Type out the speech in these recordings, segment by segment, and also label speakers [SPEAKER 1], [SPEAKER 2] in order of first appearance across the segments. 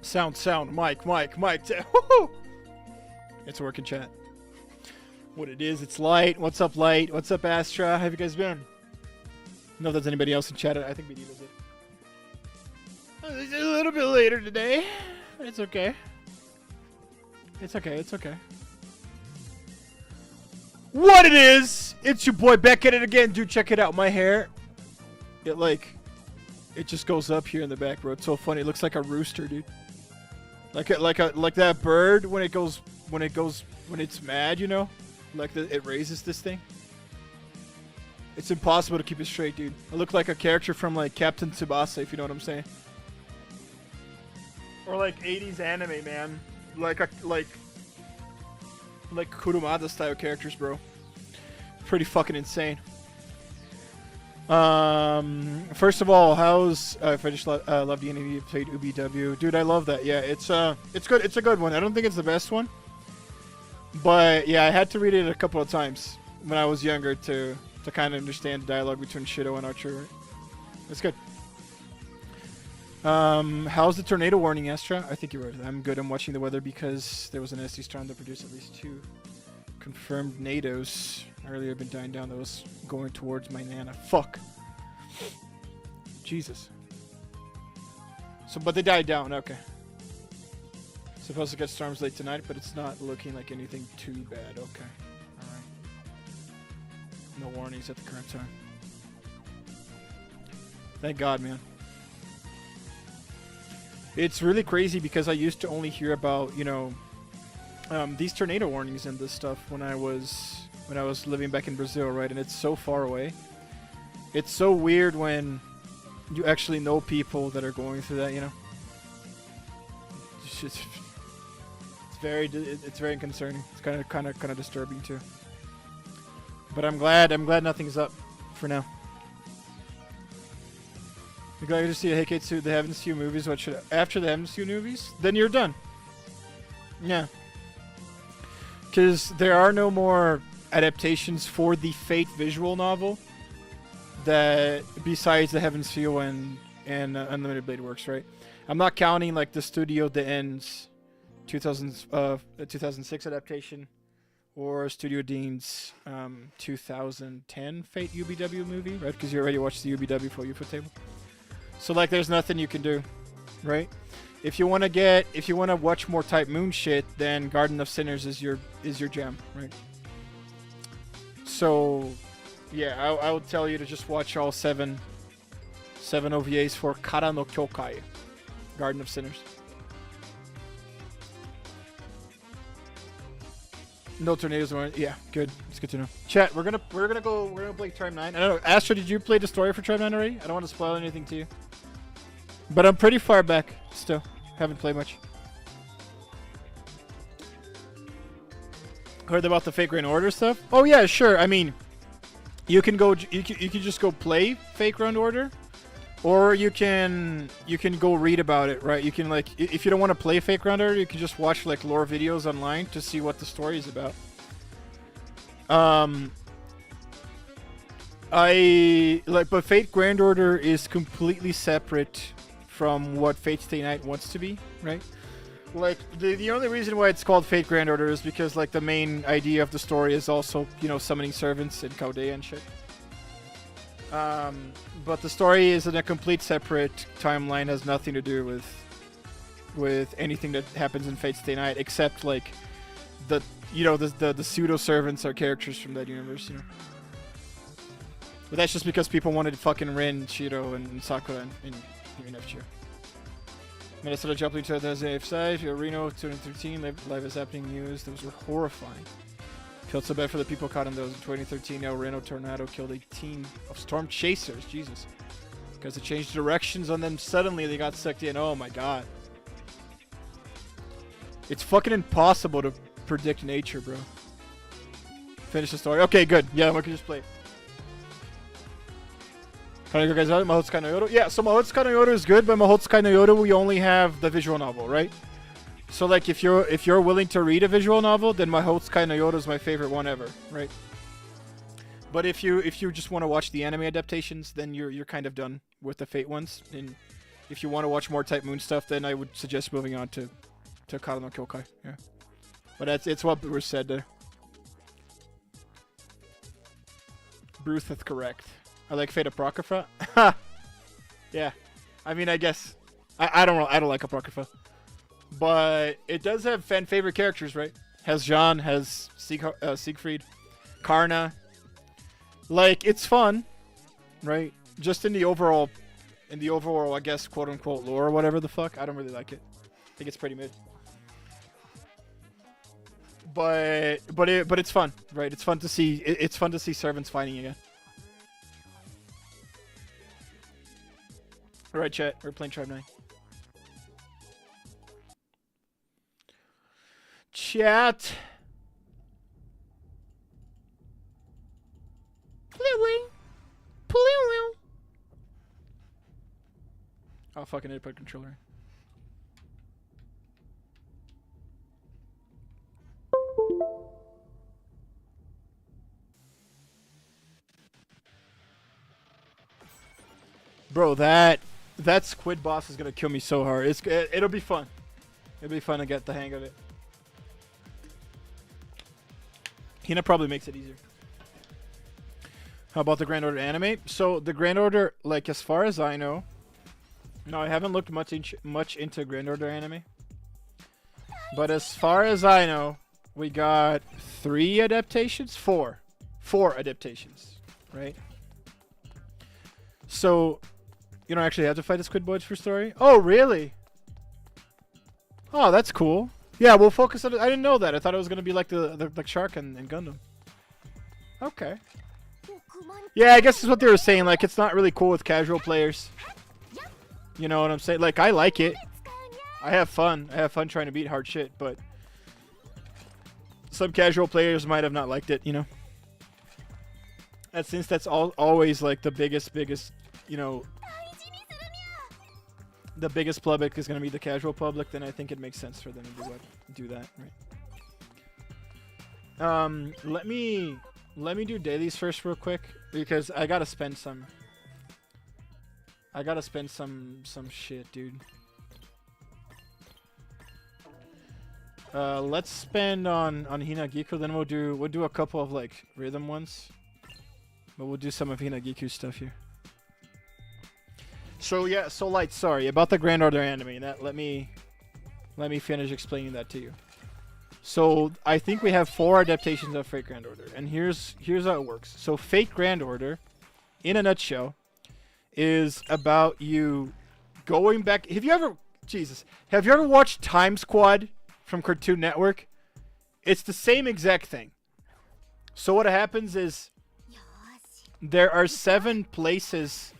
[SPEAKER 1] Sound, mic. Woohoo! It's working, chat. What it is, it's Light. What's up, Light? What's up, Astra? How have you guys been? I don't know if there's anybody else in chat. I think Medita's it. It's a little bit later today. It's okay. It's okay. What it is? It's your boy back at it again, dude. Check it out. My hair, it just goes up here in the back, bro. It's so funny. It looks like a rooster, dude. Like that bird when it's mad, you know? It raises this thing. It's impossible to keep it straight, dude. I look like a character from like Captain Tsubasa, if you know what I'm saying. Or like 80s anime, man. Like Kurumada style characters, bro. Pretty fucking insane. First of all, how's if I just love the anime, played UBW, dude. I love that. Yeah, it's good. It's a good one. I don't think it's the best one, but yeah, I had to read it a couple of times when I was younger to kind of understand the dialogue between Shido and Archer. It's good. How's the tornado warning, Astra? I think you're right. I'm good. I'm watching the weather because there was an SD storm that produced at least 2 confirmed NATOs. Earlier, I've been dying down. That was going towards my Nana. Fuck. Jesus. So, but they died down. Okay. Supposed to get storms late tonight, but it's not looking like anything too bad. Okay. Alright. No warnings at the current time. Thank God, man. It's really crazy because I used to only hear about, you know, these tornado warnings and this stuff when I was living back in Brazil, right? And it's so far away. It's so weird when you actually know people that are going through that, you know. It's very concerning. It's kind of disturbing too. But I'm glad nothing's up for now. You're glad to see a Heiketsu, the MCU movies. What should after the MCU movies? Then you're done. Yeah. Because there are no more adaptations for the Fate visual novel that besides the Heaven's Feel and Unlimited Blade Works, right? I'm not counting like the Studio that ends 2006 adaptation or Studio Dean's 2010 Fate UBW movie, right? Because you already watched the UBW for UFO table. So like there's nothing you can do, right? If you want to watch more Type Moon shit, then Garden of Sinners is your jam, right? So, yeah, I would tell you to just watch all seven OVAs for Kara no Kyokai, Garden of Sinners. No tornadoes, yeah, good. It's good to know. Chat, we're gonna play Tribe 9. I don't know, Astra, did you play the story for Tribe 9 already? I don't want to spoil anything to you, but I'm pretty far back still. Haven't played much. Heard about the Fake Grand Order stuff? Oh yeah, sure. I mean, you can just go play Fake Grand Order, or you can go read about it, right? You can like if you don't want to play Fake Grand Order, you can just watch like lore videos online to see what the story is about. But Fate Grand Order is completely separate from what Fate Stay Night wants to be, right? Like the only reason why it's called Fate Grand Order is because like the main idea of the story is also, you know, summoning servants and Chaldea and shit. But the story is in a complete separate timeline, has nothing to do with anything that happens in Fate Stay Night, except like the pseudo servants are characters from that universe, you know. But that's just because people wanted fucking Rin, Shiro, and Sakura in FGO. Minnesota jumping to the AF5, Reno 2013, live is happening news. Those were horrifying. Felt so bad for the people caught in those. In 2013, El Reno tornado killed a team of storm chasers. Jesus. Because they changed directions on them, suddenly they got sucked in. Oh my god. It's fucking impossible to predict nature, bro. Finish the story. Okay, good. Yeah, we can just play. Guys, Mahotsukai no Yoru. Yeah, so Mahotsukai no Yoru is good, but Mahotsukai no Yoru we only have the visual novel, right? So like if you're willing to read a visual novel, then Mahotsukai no Yoru is my favorite one ever, right? But if you just want to watch the anime adaptations, then you're kind of done with the Fate ones, and if you want to watch more Type Moon stuff, then I would suggest moving on to Kara no Kyokai. Yeah, but it's what was said there. Bruce is correct. I like Fate Apocrypha. Yeah, I mean, I guess I don't like Apocrypha, but it does have fan favorite characters, right? Has Jean, has Siegfried, Karna. Like, it's fun, right? Just in the overall, I guess, quote unquote lore or whatever the fuck. I don't really like it. I think it's pretty mid. But it's fun, right? It's fun to see. It's fun to see servants fighting again. All right, chat. We're playing Tribe 9. Chat. Oh, fucking input controller. Bro, that squid boss is gonna kill me so hard. It'll be fun. It'll be fun to get the hang of it. Hina probably makes it easier. How about the Grand Order anime? So the Grand Order, like, as far as I know, no, I haven't looked much into Grand Order anime. But as far as I know, we got 3 adaptations, 4 adaptations, right? So you don't actually have to fight the Squid Boys for story. Oh, really? Oh, that's cool. Yeah, we'll focus on it. I didn't know that. I thought it was gonna be like the Shark and Gundam. Okay. Yeah, I guess that's what they were saying. Like, it's not really cool with casual players. You know what I'm saying? Like, I like it. I have fun. I have fun trying to beat hard shit, but some casual players might have not liked it, you know? And since that's always, like, the biggest, you know, the biggest public is going to be the casual public, then I think it makes sense for them to do that, right? Let me do dailies first real quick, because I gotta spend some shit, dude. Let's spend on Hinagiku, then we'll do a couple of, like, rhythm ones. But we'll do some of Hinagiku's stuff here. So yeah, so Light, sorry about the Grand Order anime. Let me finish explaining that to you. So I think we have 4 adaptations of Fate Grand Order, and here's how it works. So Fate Grand Order, in a nutshell, is about you going back. Have you ever watched Time Squad from Cartoon Network? It's the same exact thing. So what happens is there are 7 places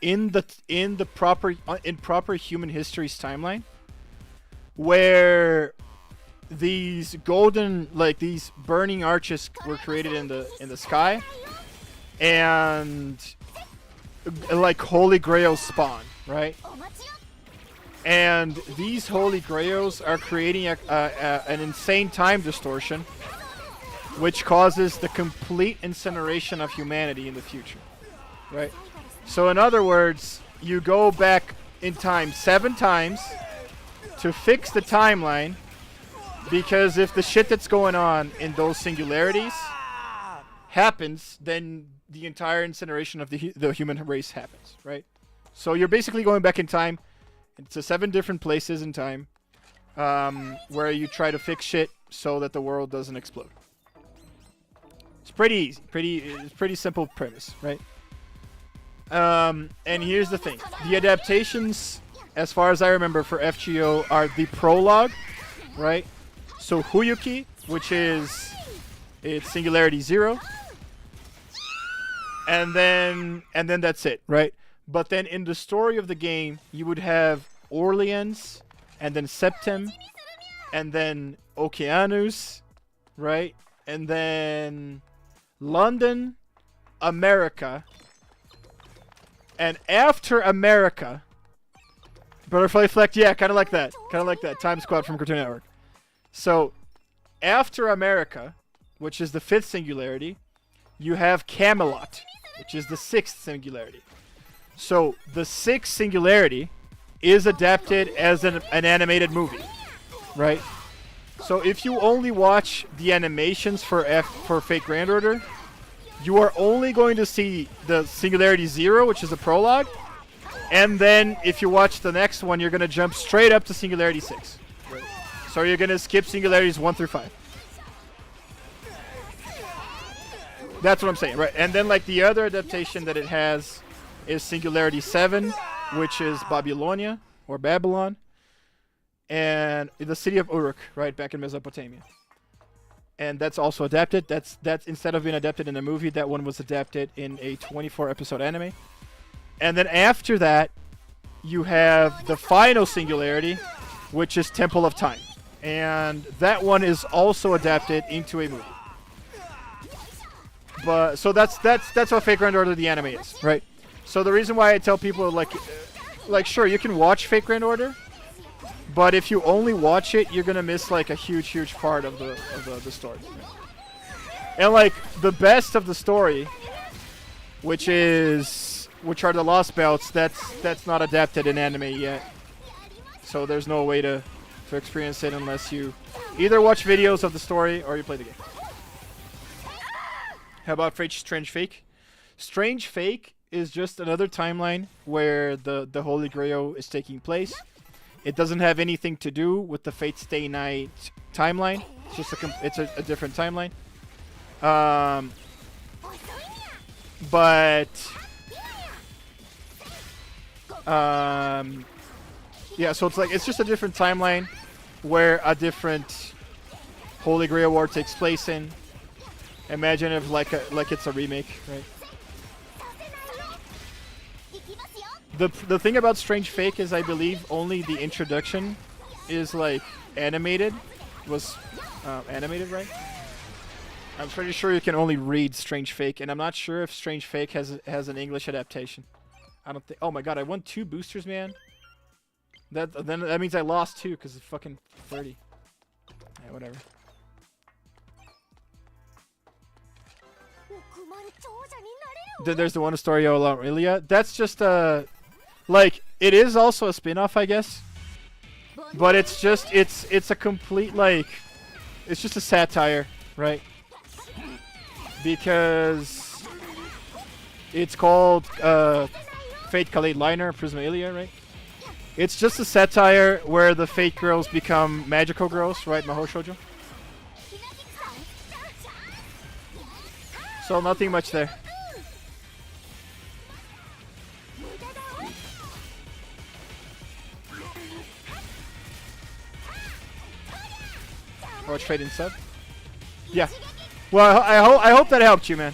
[SPEAKER 1] in proper human history's timeline where these golden, like, these burning arches were created in the sky, and like holy grails spawn, right? And these holy grails are creating an insane time distortion, which causes the complete incineration of humanity in the future, right? So in other words, you go back in time 7 times to fix the timeline, because if the shit that's going on in those singularities happens, then the entire incineration of the human race happens, right? So you're basically going back in time. It's 7 different places in time where you try to fix shit so that the world doesn't explode. It's pretty easy, pretty simple premise, right? And here's the thing: the adaptations, as far as I remember, for FGO are the prologue, right? So Huyuki, which is it's Singularity 0, and then that's it, right? But then in the story of the game, you would have Orleans, and then Septem, and then Oceanus, right? And then London, America, and after America, Butterfly Effect, yeah, kind of like that. Time Squad from Cartoon Network. So, after America, which is the 5th singularity, you have Camelot, which is the 6th singularity. So, the 6th singularity is adapted as an animated movie, right? So if you only watch the animations for Fate Grand Order, you are only going to see the Singularity 0, which is a prologue, and then if you watch the next one, you're going to jump straight up to Singularity 6. Right. So you're going to skip Singularities 1 through 5. That's what I'm saying, right? And then like the other adaptation that it has is Singularity 7, which is Babylonia, or Babylon, and the city of Uruk, right, back in Mesopotamia. And that's also adapted. That's instead of being adapted in a movie, that one was adapted in a 24-episode anime. And then after that, you have the final Singularity, which is Temple of Time. And that one is also adapted into a movie. But so that's what Fate Grand Order the anime is, right? So the reason why I tell people like sure, you can watch Fate Grand Order, but if you only watch it, you're gonna miss like a huge part of the story. And like the best of the story, which are the Lost Belts, that's not adapted in anime yet. So there's no way to experience it unless you either watch videos of the story or you play the game. How about Strange Fake? Strange Fake is just another timeline where the Holy Grail is taking place. It doesn't have anything to do with the Fate Stay Night timeline. It's just a different timeline. Yeah, so it's just a different timeline where a different Holy Grail War takes place in. Imagine if like it's a remake, right? The thing about Strange Fake is I believe only the introduction is like animated, animated, right? I'm pretty sure you can only read Strange Fake, and I'm not sure if Strange Fake has an English adaptation. I don't think. Oh my god, I won 2 boosters, man. That means I lost 2 because it's fucking 30. Yeah, whatever. Then there's the one story of Aurelia. That's just like it is also a spin-off, I guess. But it's just it's a complete like it's just a satire, right? Because it's called Fate Kaleid Liner Prismalia, right? It's just a satire where the Fate girls become magical girls, right? Mahou Shoujo. So nothing much there. Watch Fate in sub. Yeah. Well, I hope that helped you, man.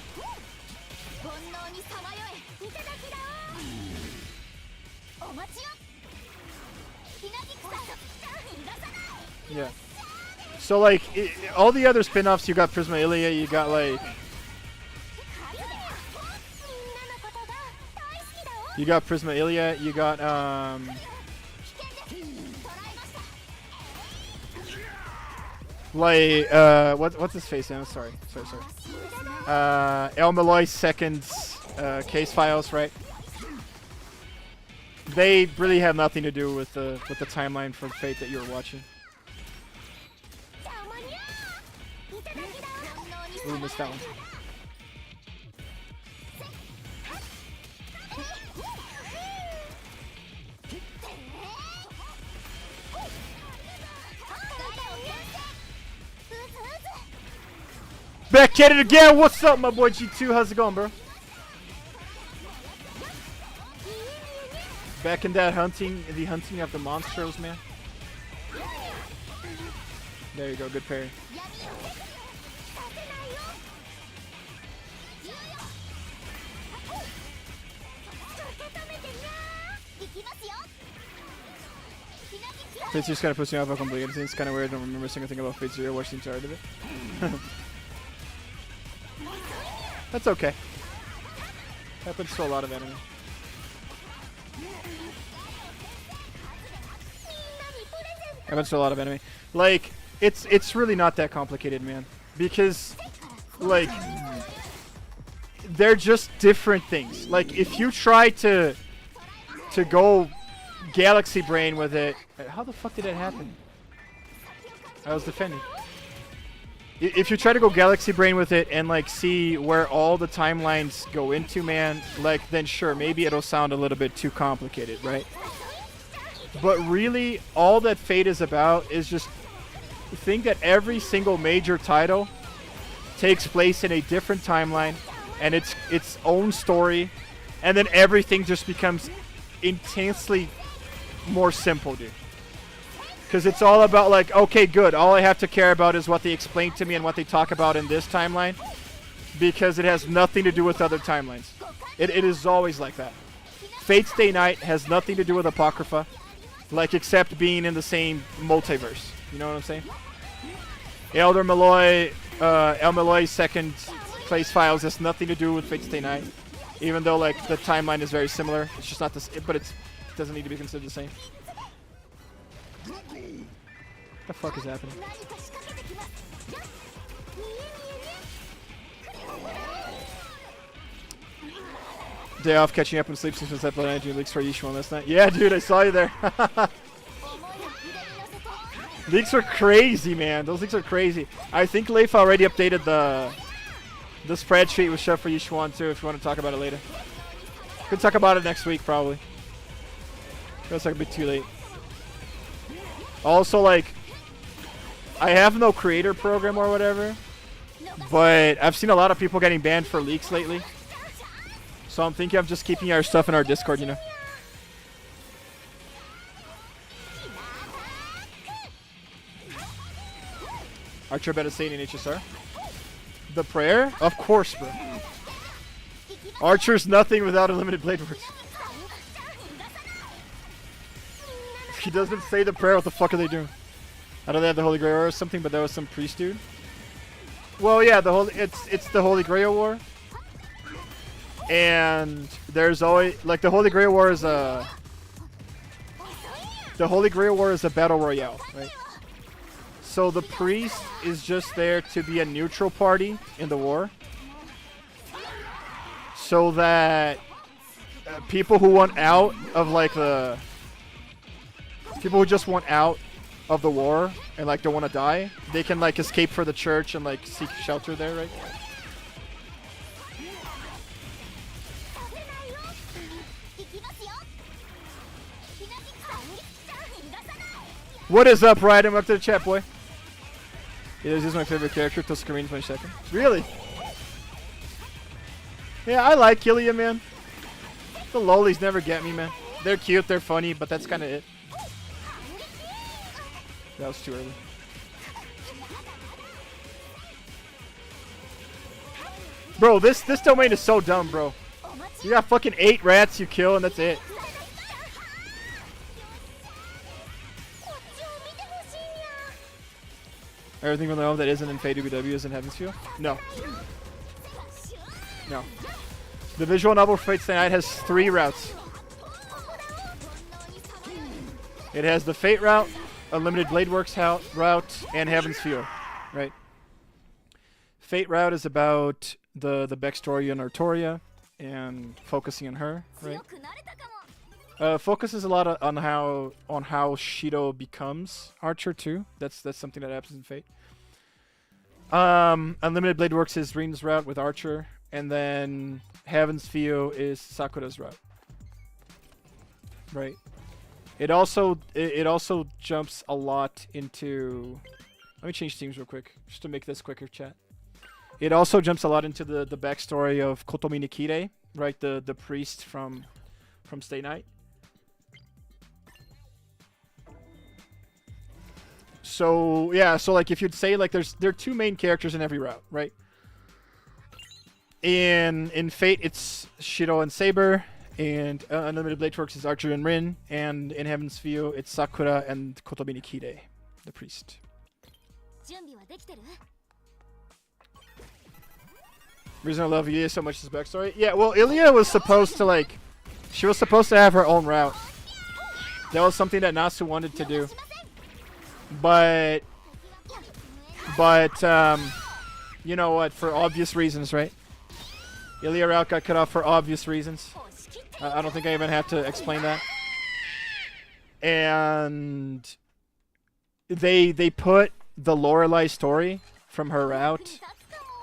[SPEAKER 1] Yeah. So like all the other spin-offs, you got Prisma Ilia, you got like you got Prisma Ilia, you got like what's his face name? Sorry. El Malloy's second's case files, right? They really have nothing to do with the timeline for Fate that you were watching. Ooh, missed that one. Back at it again. What's up, my boy G2? How's it going, bro? Back in that hunting of the monsters, man. There you go, good parry. Fate's just kind of puts me off completely. It's kind of weird. I don't remember a single thing about Fate Zero. Watched the entirety of it. That's okay. Happens to a lot of anime. Happens to a lot of anime. Like, it's really not that complicated, man. Because, like, they're just different things. Like, if you try to go Galaxy Brain with it. How the fuck did that happen? I was defending. If you try to go Galaxy Brain with it and like see where all the timelines go into, man, like then sure, maybe it'll sound a little bit too complicated, right? But really, all that Fate is about is just think that every single major title takes place in a different timeline and its own story, and then everything just becomes intensely more simple, dude. Because it's all about like, okay, good. All I have to care about is what they explain to me and what they talk about in this timeline, because it has nothing to do with other timelines. It is always like that. Fate Stay Night has nothing to do with Apocrypha, like except being in the same multiverse. You know what I'm saying? El Malloy's second place files has nothing to do with Fate Stay Night, even though like the timeline is very similar. It's just not this, but it doesn't need to be considered the same. What the fuck is happening? Day off, catching up on sleep since I played 19 leaks for Yishuan last night. Yeah, dude, I saw you there. Leaks are crazy, man. Those leaks are crazy. I think Leif already updated the spreadsheet with Chef for Yishuan too, if you want to talk about it later. Could talk about it next week, probably. Feels like a bit too late. Also, like, I have no creator program or whatever, but I've seen a lot of people getting banned for leaks lately. So I'm thinking of just keeping our stuff in our Discord, you know. Archer better say in HSR. The prayer? Of course, bro. Archer's nothing without Unlimited Blade Works. If he doesn't say the prayer, what the fuck are they doing? I know they have the Holy Grail or something, but that was some priest dude. Well, yeah, it's the Holy Grail War. And there's always like the Holy Grail War is a battle royale, right? So the priest is just there to be a neutral party in the war, so that people who want out of like the people who just want out of the war and like don't want to die, they can like escape for the church and like seek shelter there, right? What is up, Ryden? Welcome to the chat, boy. Yeah, this is my favorite character till Screen 20 seconds. Really? Yeah, I like Killia, man. The lolies never get me, man. They're cute, they're funny, but that's kind of it. That was too early. Bro, this domain is so dumb, bro. You got fucking 8 rats you kill and that's it. Everything from the home that isn't in Fate UBW is in Heaven's Feel? No. No. The visual novel for Fate Stay Night has 3 routes. It has the Fate route, Unlimited Blade Works route, and Heaven's Feel, right? Fate route is about the backstory on Artoria and focusing on her, right? Focuses a lot on how Shido becomes Archer too. That's something that happens in Fate. Unlimited Blade Works is Rin's route with Archer, and then Heaven's Feel is Sakura's route. Right. It also jumps a lot into. Let me change teams real quick just to make this quicker, chat. It also jumps a lot into the backstory of Kotomi Nikire, right? The priest from Stay Night. So yeah, so like if you'd say like there are 2 main characters in every route, right? In Fate it's Shido and Saber, and Unlimited Blade Works is Archer and Rin, and in Heaven's Feel it's Sakura and Kotomi Nikire, the priest. Reason I love Ilya so much is backstory. Yeah, well, Ilya was supposed to like, she was supposed to have her own route. That was something that Nasu wanted to do. But you know what? For obvious reasons, right? Ilya route got cut off for obvious reasons. I don't think I even have to explain that. and they put the Lorelei story from her route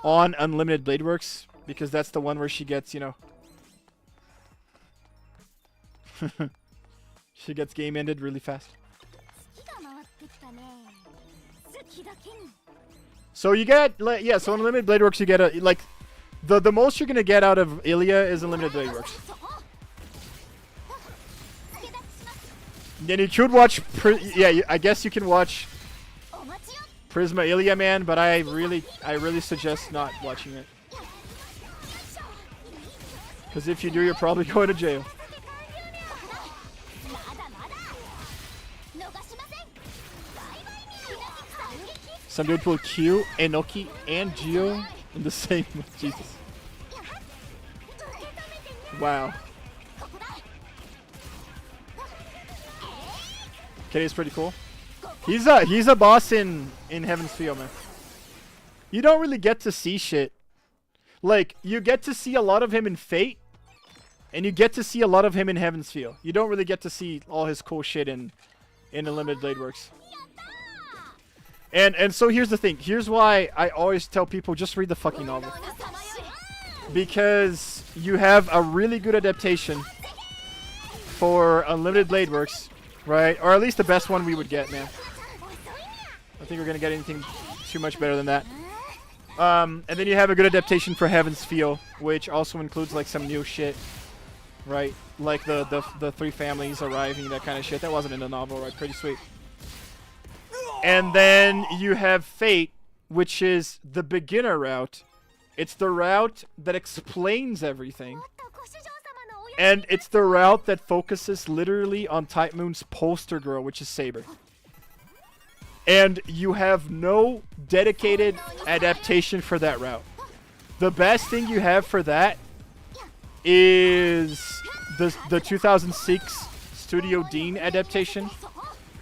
[SPEAKER 1] on Unlimited Blade Works because that's the one where she gets, you know, she gets game ended really fast. So you get, yeah, so Unlimited Blade Works you get a, like, the most you're gonna get out of Ilya is Unlimited Blade Works. Then you could watch, yeah, I guess you can watch Prisma Ilya, man, but I really suggest not watching it. Because if you do, you're probably going to jail. Some dude pulled Q, Enoki, and Geo in the same. Jesus. Wow. Kitty's pretty cool. He's a boss in Heaven's Feel, man. You don't really get to see shit. Like, you get to see a lot of him in Fate, and you get to see a lot of him in Heaven's Feel. You don't really get to see all his cool shit in Unlimited Blade Works. And so here's the thing. Here's why I always tell people just read the fucking novel. Because you have a really good adaptation for Unlimited Blade Works, right? Or at least the best one we would get, man. I think we're gonna get anything too much better than that. And then you have a good adaptation for Heaven's Feel, which also includes like some new shit, right? Like the three families arriving, that kind of shit. That wasn't in the novel, right? Pretty sweet. And then you have Fate, which is the beginner route. It's the route that explains everything. And it's the route that focuses literally on Type Moon's poster girl, which is Saber. And you have no dedicated adaptation for that route. The best thing you have for that is the 2006 Studio Dean adaptation,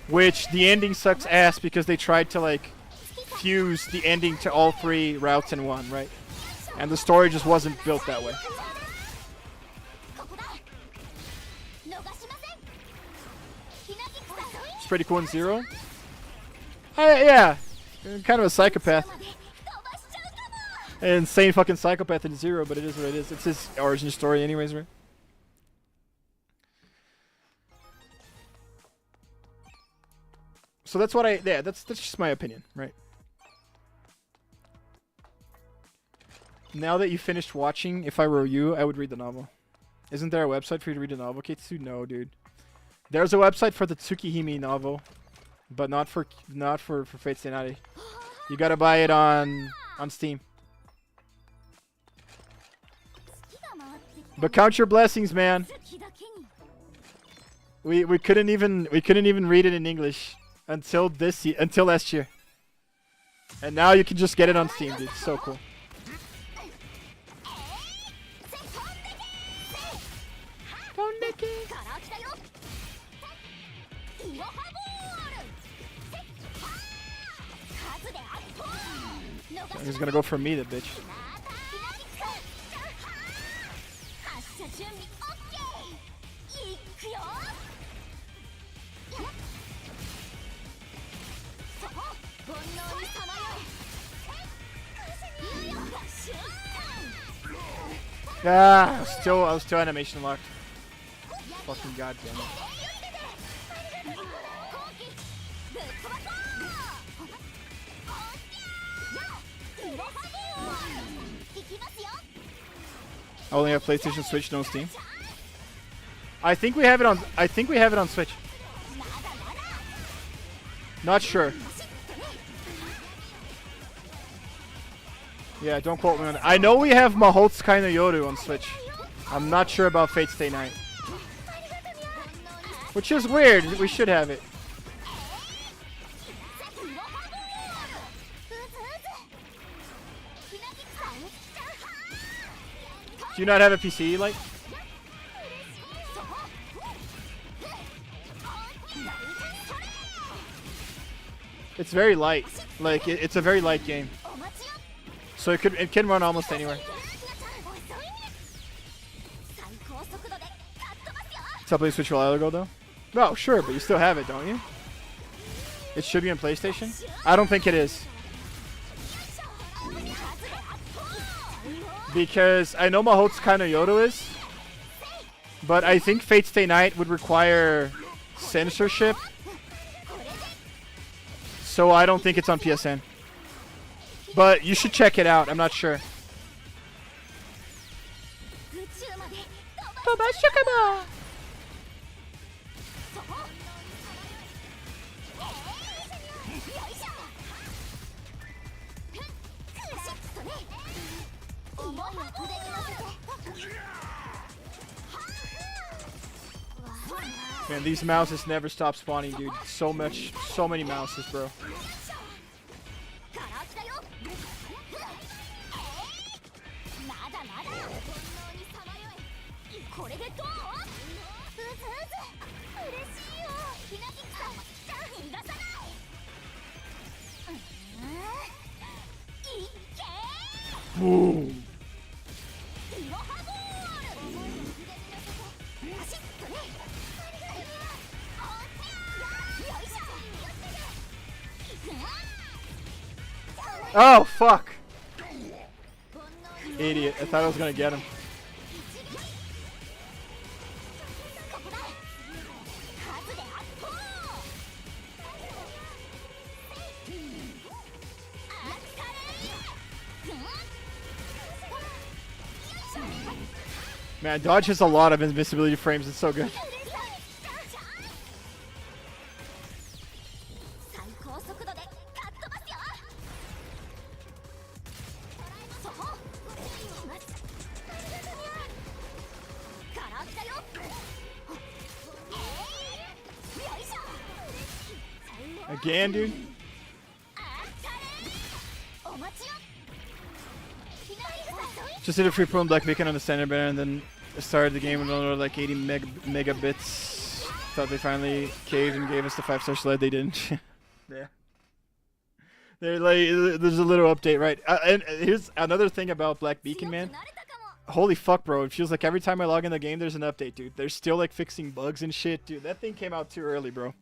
[SPEAKER 1] which the ending sucks ass because they tried to like fuse the ending to all three routes in one, right? And the story just wasn't built that way. It's pretty cool in Zero. Yeah, kind of a psychopath. An insane fucking psychopath in Zero, but it is what it is. It's his origin story anyways, right? So that's what that's just my opinion, right? Now that you finished watching, if I were you, I would read the novel. Isn't there a website for you to read the novel, Ktsu? No, dude. There's a website for the Tsukihime novel, but not for Fate Stay Night. You gotta buy it on Steam. But count your blessings, man. We couldn't even read it in English until last year. And now you can just get it on Steam, dude. It's so cool. He's gonna go for me, the bitch. Ah, I was still animation locked. Fucking goddamn it. I only have PlayStation, Switch, no Steam. I think we have it on Switch. Not sure. Yeah, don't quote me on it. I know we have Mahotsukai no Yoru on Switch. I'm not sure about Fate Stay Night. Which is weird. We should have it. Do you not have a PC, like? It's very light. Like, it's a very light game. So it can run almost anywhere. So I played Switch a while ago, though. No, sure, but you still have it, don't you? It should be on PlayStation. I don't think it is. Because I know Mahotsukai no Yodo is, but I think Fate Stay Night would require censorship, so I don't think it's on PSN. But you should check it out. I'm not sure. Man, these mouses never stop spawning, dude. So many mouses, bro. Boom. Oh, fuck. Idiot. I thought I was gonna get him. Man, dodge has a lot of invincibility frames. It's so good. Again, dude? Just did a free pull Black Beacon on the standard banner and then started the game with another like 80 megabits. Thought they finally caved and gave us the 5-star sled. They didn't. Yeah. They're like, there's a little update, right? And here's another thing about Black Beacon, man. Holy fuck, bro. It feels like every time I log in the game, there's an update, dude. They're still like fixing bugs and shit. Dude, that thing came out too early, bro.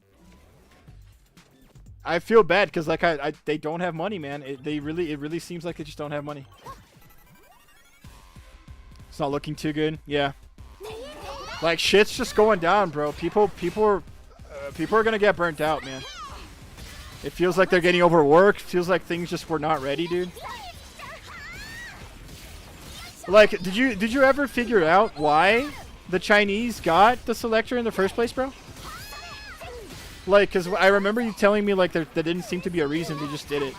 [SPEAKER 1] I feel bad because like they don't have money, man. It really seems like they just don't have money. It's not looking too good. Yeah. Like shit's just going down, bro. People are gonna get burnt out, man. It feels like they're getting overworked. Feels like things just were not ready, dude. Like, did you ever figure out why the Chinese got the selector in the first place, bro? Like, cause I remember you telling me like there didn't seem to be a reason. They just did it.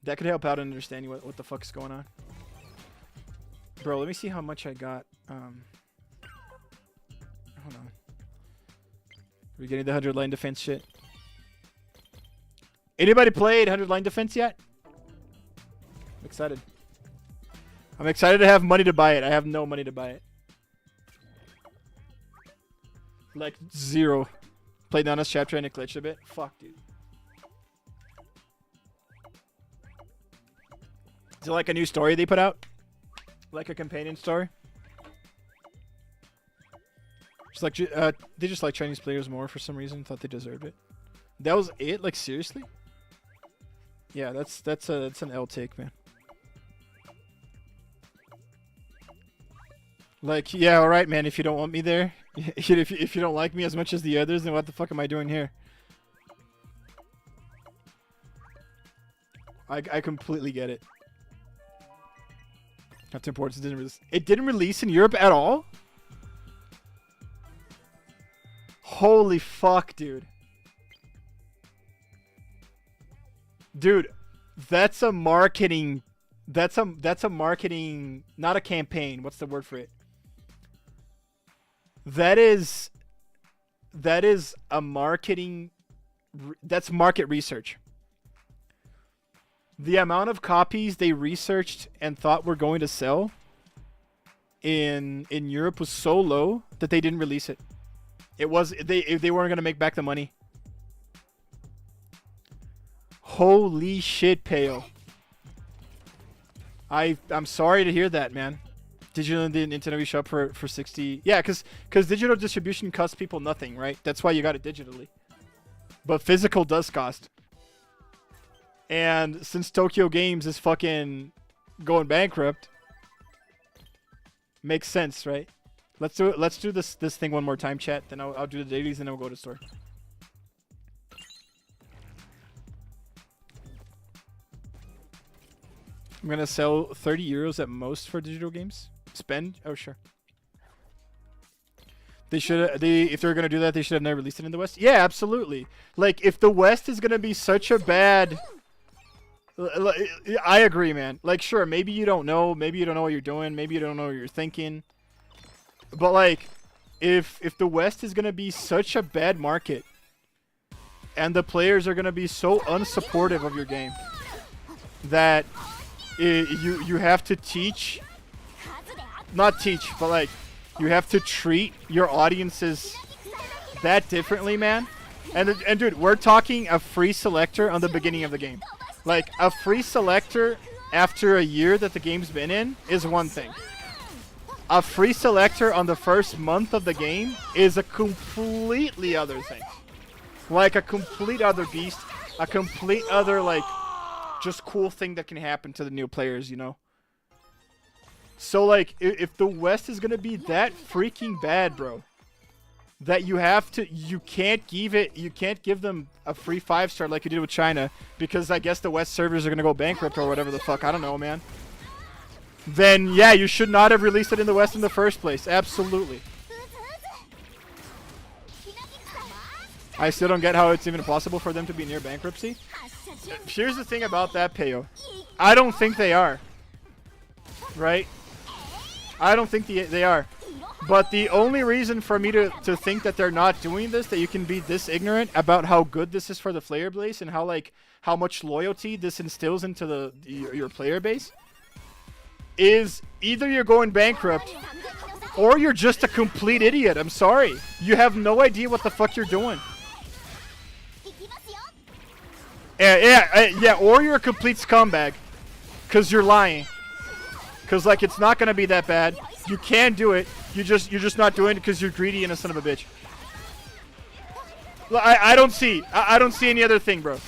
[SPEAKER 1] That could help out in understanding what the fuck is going on. Bro, let me see how much I got. Hold on. Are we getting the 100 line defense shit? Anybody played 100 line defense yet? I'm excited. I'm excited to have money to buy it. I have no money to buy it. Like, zero. Played Nana's chapter and it glitched a bit. Fuck, dude. Is it like a new story they put out? Like a companion story? Just like, they just like Chinese players more for some reason. Thought they deserved it. That was it? Like, seriously? Yeah, that's an L take, man. Like, yeah, alright, man, if you don't want me there, if you don't like me as much as the others, then what the fuck am I doing here? I completely get it. Captain Ports it didn't release in Europe at all? Holy fuck, dude. Dude, that's a marketing... That's a marketing... Not a campaign. What's the word for it? That is a marketing... That's market research. The amount of copies they researched and thought were going to sell in Europe was so low that they didn't release it. It was... They weren't going to make back the money. Holy shit, Peo. I'm sorry to hear that, man. Digital in the Nintendo eShop for 60. Yeah, because digital distribution costs people nothing, right? That's why you got it digitally. But physical does cost. And since Tokyo Games is fucking going bankrupt, makes sense, right? Let's do it. Let's do this thing one more time, chat. Then I'll do the dailies and then we'll go to store. I'm gonna sell 30 euros at most for digital games. Spend? Oh sure. They should. If they're gonna do that, they should have never released it in the West. Yeah, absolutely. Like if the West is gonna be such a bad. I agree, man. Like sure, maybe you don't know. Maybe you don't know what you're doing. Maybe you don't know what you're thinking. But like, if the West is gonna be such a bad market, and the players are gonna be so unsupportive of your game, that you have to teach, not teach, but like you have to treat your audiences that differently, man. And dude, we're talking a free selector on the beginning of the game. Like a free selector after a year that the game's been in is one thing. A free selector on the first month of the game is a completely other thing. Like a complete other beast, a complete other like just cool thing that can happen to the new players, you know? So like if the West is gonna be that freaking bad, bro, that you can't give them a free 5-star like you did with China, because I guess the West servers are gonna go bankrupt or whatever the fuck, I don't know, man. Then yeah, you should not have released it in the West in the first place. Absolutely. I still don't get how it's even possible for them to be near bankruptcy. Here's the thing about that, Peyo. I don't think they are. Right? I don't think they are. But the only reason for me to think that they're not doing this, that you can be this ignorant about how good this is for the player base and how much loyalty this instills into your player base, is either you're going bankrupt or you're just a complete idiot. I'm sorry. You have no idea what the fuck you're doing. Yeah, or you're a complete scumbag because you're lying. Because like it's not gonna be that bad. You can do it. You're just not doing it because you're greedy and a son of a bitch. I don't see any other thing, bro.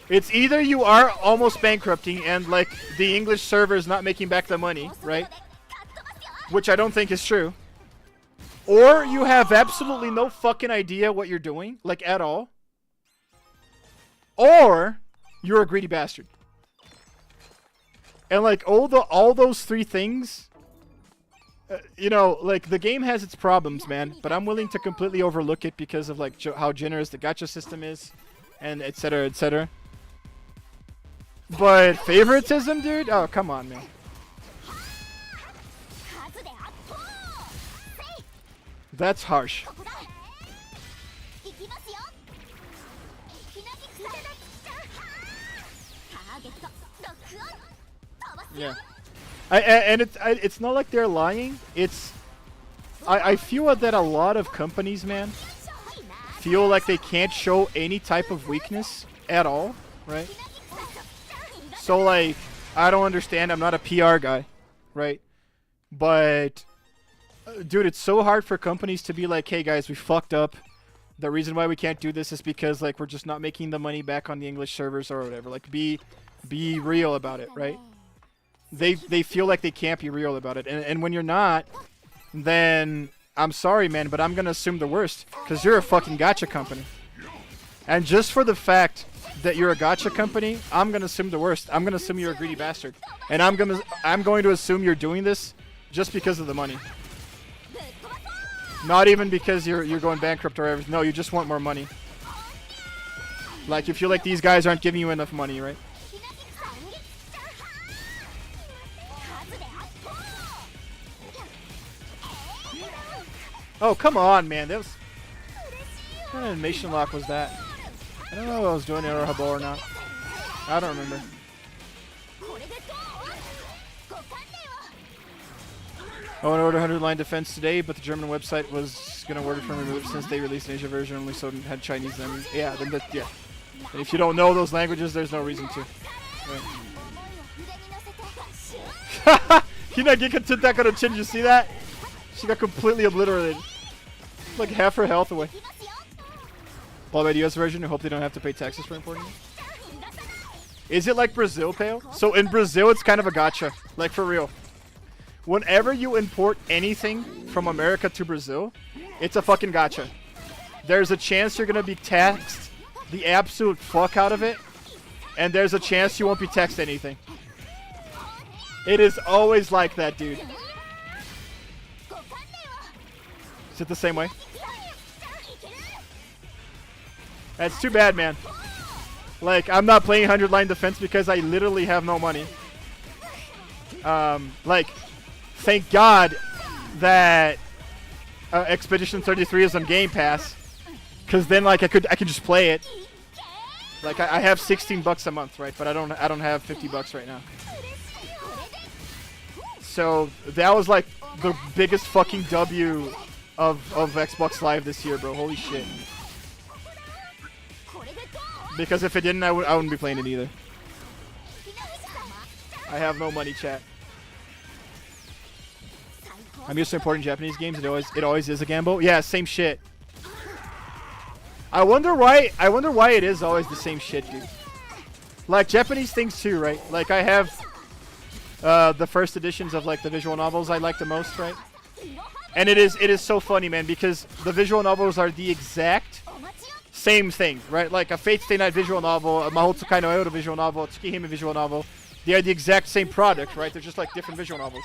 [SPEAKER 1] It's either you are almost bankrupting and like the English server is not making back the money, right? Which I don't think is true. Or you have absolutely no fucking idea what you're doing, like at all. Or you're a greedy bastard. And like all those three things, you know, like the game has its problems, man. But I'm willing to completely overlook it because of like how generous the gacha system is, and etc. etc. But favoritism, dude? Oh, come on, man. That's harsh. Yeah. And it's not like they're lying. I feel that a lot of companies, man, feel like they can't show any type of weakness at all, right? So like, I don't understand. I'm not a PR guy, right? But dude, it's so hard for companies to be like, hey guys, we fucked up. The reason why we can't do this is because like we're just not making the money back on the English servers or whatever. Like be real about it, right? They feel like they can't be real about it. And when you're not, then I'm sorry, man, but I'm gonna assume the worst because you're a fucking gacha company. And just for the fact that you're a gacha company, I'm gonna assume the worst. I'm gonna assume you're a greedy bastard, and I'm going to assume you're doing this just because of the money. Not even because you're going bankrupt or whatever. No, you just want more money. Like you feel like these guys aren't giving you enough money, right? Oh, come on, man. That was... What kind of animation lock was that? I don't know if I was doing it or Habo or not. I don't remember. Oh, and order 100-line defense today, but the German website was going to order from removed since they released an Asia version only, so it had Chinese language. Yeah, then that, yeah. And if you don't know those languages, there's no reason to. Right. Hinagika took that on chin. Did you see that? She got completely obliterated. Like half her health away. Well, by the US version, I hope they don't have to pay taxes for importing it. Is it like Brazil, Pale? So in Brazil, it's kind of a gacha. Like, for real. Whenever you import anything from America to Brazil, it's a fucking gacha. There's a chance you're going to be taxed the absolute fuck out of it. And there's a chance you won't be taxed anything. It is always like that, dude. Is it the same way? That's too bad, man. Like, I'm not playing 100 line defense because I literally have no money. Like, thank God that Expedition 33 is on Game Pass, because then like I could just play it. Like I have $16 a month, right? But I don't have $50 right now. So that was like the biggest fucking W of Xbox Live this year, bro. Holy shit. Because if it didn't, I wouldn't be playing it either. I have no money, chat. I'm used to importing Japanese games. It always is a gamble. Yeah, same shit. I wonder why it is always the same shit, dude. Like Japanese things too, right? Like I have the first editions of like the visual novels I like the most, right? And it is so funny, man, because the visual novels are the exact same thing, right? Like a Fate Stay Night visual novel, a Mahotsukai no Euro visual novel, a Tsukihime visual novel. They are the exact same product, right? They're just like different visual novels.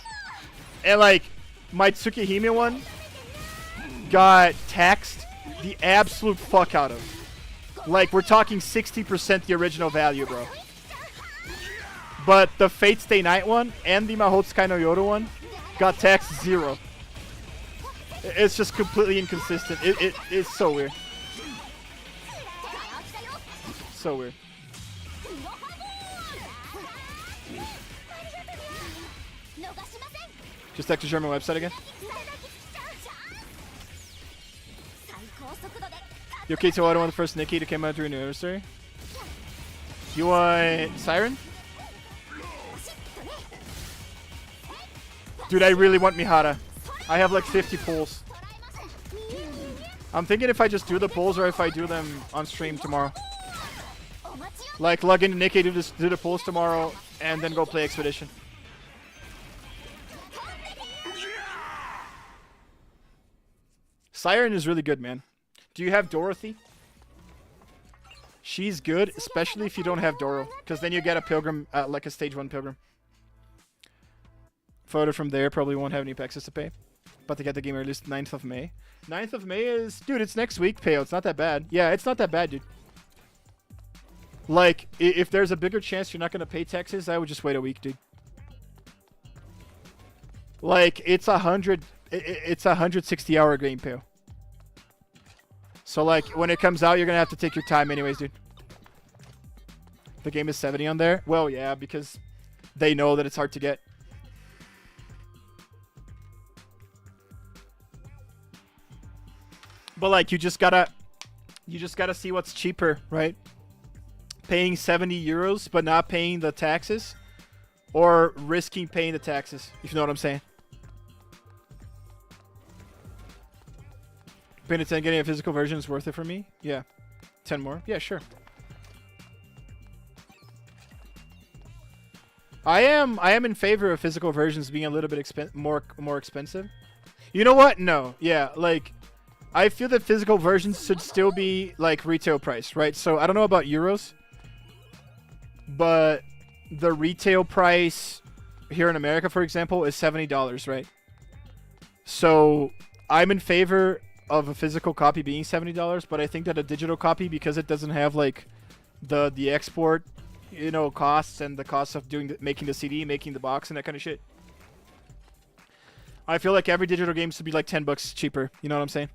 [SPEAKER 1] And like my Tsukihime one got taxed the absolute fuck out of. Like we're talking 60% the original value, bro. But the Fate Stay Night one and the Mahotsukai no Yoro one got taxed 0. It's just completely inconsistent. It's so weird. So weird. Just check the German website again. You okay, so I don't want the first Nikki to come out during the anniversary. You want Siren? Dude, I really want Mihara. I have like 50 pulls. I'm thinking if I just do the pulls or if I do them on stream tomorrow. Like log into Nikki, do the pulls tomorrow, and then go play Expedition. Siren is really good, man. Do you have Dorothy? She's good, especially if you don't have Doro, because then you get a Pilgrim, like a Stage 1 Pilgrim. Photo from there, probably won't have any taxes to pay. But to get the game released 9th of May. 9th of May is... Dude, it's next week, Pale. It's not that bad. Yeah, it's not that bad, dude. Like, if there's a bigger chance you're not going to pay taxes, I would just wait a week, dude. Like, it's a 160-hour game, Pale. So, like, when it comes out, you're going to have to take your time anyways, dude. The game is 70 on there? Well, yeah, because they know that it's hard to get. But, like, you just gotta see what's cheaper, right? Paying 70 euros, but not paying the taxes. Or risking paying the taxes, if you know what I'm saying. Paying 10, getting a physical version is worth it for me? Yeah. 10 more? Yeah, sure. I am in favor of physical versions being a little bit more expensive. You know what? No. Yeah, like I feel that physical versions should still be like retail price, right? So I don't know about euros, but the retail price here in America, for example, is $70, right? So I'm in favor of a physical copy being $70, but I think that a digital copy, because it doesn't have like the export, you know, costs and the costs of making the CD, making the box, and that kind of shit. I feel like every digital game should be like $10 cheaper. You know what I'm saying?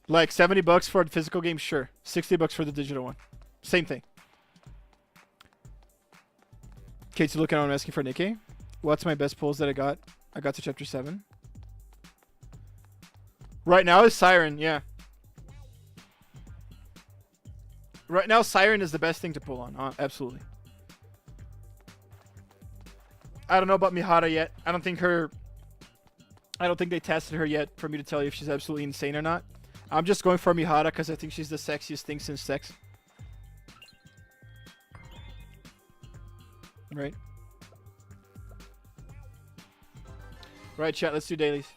[SPEAKER 1] Like $70 for a physical game, sure. $60 for the digital one. Same thing. Kate's looking on asking for Nikkei. What's my best pulls that I got? I got to chapter 7. Right now is Siren, yeah. Right now, Siren is the best thing to pull on. Absolutely. I don't know about Mihara yet. I don't think they tested her yet for me to tell you if she's absolutely insane or not. I'm just going for Mihara because I think she's the sexiest thing since sex. Right? Right, chat. Let's do dailies.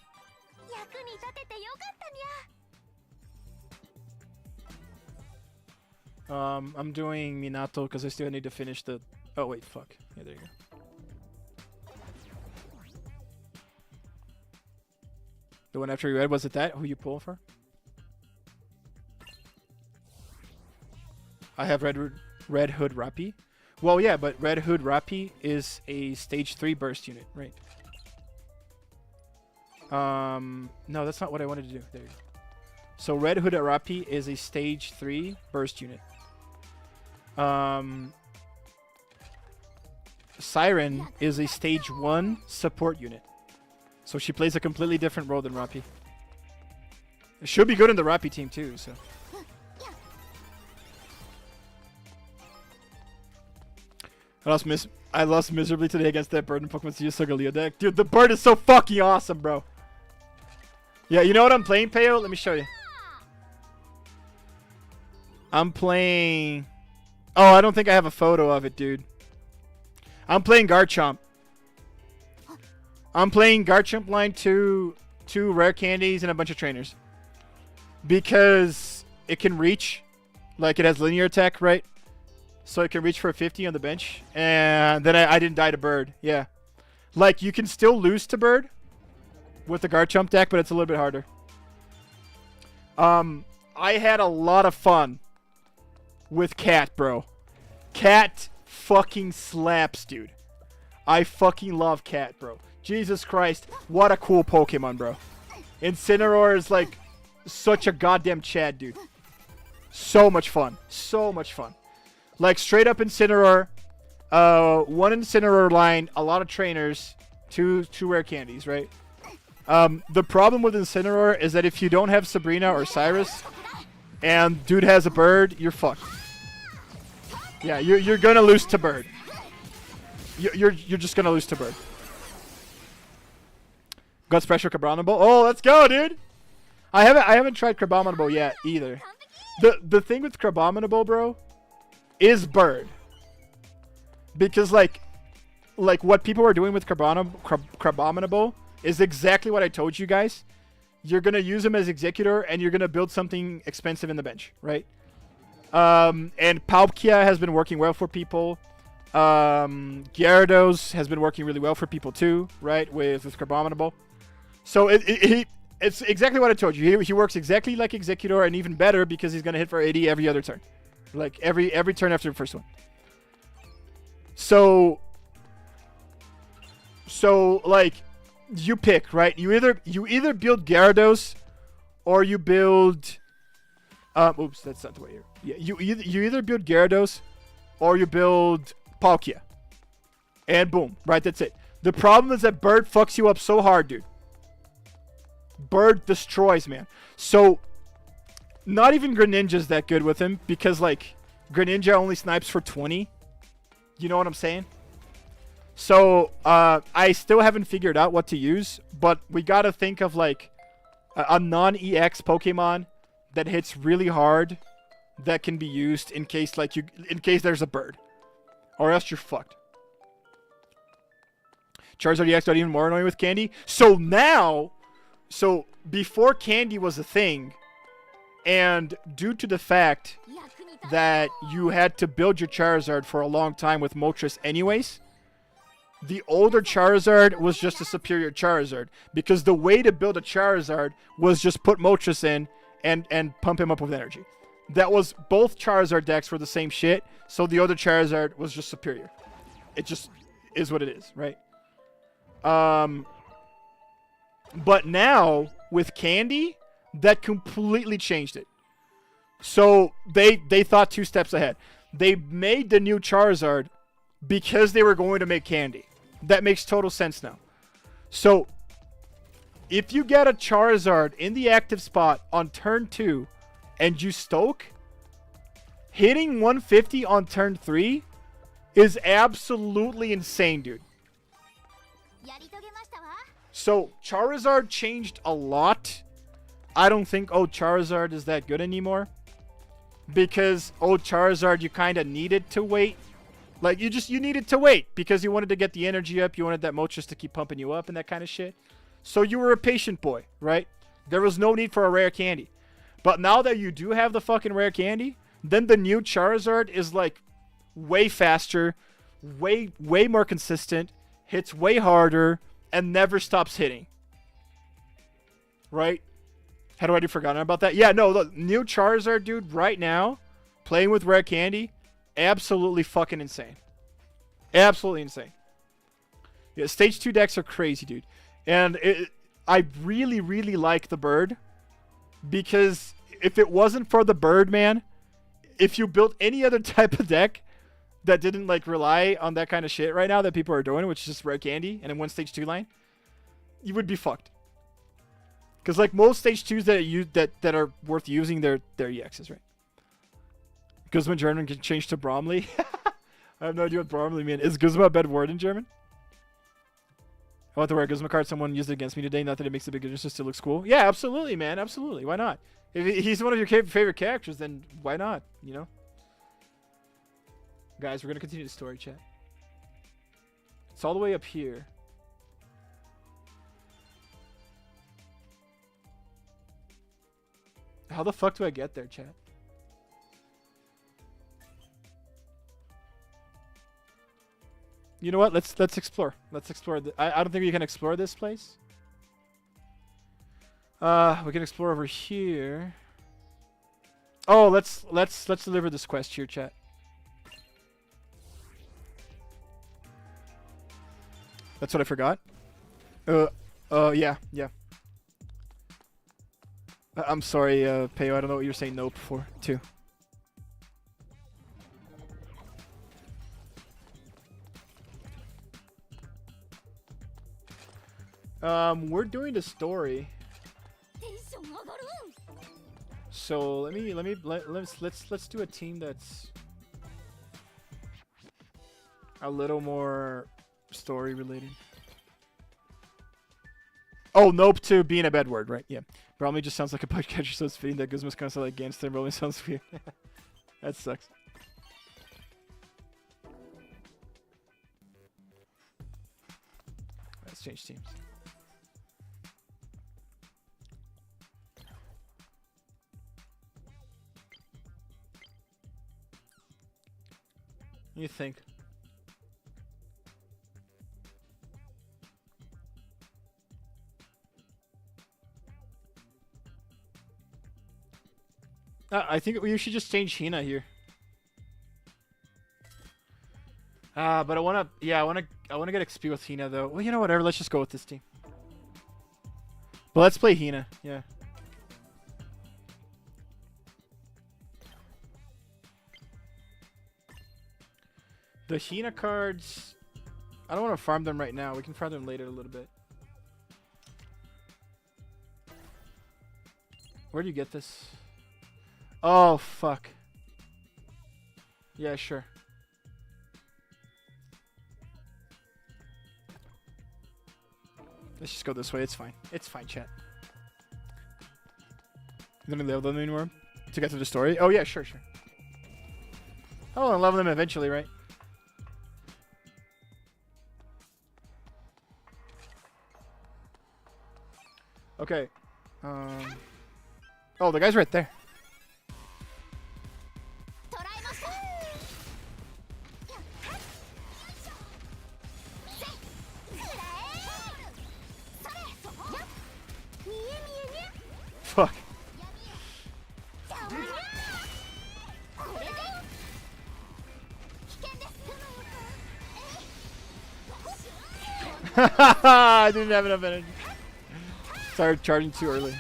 [SPEAKER 1] I'm doing Minato because I still need to finish the... Oh, wait, fuck. Yeah, there you go. The one after you read, was it that? Who you pull for? I have Red Hood Rappi. Well, yeah, but Red Hood Rappi is a stage 3 burst unit, right? No, that's not what I wanted to do. There you go. So Red Hood Rappi is a stage 3 burst unit. Siren is a stage 1 support unit. So she plays a completely different role than Rappi. It should be good in the Rappi team too, so. I lost miserably today against that bird in Pokemon Galio deck. Dude, the bird is so fucking awesome, bro. Yeah, you know what I'm playing, Peo? Let me show you. I'm playing... Oh, I don't think I have a photo of it, dude. I'm playing Garchomp. I'm playing Garchomp line 2 rare candies and a bunch of trainers. Because it can reach. Like, it has linear attack, right? So it can reach for a 50 on the bench. And then I didn't die to Bird. Yeah. Like, you can still lose to Bird with the Garchomp deck, but it's a little bit harder. I had a lot of fun with Cat, bro. Cat fucking slaps, dude. I fucking love Cat, bro. Jesus Christ, what a cool Pokemon, bro. Incineroar is like such a goddamn Chad, dude. So much fun. So much fun. Like, straight up Incineroar. One Incineroar line, a lot of trainers, two rare candies, right? The problem with Incineroar is that if you don't have Sabrina or Cyrus, and dude has a bird, you're fucked. Yeah, you're gonna lose to Bird. You're just gonna lose to Bird. Got special Crabominable. Oh, let's go, dude. I haven't tried Crabominable yet either. The thing with Crabominable, bro, is Bird. Because like what people are doing with Crabominable is exactly what I told you guys. You're gonna use him as Executor and you're gonna build something expensive in the bench, right? And Palkia has been working well for people. Gyarados has been working really well for people too, right? With Crabominable. So it's exactly what I told you. He works exactly like Executor and even better because he's gonna hit for 80 every other turn. Like every turn after the first one. So like you pick, right? You either build Gyarados or you build oops, that's not the way here. Yeah, you either build Gyarados or you build Palkia. And boom, right? That's it. The problem is that Bird fucks you up so hard, dude. Bird destroys, man. So not even Greninja's that good with him because like Greninja only snipes for 20. You know what I'm saying? So I still haven't figured out what to use, but we gotta think of like a non-EX Pokemon that hits really hard that can be used in case there's a Bird. Or else you're fucked. Charizard EX got even more annoying with Candy. So before Candy was a thing, and due to the fact that you had to build your Charizard for a long time with Moltres anyways, the older Charizard was just a superior Charizard. Because the way to build a Charizard was just put Moltres in and pump him up with energy. That was, both Charizard decks were the same shit, so the other Charizard was just superior. It just is what it is, right? But now, with Candy, that completely changed it. So, they thought 2 steps ahead. They made the new Charizard because they were going to make Candy. That makes total sense now. So, if you get a Charizard in the active spot on turn 2, and you stoke, hitting 150 on turn 3 is absolutely insane, dude. So Charizard changed a lot. I don't think old Charizard is that good anymore. Because old Charizard, you kind of needed to wait. Like, you needed to wait. Because you wanted to get the energy up. You wanted that Moltres to keep pumping you up and that kind of shit. So you were a patient boy, right? There was no need for a rare candy. But now that you do have the fucking rare candy, then the new Charizard is, like, way faster. Way more consistent. Hits way harder. And never stops hitting. Right? Had already forgotten about that. Yeah, no, the new Charizard, dude, right now, playing with rare candy, absolutely fucking insane. Absolutely insane. Yeah, stage 2 decks are crazy, dude. And I really, really like the bird. Because if it wasn't for the bird, man, if you built any other type of deck that didn't, like, rely on that kind of shit right now that people are doing, which is just rare candy and in one stage 2 line, you would be fucked. Because, like, most stage 2s that are worth using, they're EXs, right? Guzma German can change to Bromley. I have no idea what Bromley means. Is Guzma a bad word in German? I want to wear a Guzma card. Someone used it against me today. Not that it makes a big difference, just it looks cool. Yeah, absolutely, man. Absolutely. Why not? If he's one of your favorite characters, then why not? You know? Guys, we're going to continue the story, chat. It's all the way up here. How the fuck do I get there, chat? You know what? Let's explore. Let's explore. I don't think we can explore this place. We can explore over here. Oh, let's deliver this quest here, chat. That's what I forgot. Yeah. I'm sorry, Peo. I don't know what you were saying nope for, too. We're doing the story. So let's do a team that's a little more story related. Oh, nope to being a bad word, right? Yeah. Bromley just sounds like a bug catcher, so it's fitting that Guzma's constantly like against him. Bromley sounds weird. That sucks. Let's change teams. You think? I think we should just change Hina here. But I wanna get XP with Hina though. Well, you know, whatever. Let's just go with this team. But let's play Hina. Yeah. The Hina cards, I don't want to farm them right now. We can farm them later a little bit. Where do you get this? Oh, fuck. Yeah, sure. Let's just go this way. It's fine. It's fine, chat. You gonna level them anymore? To get to the story? Oh, yeah, sure. Oh, I'll level them eventually, right? Okay. Oh, the guy's right there. Fuck. I didn't have enough energy. Started charging too early.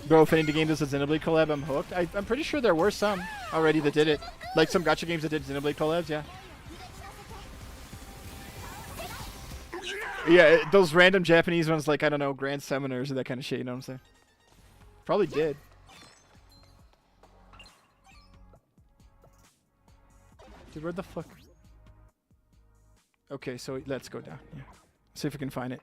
[SPEAKER 1] Bro, if any of the game does a Xenoblade collab, I'm hooked. I'm pretty sure there were some already that did it. Like some gacha games that did Xenoblade collabs, yeah. Yeah, those random Japanese ones like, I don't know, Grand Seminars or that kind of shit, you know what I'm saying? Probably did. Dude, where the fuck? Okay, so let's go down. Yeah. See if we can find it.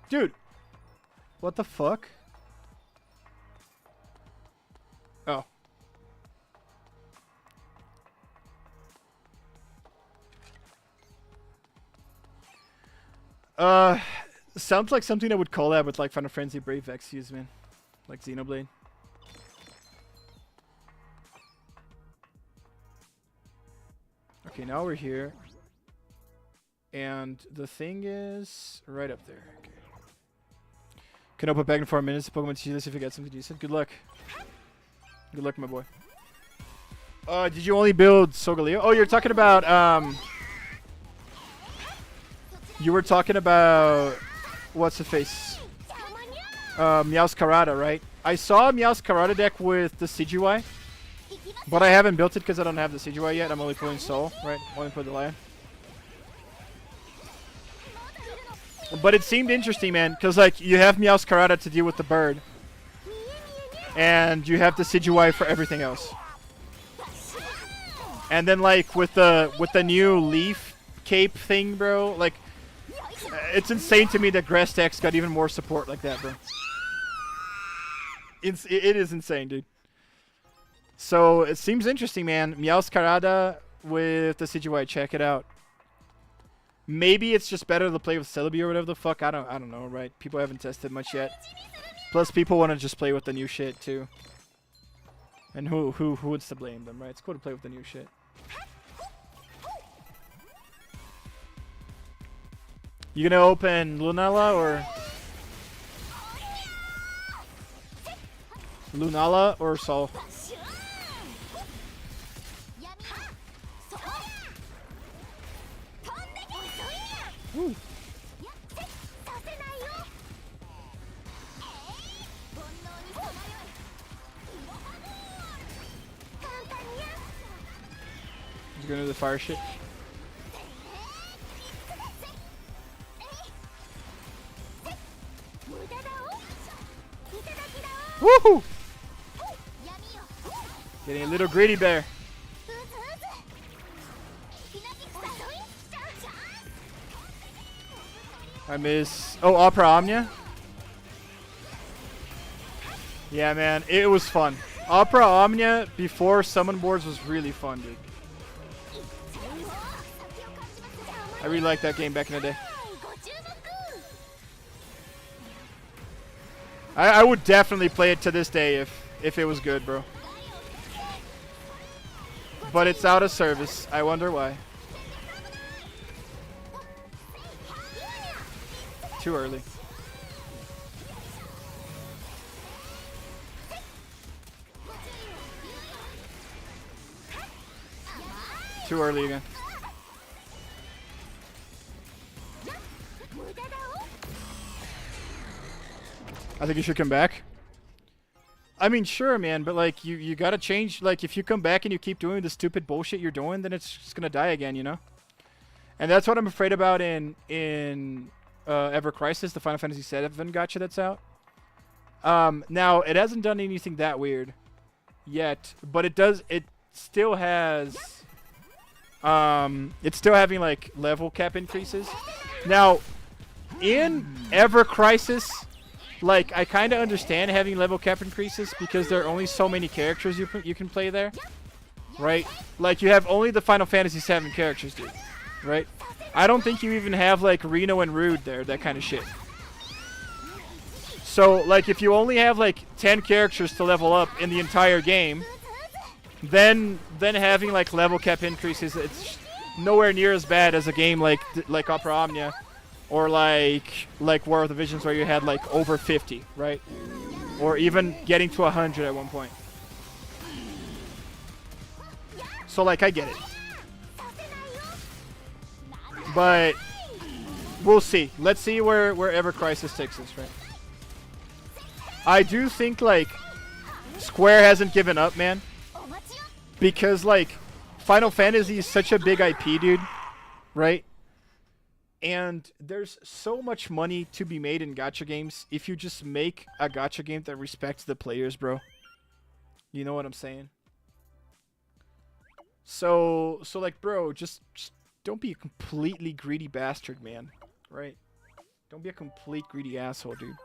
[SPEAKER 1] Dude! What the fuck? Oh. Sounds like something I would collab with like Final Fantasy Brave Exvius, man. Like Xenoblade. Okay, now we're here. And the thing is right up there. Okay. Can open back in 4 minutes. Pokemon TG, let's see if we get something decent. Good luck. Good luck, my boy. Did you only build Solgaleo? Oh, you're talking about, you were talking about, what's the face? Meowscarada, right? I saw a Meowscarada deck with the CGY, but I haven't built it because I don't have the CGY yet. I'm only pulling Soul, right? Only put the Lion. But it seemed interesting, man, because like you have Meowscarada to deal with the bird, and you have the CGY for everything else. And then like with the new leaf cape thing, bro, like it's insane to me that Grass Tax got even more support like that, bro. It is insane, dude. So it seems interesting, man. Meowscarada with the CGY, check it out. Maybe it's just better to play with Celebi or whatever the fuck. I don't know, right? People haven't tested much yet. Plus, people want to just play with the new shit too. And who would to blame them, right? It's cool to play with the new shit. You gonna open Lunala or Lunala or Sol? Woo. He's gonna do the fire shit. Woohoo! Getting a little greedy bear. I miss... Oh, Opera Omnia? Yeah, man. It was fun. Opera Omnia before Summon Boards was really fun, dude. I really liked that game back in the day. I would definitely play it to this day if it was good, bro. But it's out of service. I wonder why. Too early. Too early again. I think you should come back. I mean, sure, man, but like you gotta change. Like, if you come back and you keep doing the stupid bullshit you're doing, then it's just gonna die again, you know. And that's what I'm afraid about in Ever Crisis, the Final Fantasy VII gacha that's out. Now it hasn't done anything that weird yet, but it does. It still has. It's still having like level cap increases. Now, in Ever Crisis, like I kind of understand having level cap increases because there are only so many characters you can play there, right? Like you have only the Final Fantasy VII characters, dude, right? I don't think you even have like Reno and Rude there, that kind of shit. So like if you only have like 10 characters to level up in the entire game, then having like level cap increases, it's nowhere near as bad as a game like Opera Omnia or like War of the Visions where you had like over 50, right? Or even getting to 100 at one point. So like I get it. But we'll see. Let's see where Ever Crisis takes us, right? I do think like Square hasn't given up, man. Because like Final Fantasy is such a big IP, dude, right? And there's so much money to be made in gacha games if you just make a gacha game that respects the players, bro. You know what I'm saying? So like, bro, just don't be a completely greedy bastard, man. Right? Don't be a complete greedy asshole, dude.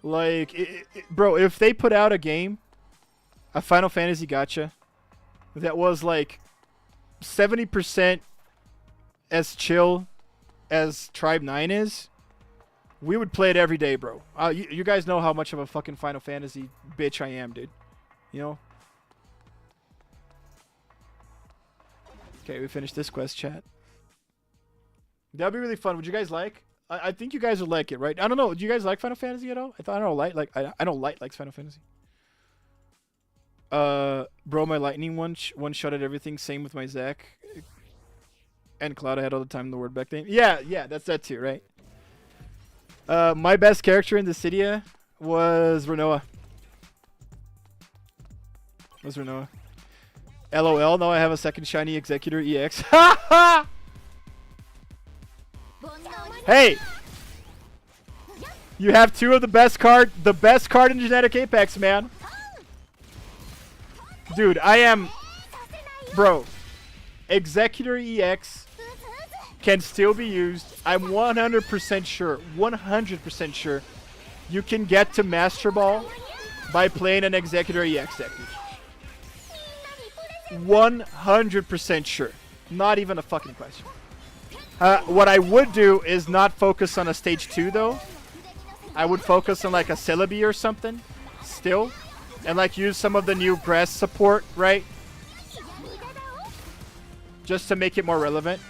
[SPEAKER 1] Like, bro, if they put out a game, a Final Fantasy Gacha, that was like 70% as chill as Tribe 9 is, we would play it every day, bro. You guys know how much of a fucking Final Fantasy bitch I am, dude. You know? Okay, we finished this quest, chat. That'd be really fun. Would you guys like? I think you guys would like it, right? I don't know. Do you guys like Final Fantasy at all? I don't like Final Fantasy. Bro, my lightning one shot at everything. Same with my Zac. And Cloud, I had all the time the word back then. Yeah, that's that too, right? My best character in the Cydia was Renoa. LOL, now I have a second shiny Executor EX. Ha ha! Hey! You have two of the best card in Genetic Apex, man. Dude, I am... Bro. Executor EX can still be used. I'm 100% sure, 100% sure you can get to Master Ball by playing an Executor EX deck. 100% sure. Not even a fucking question. What I would do is not focus on a stage 2 though. I would focus on like a Celebi or something still. And like use some of the new grass support, right? Just to make it more relevant.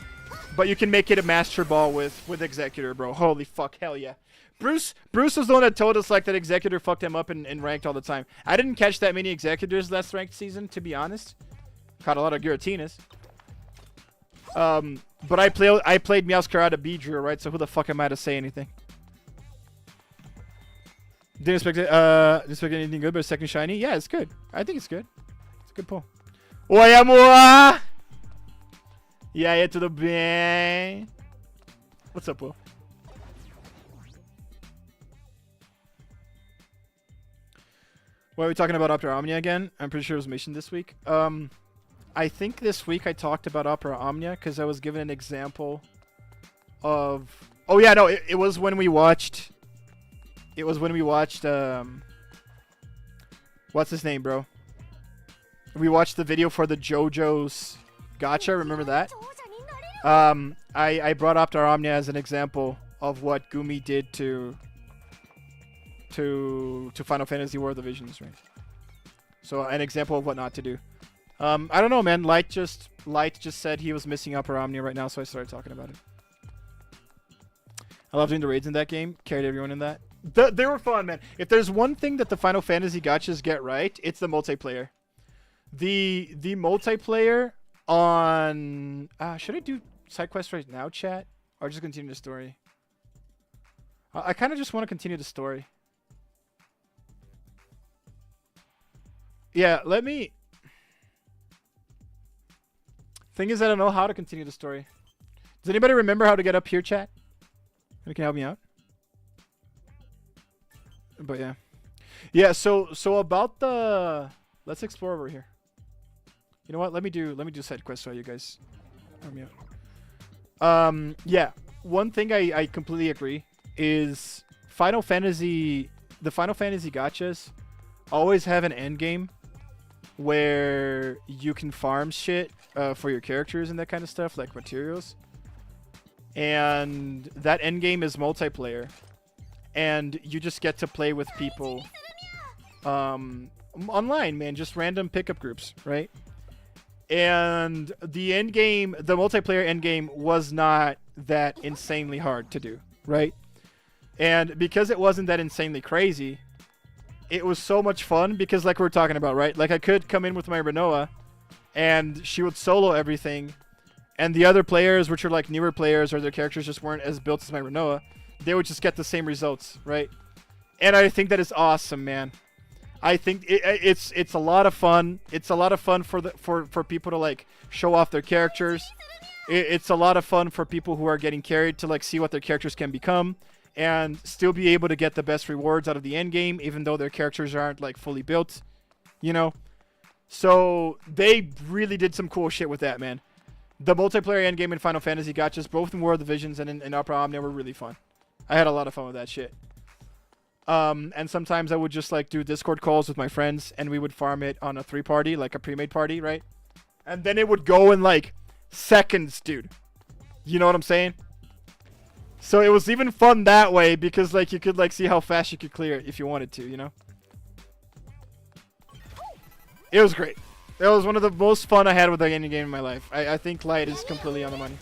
[SPEAKER 1] But you can make it a Master Ball with Executor, bro. Holy fuck, hell yeah. Bruce was the one that told us like that Executor fucked him up in ranked all the time. I didn't catch that many Executors last ranked season, to be honest. Caught a lot of Giratinas. But I played Meowscarada Beedrill, right? So who the fuck am I to say anything? Didn't expect anything good, but a second shiny? Yeah, it's good. I think it's good. It's a good pull. Oi, amor! E aí, tudo bem? What's up, Will? Why are we talking about Opera Omnia again? I'm pretty sure it was mentioned this week. I think this week I talked about Opera Omnia because I was given an example of... Oh yeah, no, it was when we watched... It was when we watched... What's his name, bro? We watched the video for the JoJo's Gacha, remember that? I brought up Opera Omnia as an example of what Gumi did to Final Fantasy War of the Visions, right? So an example of what not to do. I don't know, man. Light just said he was missing Opera Omnia right now, so I started talking about it. I love doing the raids in that game. Carried everyone in that. They were fun, man. If there's one thing that the Final Fantasy gachas get right, it's the multiplayer. The multiplayer on... should I do side quests right now, chat? Or just continue the story? I kind of just want to continue the story. Yeah, let me... Thing is, I don't know how to continue the story. Does anybody remember how to get up here, chat? You can help me out. But yeah. Yeah, so about the... Let's explore over here. You know what? Let me do side quests so you guys help me out. Yeah. One thing I completely agree is the Final Fantasy gachas always have an end game where you can farm shit for your characters and that kind of stuff, like materials. And that end game is multiplayer. And you just get to play with people online, man. Just random pickup groups, right? And the end game, the multiplayer end game was not that insanely hard to do, right? And because it wasn't that insanely crazy, it was so much fun because like we were talking about, right? Like I could come in with my Renoa and she would solo everything. And the other players, which are like newer players or their characters just weren't as built as my Renoa, they would just get the same results, right? And I think that is awesome, man. I think it's a lot of fun. It's a lot of fun for people to like show off their characters. It's a lot of fun for people who are getting carried to like see what their characters can become and still be able to get the best rewards out of the end game, even though their characters aren't like fully built, you know. So they really did some cool shit with that, man. The multiplayer endgame in Final Fantasy Gachas, both in War of the Visions and in Opera Omnia, were really fun. I had a lot of fun with that shit. And sometimes I would just like do Discord calls with my friends, and we would farm it on a 3-party, like a pre-made party, right? And then it would go in like seconds, dude. You know what I'm saying? So it was even fun that way because like you could like see how fast you could clear it if you wanted to, you know? It was great. It was one of the most fun I had with any game in my life. I think Light is completely on the money.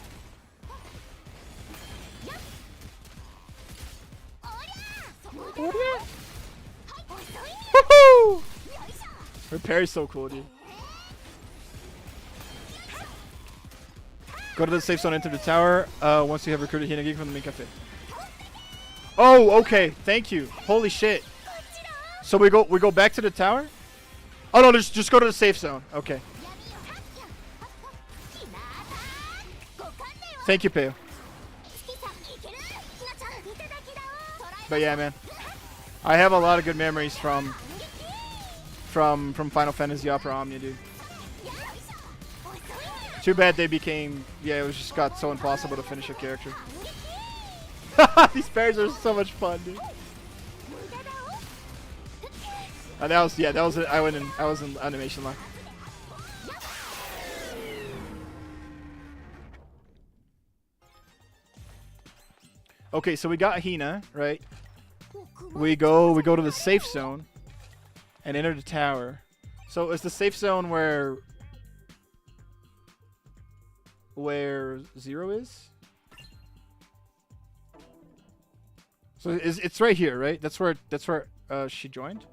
[SPEAKER 1] Woohoo! Her parry's so cool, dude. Go to the safe zone, enter the tower. Once you have recruited Hinagi from the main cafe. Oh, okay. Thank you. Holy shit. So we go back to the tower? Oh no, just go to the safe zone. Okay. Thank you, Peo. But yeah, man. I have a lot of good memories from Final Fantasy Opera Omnia, dude. Too bad they became, yeah, it was just got so impossible to finish a character. These parries are so much fun, dude. And that was, yeah, that was, I was in animation lock. Okay, so we got Hina, right? We go to the safe zone and enter the tower. So is the safe zone where Zero is? So it's right here, right? That's where she joined.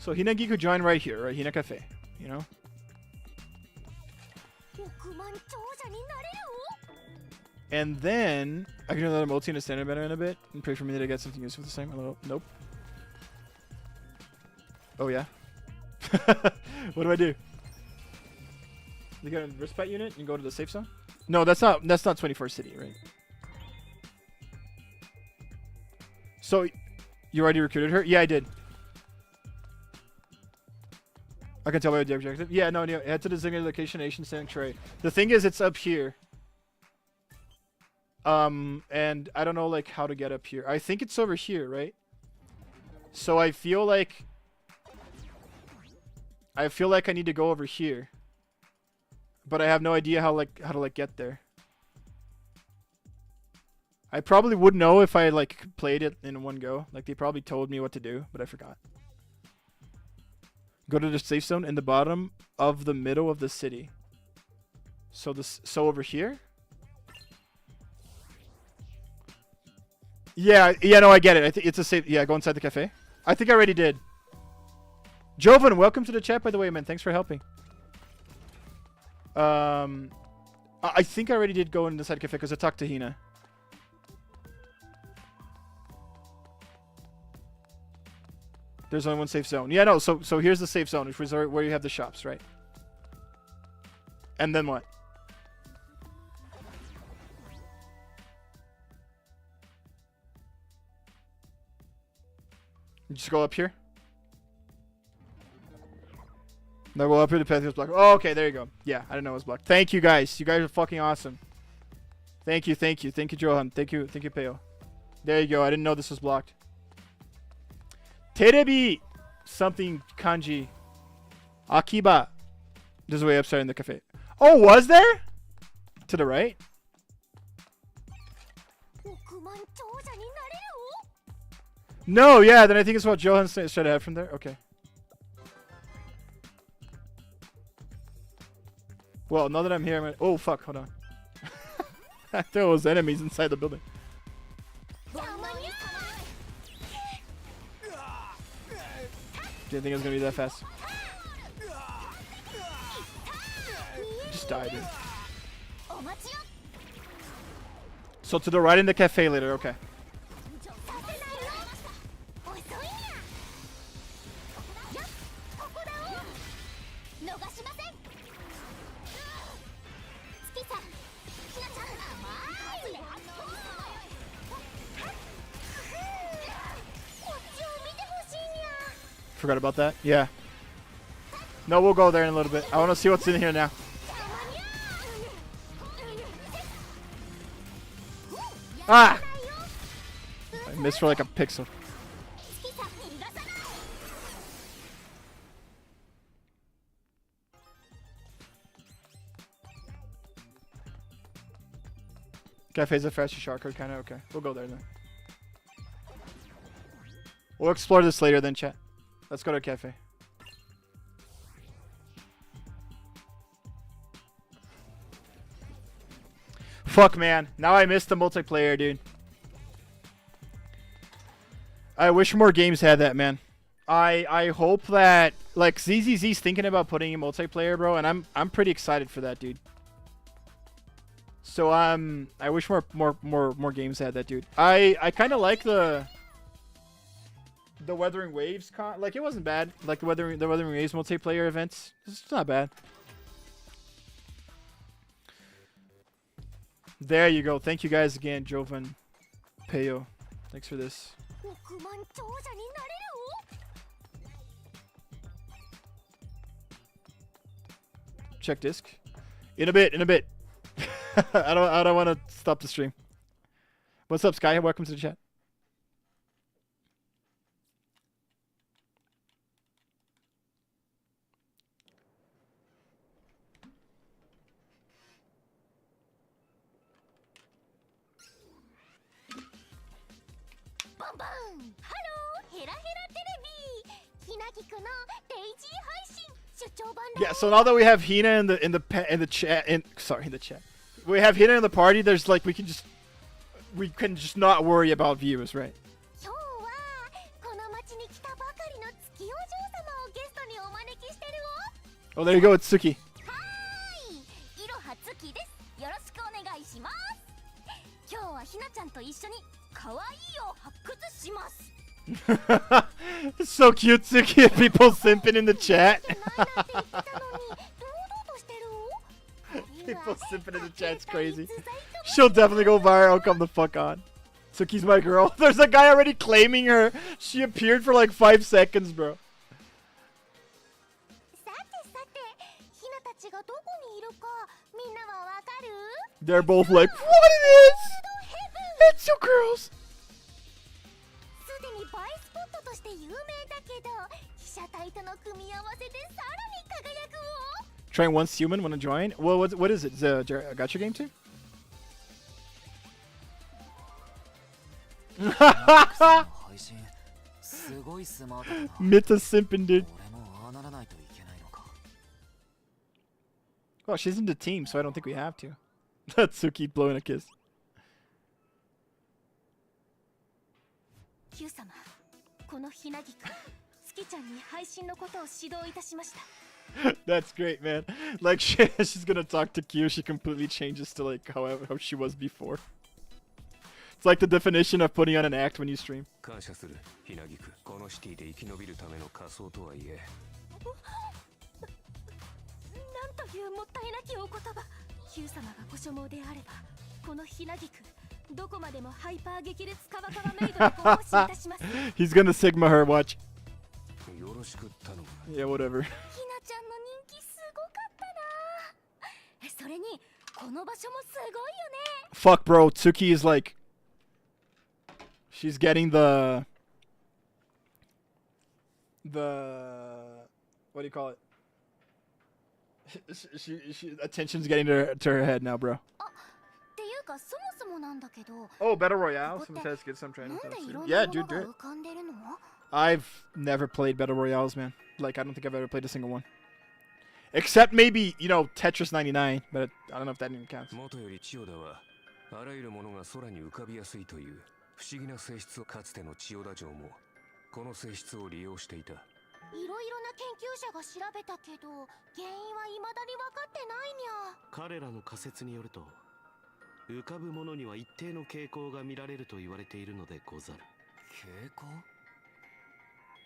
[SPEAKER 1] So Hinagi could join right here, right? Hina Cafe, you know? And then I can do another multi and a standard meta in a bit and pray for me that I get something useful this time. Nope. Oh yeah. What do I do? You get a respite unit and go to the safe zone? No, that's not 24 City, right? So you already recruited her? Yeah, I did. I can tell by the objective. Yeah, no, head to the designated location, Asian Sanctuary. The thing is, it's up here. And I don't know, like, how to get up here. I think it's over here, right? So I feel like I need to go over here. But I have no idea how to get there. I probably would know if I, like, played it in one go. Like, they probably told me what to do, but I forgot. Go to the safe zone in the bottom of the middle of the city. So over here? Yeah, no, I get it. I think it's a safe. Yeah, go inside the cafe. I think I already did. Jovan, welcome to the chat, by the way, man. Thanks for helping. I think I already did go inside the cafe because I talked to Hina. There's only one safe zone. Yeah, no. So here's the safe zone, which is where you have the shops, right? And then what? You just go up here. No, go up here. The path is blocked. Oh, okay. There you go. Yeah, I didn't know it was blocked. Thank you, guys. You guys are fucking awesome. Thank you, Johan. Thank you, Peo. There you go. I didn't know this was blocked. Terebi something kanji. Akiba. There's a way upstairs in the cafe. Oh, was there? To the right? No, yeah, then I think it's what Johan should have from there. Okay. Well, now that I'm here, I'm gonna... Oh, fuck, hold on. I thought it was enemies inside the building. Didn't think it was gonna be that fast. Just died, dude. So to the right in the cafe later, okay. Forgot about that. Yeah. No, we'll go there in a little bit. I want to see what's in here now. Ah! I missed for like a pixel. Cafe's a faster shortcut, kind of. Okay, we'll go there then. We'll explore this later then, chat. Let's go to a cafe. Fuck, man. Now I missed the multiplayer, dude. I wish more games had that, man. I hope that, like, ZZZ's thinking about putting in multiplayer, bro, and I'm pretty excited for that, dude. So I wish more games had that, dude. I kind of like the Wuthering Waves like, it wasn't bad. Like the Wuthering Waves multiplayer events. It's not bad. There you go. Thank you guys again, Jovan Peyo. Thanks for this. Check disc. In a bit. I don't want to stop the stream. What's up, Sky? Welcome to the chat. Yeah, so now that we have Hina in the chat, we have Hina in the party. There's like we can just not worry about viewers, right? Oh, there you go. It's Tsuki. It's so cute, Tsuki. People simping in the chat. People simping in the chat's crazy. She'll definitely go viral. Come the fuck on. Tsuki's my girl. There's a guy already claiming her. She appeared for like 5 seconds, bro. They're both like, what it is? It's two girls. Trying once human, wanna join? Well, what is it? Is it a gacha game too? Mita simping, dude. Well, she's in the team, so I don't think we have to. Tsuki blowing a kiss. That's great, man. Like she's gonna talk to Q, she completely changes to like how she was before. It's like the definition of putting on an act when you stream. He's gonna Sigma her, watch. Yeah, whatever. Fuck, bro. Tsuki is like... She's getting the... What do you call it? Attention's getting to her head now, bro. Oh, Battle Royale? Someone says get some training. Yeah, dude, do it. I've never played Battle Royales, man. Like, I don't think I've ever played a single one. Except maybe, you know, Tetris 99, but I don't know if that even counts.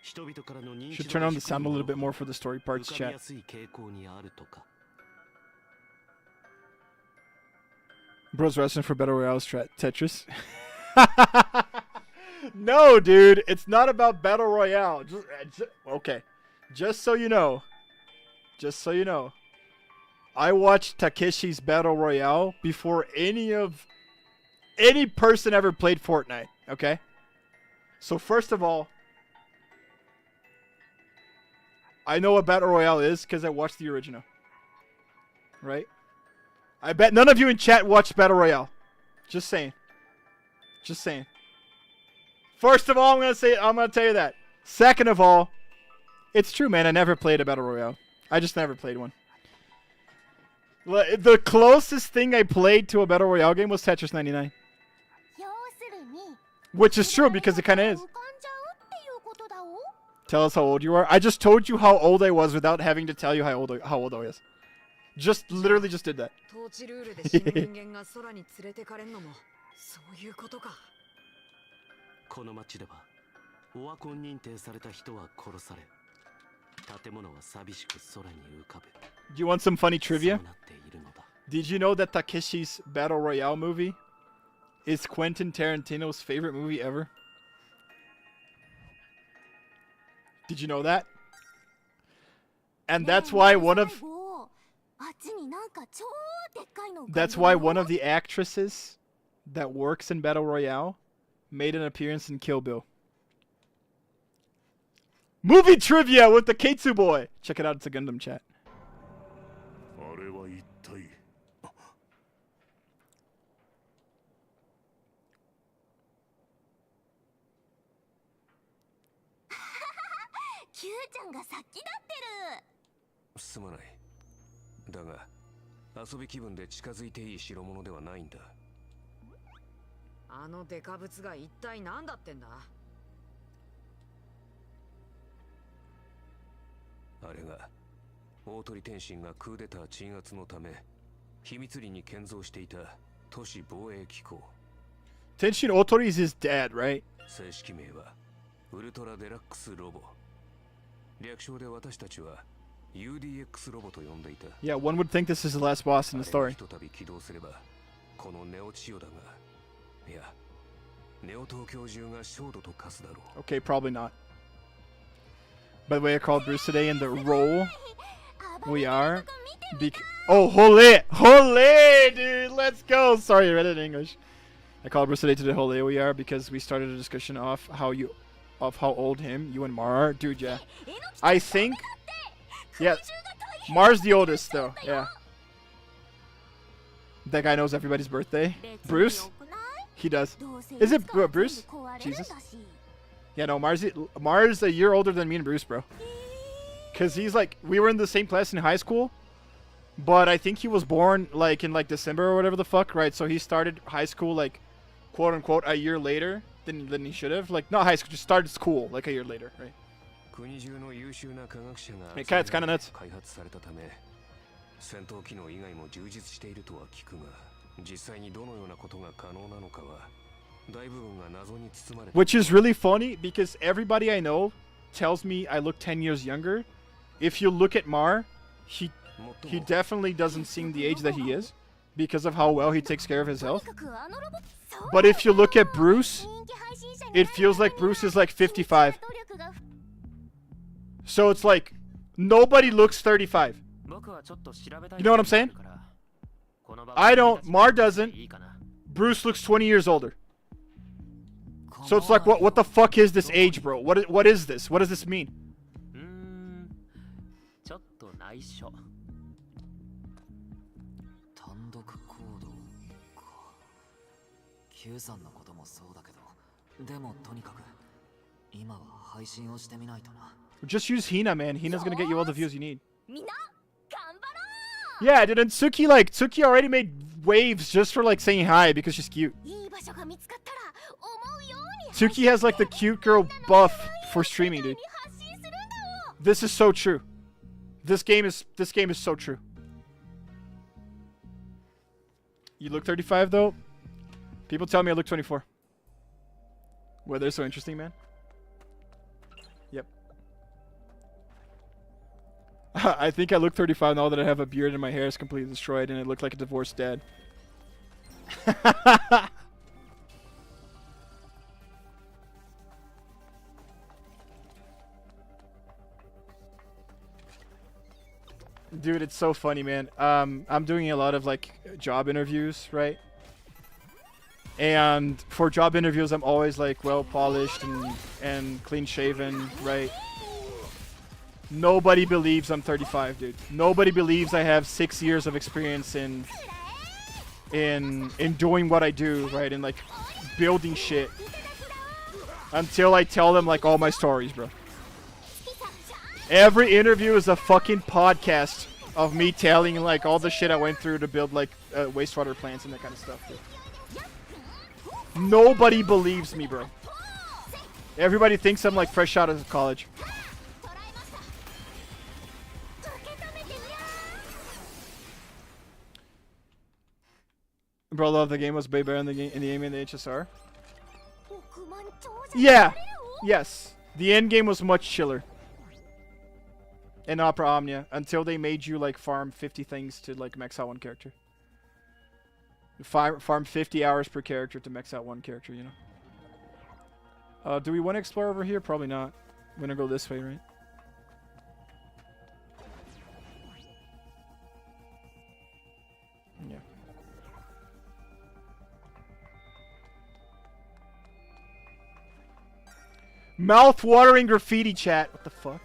[SPEAKER 1] Should turn on the sound a little bit more for the story parts, chat. Bro's wrestling for Battle Royale Tetris. No, dude, it's not about battle royale. Okay, just so you know, I watched Takeshi's battle royale before any person ever played Fortnite. Okay, so first of all, I know what battle royale is because I watched the original. Right? I bet none of you in chat watched battle royale. Just saying. First of all, I'm gonna tell you that. Second of all, it's true, man. I never played a battle royale. I just never played one. The closest thing I played to a battle royale game was Tetris 99. Which is true because it kind of is. Tell us how old you are. I just told you how old I was without having to tell you how old I was. Literally just did that.
[SPEAKER 2] この町ではオワコン認定された人は殺され、建物は寂しく空に浮かぶ。
[SPEAKER 1] Do you want some funny trivia? Did you know that Takeshi's Battle Royale movie is Quentin Tarantino's favorite movie ever? Did you know that? And that's why one of the actresses that works in Battle Royale made an appearance in Kill Bill. Movie trivia with the Ktsu boy. Check it out. It's a Gundam chat.
[SPEAKER 2] Q あのデカブツが一体何だってんだ。あれが大鳥天心がクーデター鎮圧のため秘密裏に建造していた都市防衛機構。
[SPEAKER 1] Tenshin Otori is his dad, right?
[SPEAKER 2] 正式名はウルトラデラックスロボ。略称で私たちは UDX ロボと呼んでいた。
[SPEAKER 1] Yeah, one would think this is the last boss in the story.
[SPEAKER 2] ひとたび起動すればこのネオチオだが。
[SPEAKER 1] Okay, probably not. By the way, I called Bruce today in the role we are. Oh, Hole, dude, let's go. Sorry, I read it in English. I called Bruce today to the Hole we are because we started a discussion of how old you and Mar are. Dude, yeah. I think, yeah, Mar's the oldest though. Yeah. That guy knows everybody's birthday. Bruce? He does. Is it Bruce? Jesus. Yeah, no, Mars a year older than me and Bruce, bro. Cause he's like, we were in the same class in high school, but I think he was born like in like December or whatever the fuck, right? So he started high school like, quote unquote, a year later than he should have. Like not high school, just started school like a year later, right? Hey, Kat, it's kind of nuts. Which is really funny because everybody I know tells me I look 10 years younger. If you look at Mar, he definitely doesn't seem the age that he is because of how well he takes care of his health. But if you look at Bruce, it feels like Bruce is like 55. So it's like nobody looks 35. You know what I'm saying? I don't. Mar doesn't. Bruce looks 20 years older. So it's like, what the fuck is this age, bro? What is this? What does this mean? Just use Hina, man. Hina's gonna get you all the views you need. Yeah, dude, and Tsuki already made waves just for like saying hi because she's cute. Tsuki has like the cute girl buff for streaming, dude. This is so true. This game is so true. You look 35 though? People tell me I look 24. Well, they're so interesting, man. Yep. I think I look 35 now that I have a beard and my hair is completely destroyed and I look like a divorced dad. Dude, it's so funny, man. I'm doing a lot of like job interviews, right? And for job interviews, I'm always like well polished and clean shaven, right? Nobody believes I'm 35, dude. Nobody believes I have 6 years of experience in doing what I do, right? And like building shit. Until I tell them like all my stories, bro. Every interview is a fucking podcast of me telling like all the shit I went through to build like wastewater plants and that kind of stuff, dude. Nobody believes me, bro. Everybody thinks I'm like fresh out of college. Bro, love the game was way better in the game in the HSR. Yeah. Yes. The end game was much chiller. In Opera Omnia, until they made you like farm 50 things to like max out one character. Farm 50 hours per character to max out one character, you know. Do we want to explore over here? Probably not. We're gonna go this way, right? Yeah. Mouth-watering graffiti chat. What the fuck?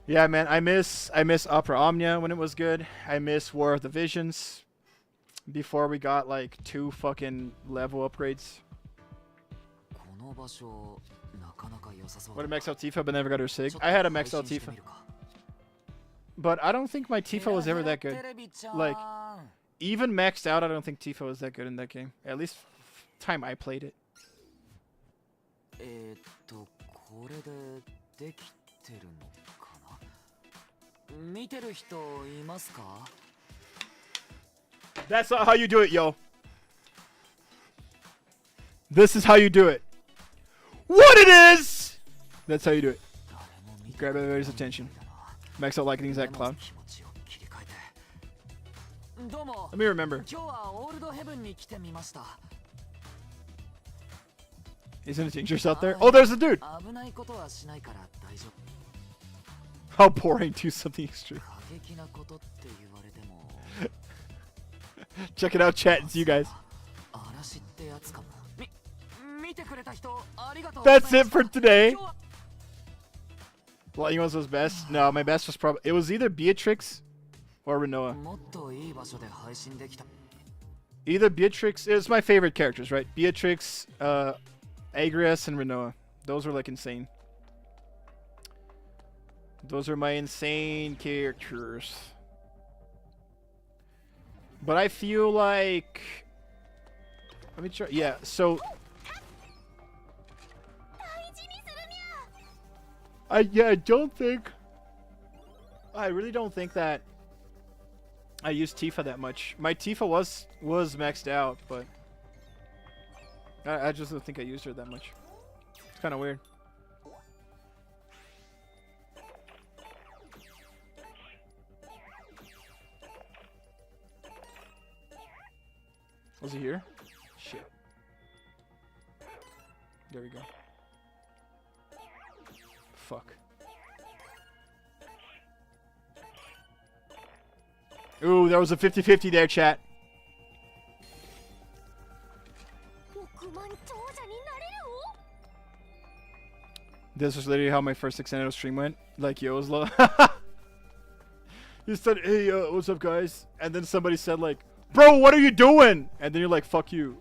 [SPEAKER 1] Yeah, man, I miss Opera Omnia when it was good. I miss War of the Visions before we got like 2 fucking level upgrades. What a maxed out Tifa, but never got her Sig. I had a maxed out Tifa, but I don't think my Tifa was ever that good. Like, even maxed out, I don't think Tifa was that good in that game. At least time I played it. That's not how you do it, yo. This is how you do it. What it is! That's how you do it. Grab everybody's attention. Max out like an exact cloud. Let me remember. Isn't it dangerous out there? Oh, there's a dude! How boring, do something extreme. Check it out, chat. It's you guys. That's it for today. Well, yours was best. No, my best was probably... It was either Beatrix or Renoa. Either Beatrix... It's my favorite characters, right? Beatrix, Agrias, and Renoa. Those were like insane. Those are my insane characters. But I feel like... Let me try... Yeah, so... I don't think... I really don't think that I used Tifa that much. My Tifa was maxed out, but... I just don't think I used her that much. It's kind of weird. Was he here? Shit. There we go. Fuck. Ooh, there was a 50-50 there, chat. This was literally how my first extended stream went. Like, yo, it was low. You said, hey, what's up, guys? And then somebody said, like, bro, what are you doing? And then you're like, fuck you.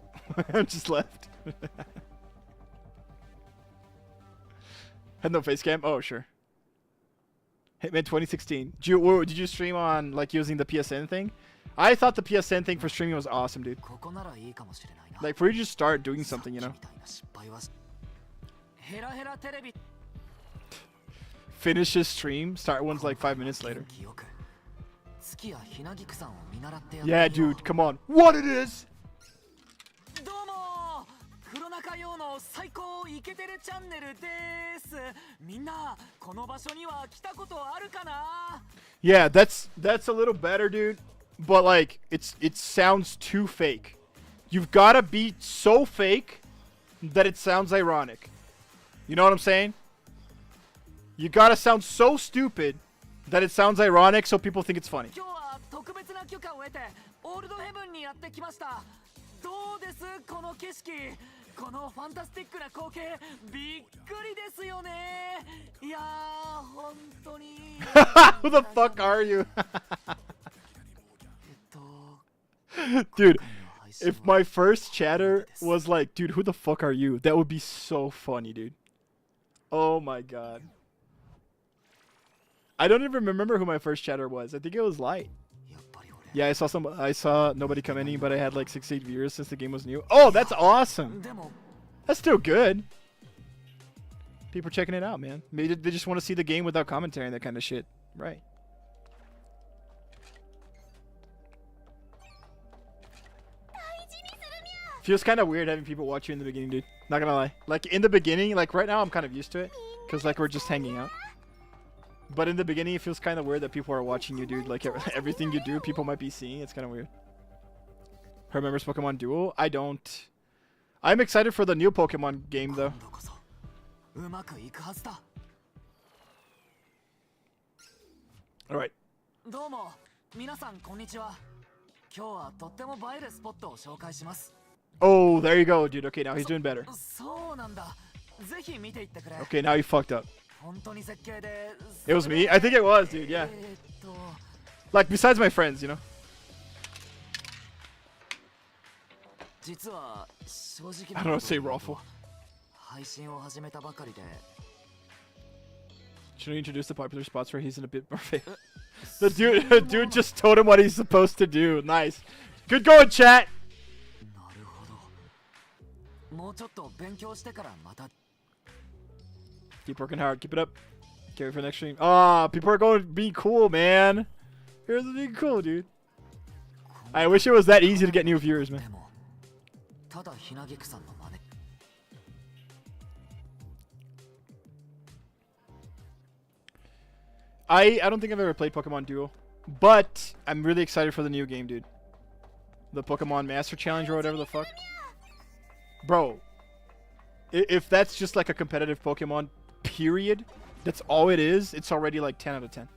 [SPEAKER 1] And just left. Had no face cam? Oh, sure. Hitman 2016. Did you stream on, like, using the PSN thing? I thought the PSN thing for streaming was awesome, dude. Like, for you to just start doing something, you know? Finish his stream, start one's like 5 minutes later. Yeah, dude, come on. What it is? Yeah, that's a little better, dude. But like, it sounds too fake. You've got to be so fake that it sounds ironic. You know what I'm saying? You gotta sound so stupid that it sounds ironic so people think it's funny.
[SPEAKER 3] 今日は特別な許可を得てオールドヘブンにやってきました。どうですこの景色、このファンタスティックな光景、びっくりですよね。いやー本当に。
[SPEAKER 1] Who the fuck are you? Dude, if my first chatter was like, dude, who the fuck are you? That would be so funny, dude. Oh my god. I don't even remember who my first chatter was. I think it was Light. Yeah, I saw nobody come in, but I had like 68 viewers since the game was new. Oh, that's awesome. That's still good. People are checking it out, man. Maybe they just want to see the game without commentary and that kind of shit. Right. Feels kind of weird having people watch you in the beginning, dude. Not gonna lie. Like, in the beginning, like, right now I'm kind of used to it. Because, like, we're just hanging out. But in the beginning, it feels kind of weird that people are watching you, dude. Like, everything you do, people might be seeing. It's kind of weird. Who remembers Pokemon Duel? I don't. I'm excited for the new Pokemon game, though. Alright. Oh, there you go, dude. Okay, now he's doing better. Okay, now he fucked up. It was me? I think it was, dude, yeah. Like, besides my friends, you know? I don't know, say Raffle. Should we introduce the popular spots where he's in a bit more favor? The dude just told him what he's supposed to do. Nice. Good going, chat! Keep working hard. Keep it up. Can't wait for next stream. Ah, people are going to be cool, man. Here's being cool, dude. I wish it was that easy to get new viewers, man. I don't think I've ever played Pokemon Duel, but I'm really excited for the new game, dude. The Pokemon Master Challenge or whatever the fuck. Bro, if that's just like a competitive Pokemon, period, that's all it is, it's already like 10 out of 10.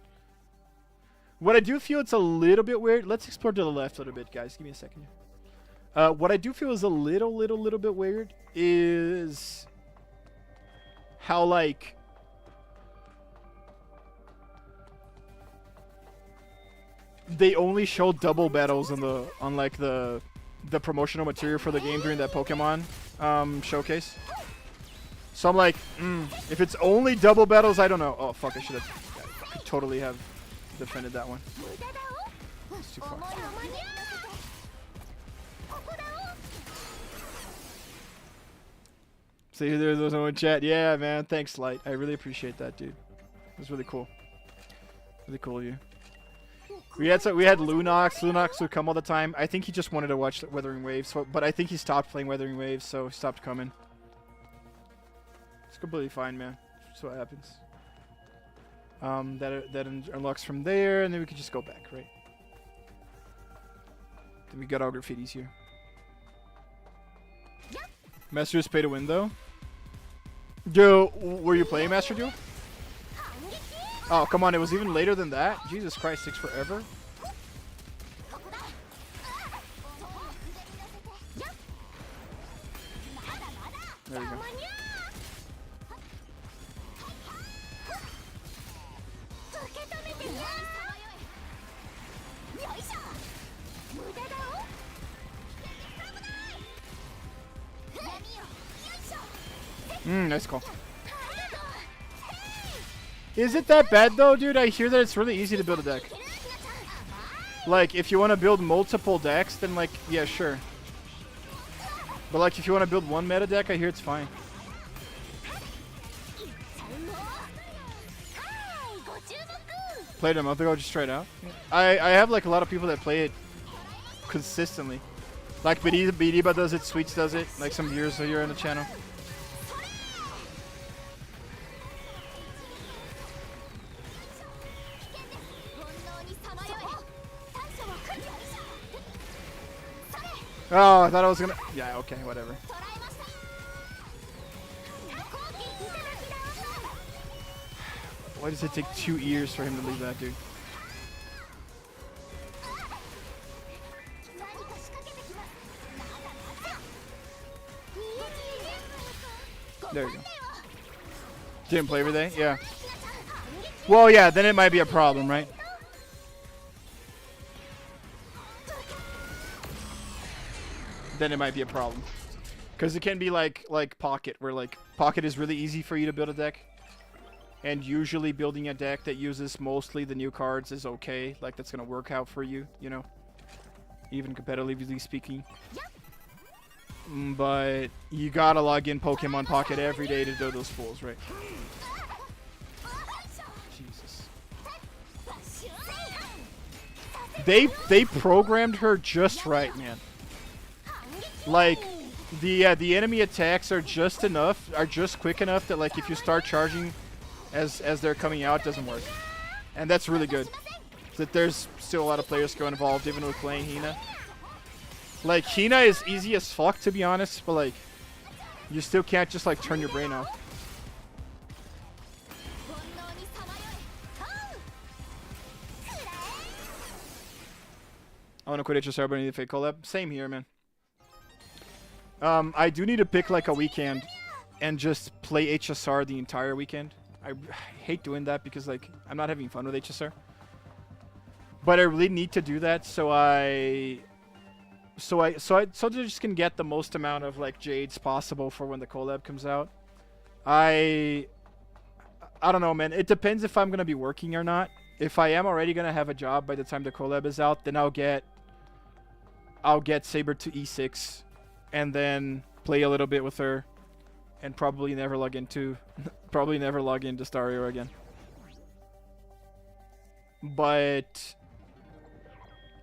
[SPEAKER 1] What I do feel it's a little bit weird, let's explore to the left a little bit, guys. Give me a second here. What I do feel is a little bit weird is how, like, they only show double battles on like the promotional material for the game during that Pokemon showcase. So I'm like, if it's only double battles, I don't know. Oh fuck, I should totally have defended that one. It's too far. See, there's no one chat. Yeah, man. Thanks, Light. I really appreciate that, dude. It was really cool. Really cool of you. We had Lunox. Lunox would come all the time. I think he just wanted to watch Weathering Waves, but I think he stopped playing Weathering Waves, so he stopped coming. It's completely fine, man. That's what happens. That unlocks from there, and then we can just go back, right? Then we got our graffitis here. Master is pay to win, though. Yo, were you playing Master Duel? Oh, come on, it was even later than that? Jesus Christ, takes forever. There you go. Nice call. Is it that bad though, dude? I hear that it's really easy to build a deck. Like, if you want to build multiple decks, then like, yeah, sure. But like, if you want to build one meta deck, I hear it's fine. Played it a month ago, just straight out. I have like a lot of people that play it consistently. Like Bidiba does it, Sweets does it, like some viewers here on the channel. Oh, I thought I was gonna... Yeah, okay, whatever. Why does it take 2 years for him to leave that, dude? There you go. Didn't play everything? Yeah. Well, yeah, then it might be a problem, right? Then it might be a problem. Because it can be like Pocket, where like Pocket is really easy for you to build a deck. And usually building a deck that uses mostly the new cards is okay. Like that's going to work out for you, you know. Even competitively speaking. But you gotta log in Pokemon Pocket every day to do those fools, right? Jesus. They programmed her just right, man. Like the enemy attacks are just quick enough that like if you start charging as they're coming out, it doesn't work. And that's really good. That there's still a lot of player skill involved even with playing Hina. Like, Hina is easy as fuck, to be honest, but, like, you still can't just, like, turn your brain off. I want to quit HSR, but I need a fake collab. Same here, man. I do need to pick, like, a weekend and just play HSR the entire weekend. I hate doing that because, like, I'm not having fun with HSR. But I really need to do that, so they just can get the most amount of like Jades possible for when the collab comes out. I don't know, man. It depends if I'm gonna be working or not. If I am already gonna have a job by the time the collab is out, then I'll get Saber to E6 and then play a little bit with her and probably never log into Stario again. But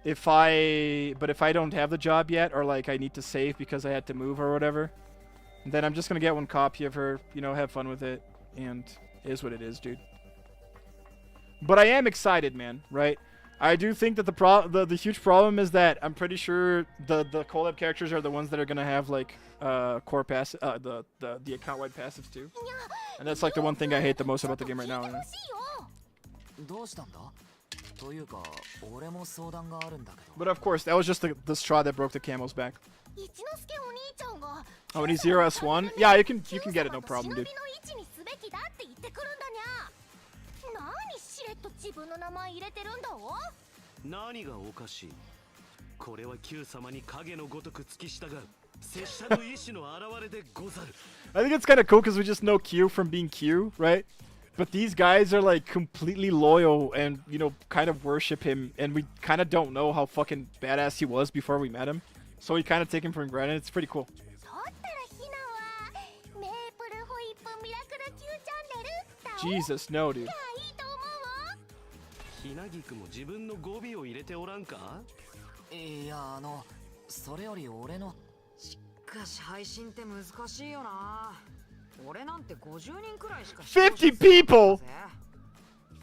[SPEAKER 1] if I don't have the job yet, or like I need to save because I had to move or whatever, then I'm just gonna get one copy of her, you know, have fun with it, and it is what it is, dude. But I am excited, man, right? I do think that the huge problem is that I'm pretty sure the collab characters are the ones that are gonna have like core pass the account-wide passives too, and that's like the one thing I hate the most about the game right now. You know? But of course, that was just the straw that broke the camel's back. Oh, and he's 0S1? Yeah, you can get it, no problem, dude. I think it's kind of cool because we just know Q from being Q, right? But these guys are like completely loyal and, you know, kind of worship him, and we kind of don't know how fucking badass he was before we met him. So we kind of take him for granted. It's pretty cool. Jesus, no, dude. $50 people!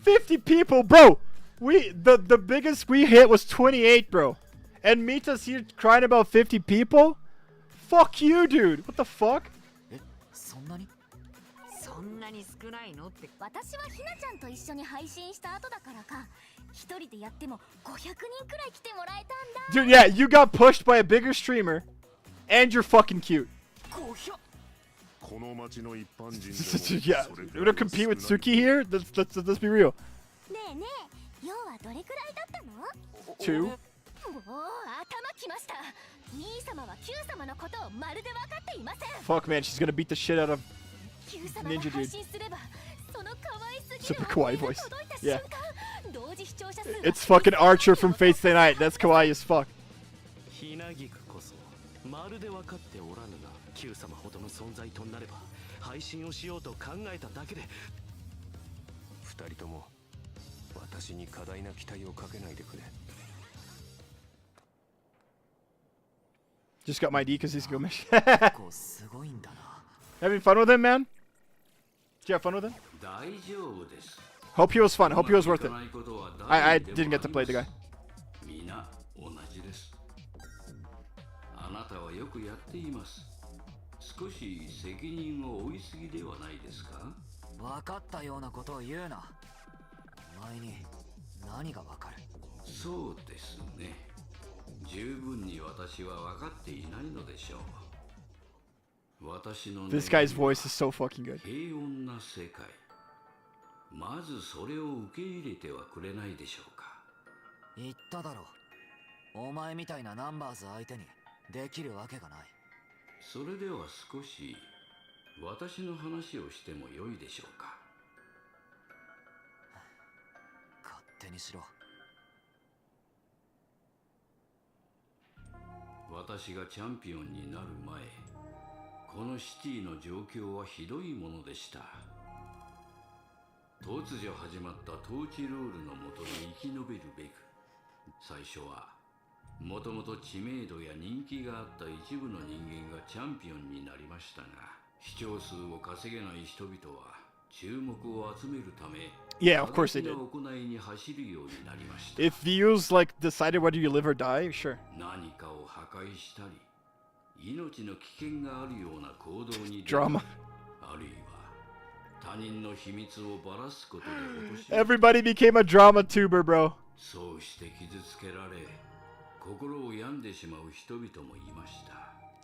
[SPEAKER 1] 50 people, bro! The biggest we hit was 28, bro. And Mita's here crying about 50 people? Fuck you, dude. What the fuck? Dude, yeah, you got pushed by a bigger streamer, and you're fucking cute. Yeah, you wanna compete with Suki here? Let's be real. 2. Fuck, man, she's gonna beat the shit out of Ninja, dude. Super kawaii voice. Yeah. It's fucking Archer from Fate Stay Night. That's kawaii as fuck.
[SPEAKER 2] 私に過大な期待をかけないでくれ。
[SPEAKER 1] Just got my D because he's Gomish. Having fun with him, man? Did you have fun with him? Hope he was fun. Hope he was worth it. I didn't get to play the guy.
[SPEAKER 4] あなたはよくやっています。少し責任を負いすぎではないですか?
[SPEAKER 3] 分かったようなことを言うな。お前に何が分かる？
[SPEAKER 4] そうですね。十分に私は分かっていないのでしょう。私の
[SPEAKER 1] This guy's voice is so fucking good.
[SPEAKER 4] 平穏な世界。まずそれを受け入れてはくれないでしょうか。
[SPEAKER 3] 言っただろう。お前みたいなナンバーズ相手にできるわけがない。
[SPEAKER 4] それでは少し私の話をしてもよいでしょうか。
[SPEAKER 3] 勝手にしろ。
[SPEAKER 4] 私がチャンピオンになる前、このシティの状況はひどいものでした。突如始まった統治ルールのもとに生き延びるべく、最初はもともと知名度や人気があった一部の人間がチャンピオンになりましたが、視聴数を稼げない人々は注目を集めるため、
[SPEAKER 1] Yeah, of course they did.
[SPEAKER 4] 行いに走るようになりました。
[SPEAKER 1] If views like decided whether you live or die, sure.
[SPEAKER 4] 何かを破壊したり、命の危険があるような行動に
[SPEAKER 1] Drama.
[SPEAKER 4] あるいは他人の秘密をばらすことで落とし、
[SPEAKER 1] Everybody became a drama tuber, bro.
[SPEAKER 4] そうして傷つけられ、心を病んでしまう人々もいました。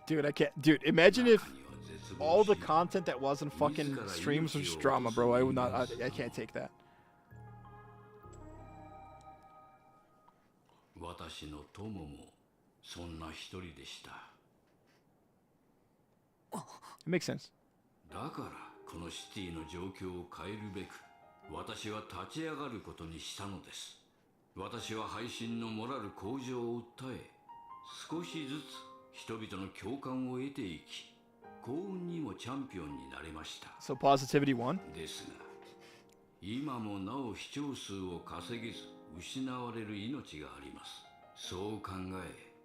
[SPEAKER 1] Dude, I can't. Dude, imagine if
[SPEAKER 4] 中には絶望し、
[SPEAKER 1] all the content that wasn't fucking streams was just drama, bro. I would not. I can't take that.
[SPEAKER 4] 私の友もそんな一人でした。
[SPEAKER 1] It makes sense.
[SPEAKER 4] だからこのシティの状況を変えるべく、私は立ち上がることにしたのです。私は配信のモラル向上を訴え、少しずつ人々の共感を得ていき、幸運にもチャンピオンになれました。
[SPEAKER 1] So positivity won.
[SPEAKER 4] ですが、今もなお視聴数を稼げず失われる命があります。そう考え、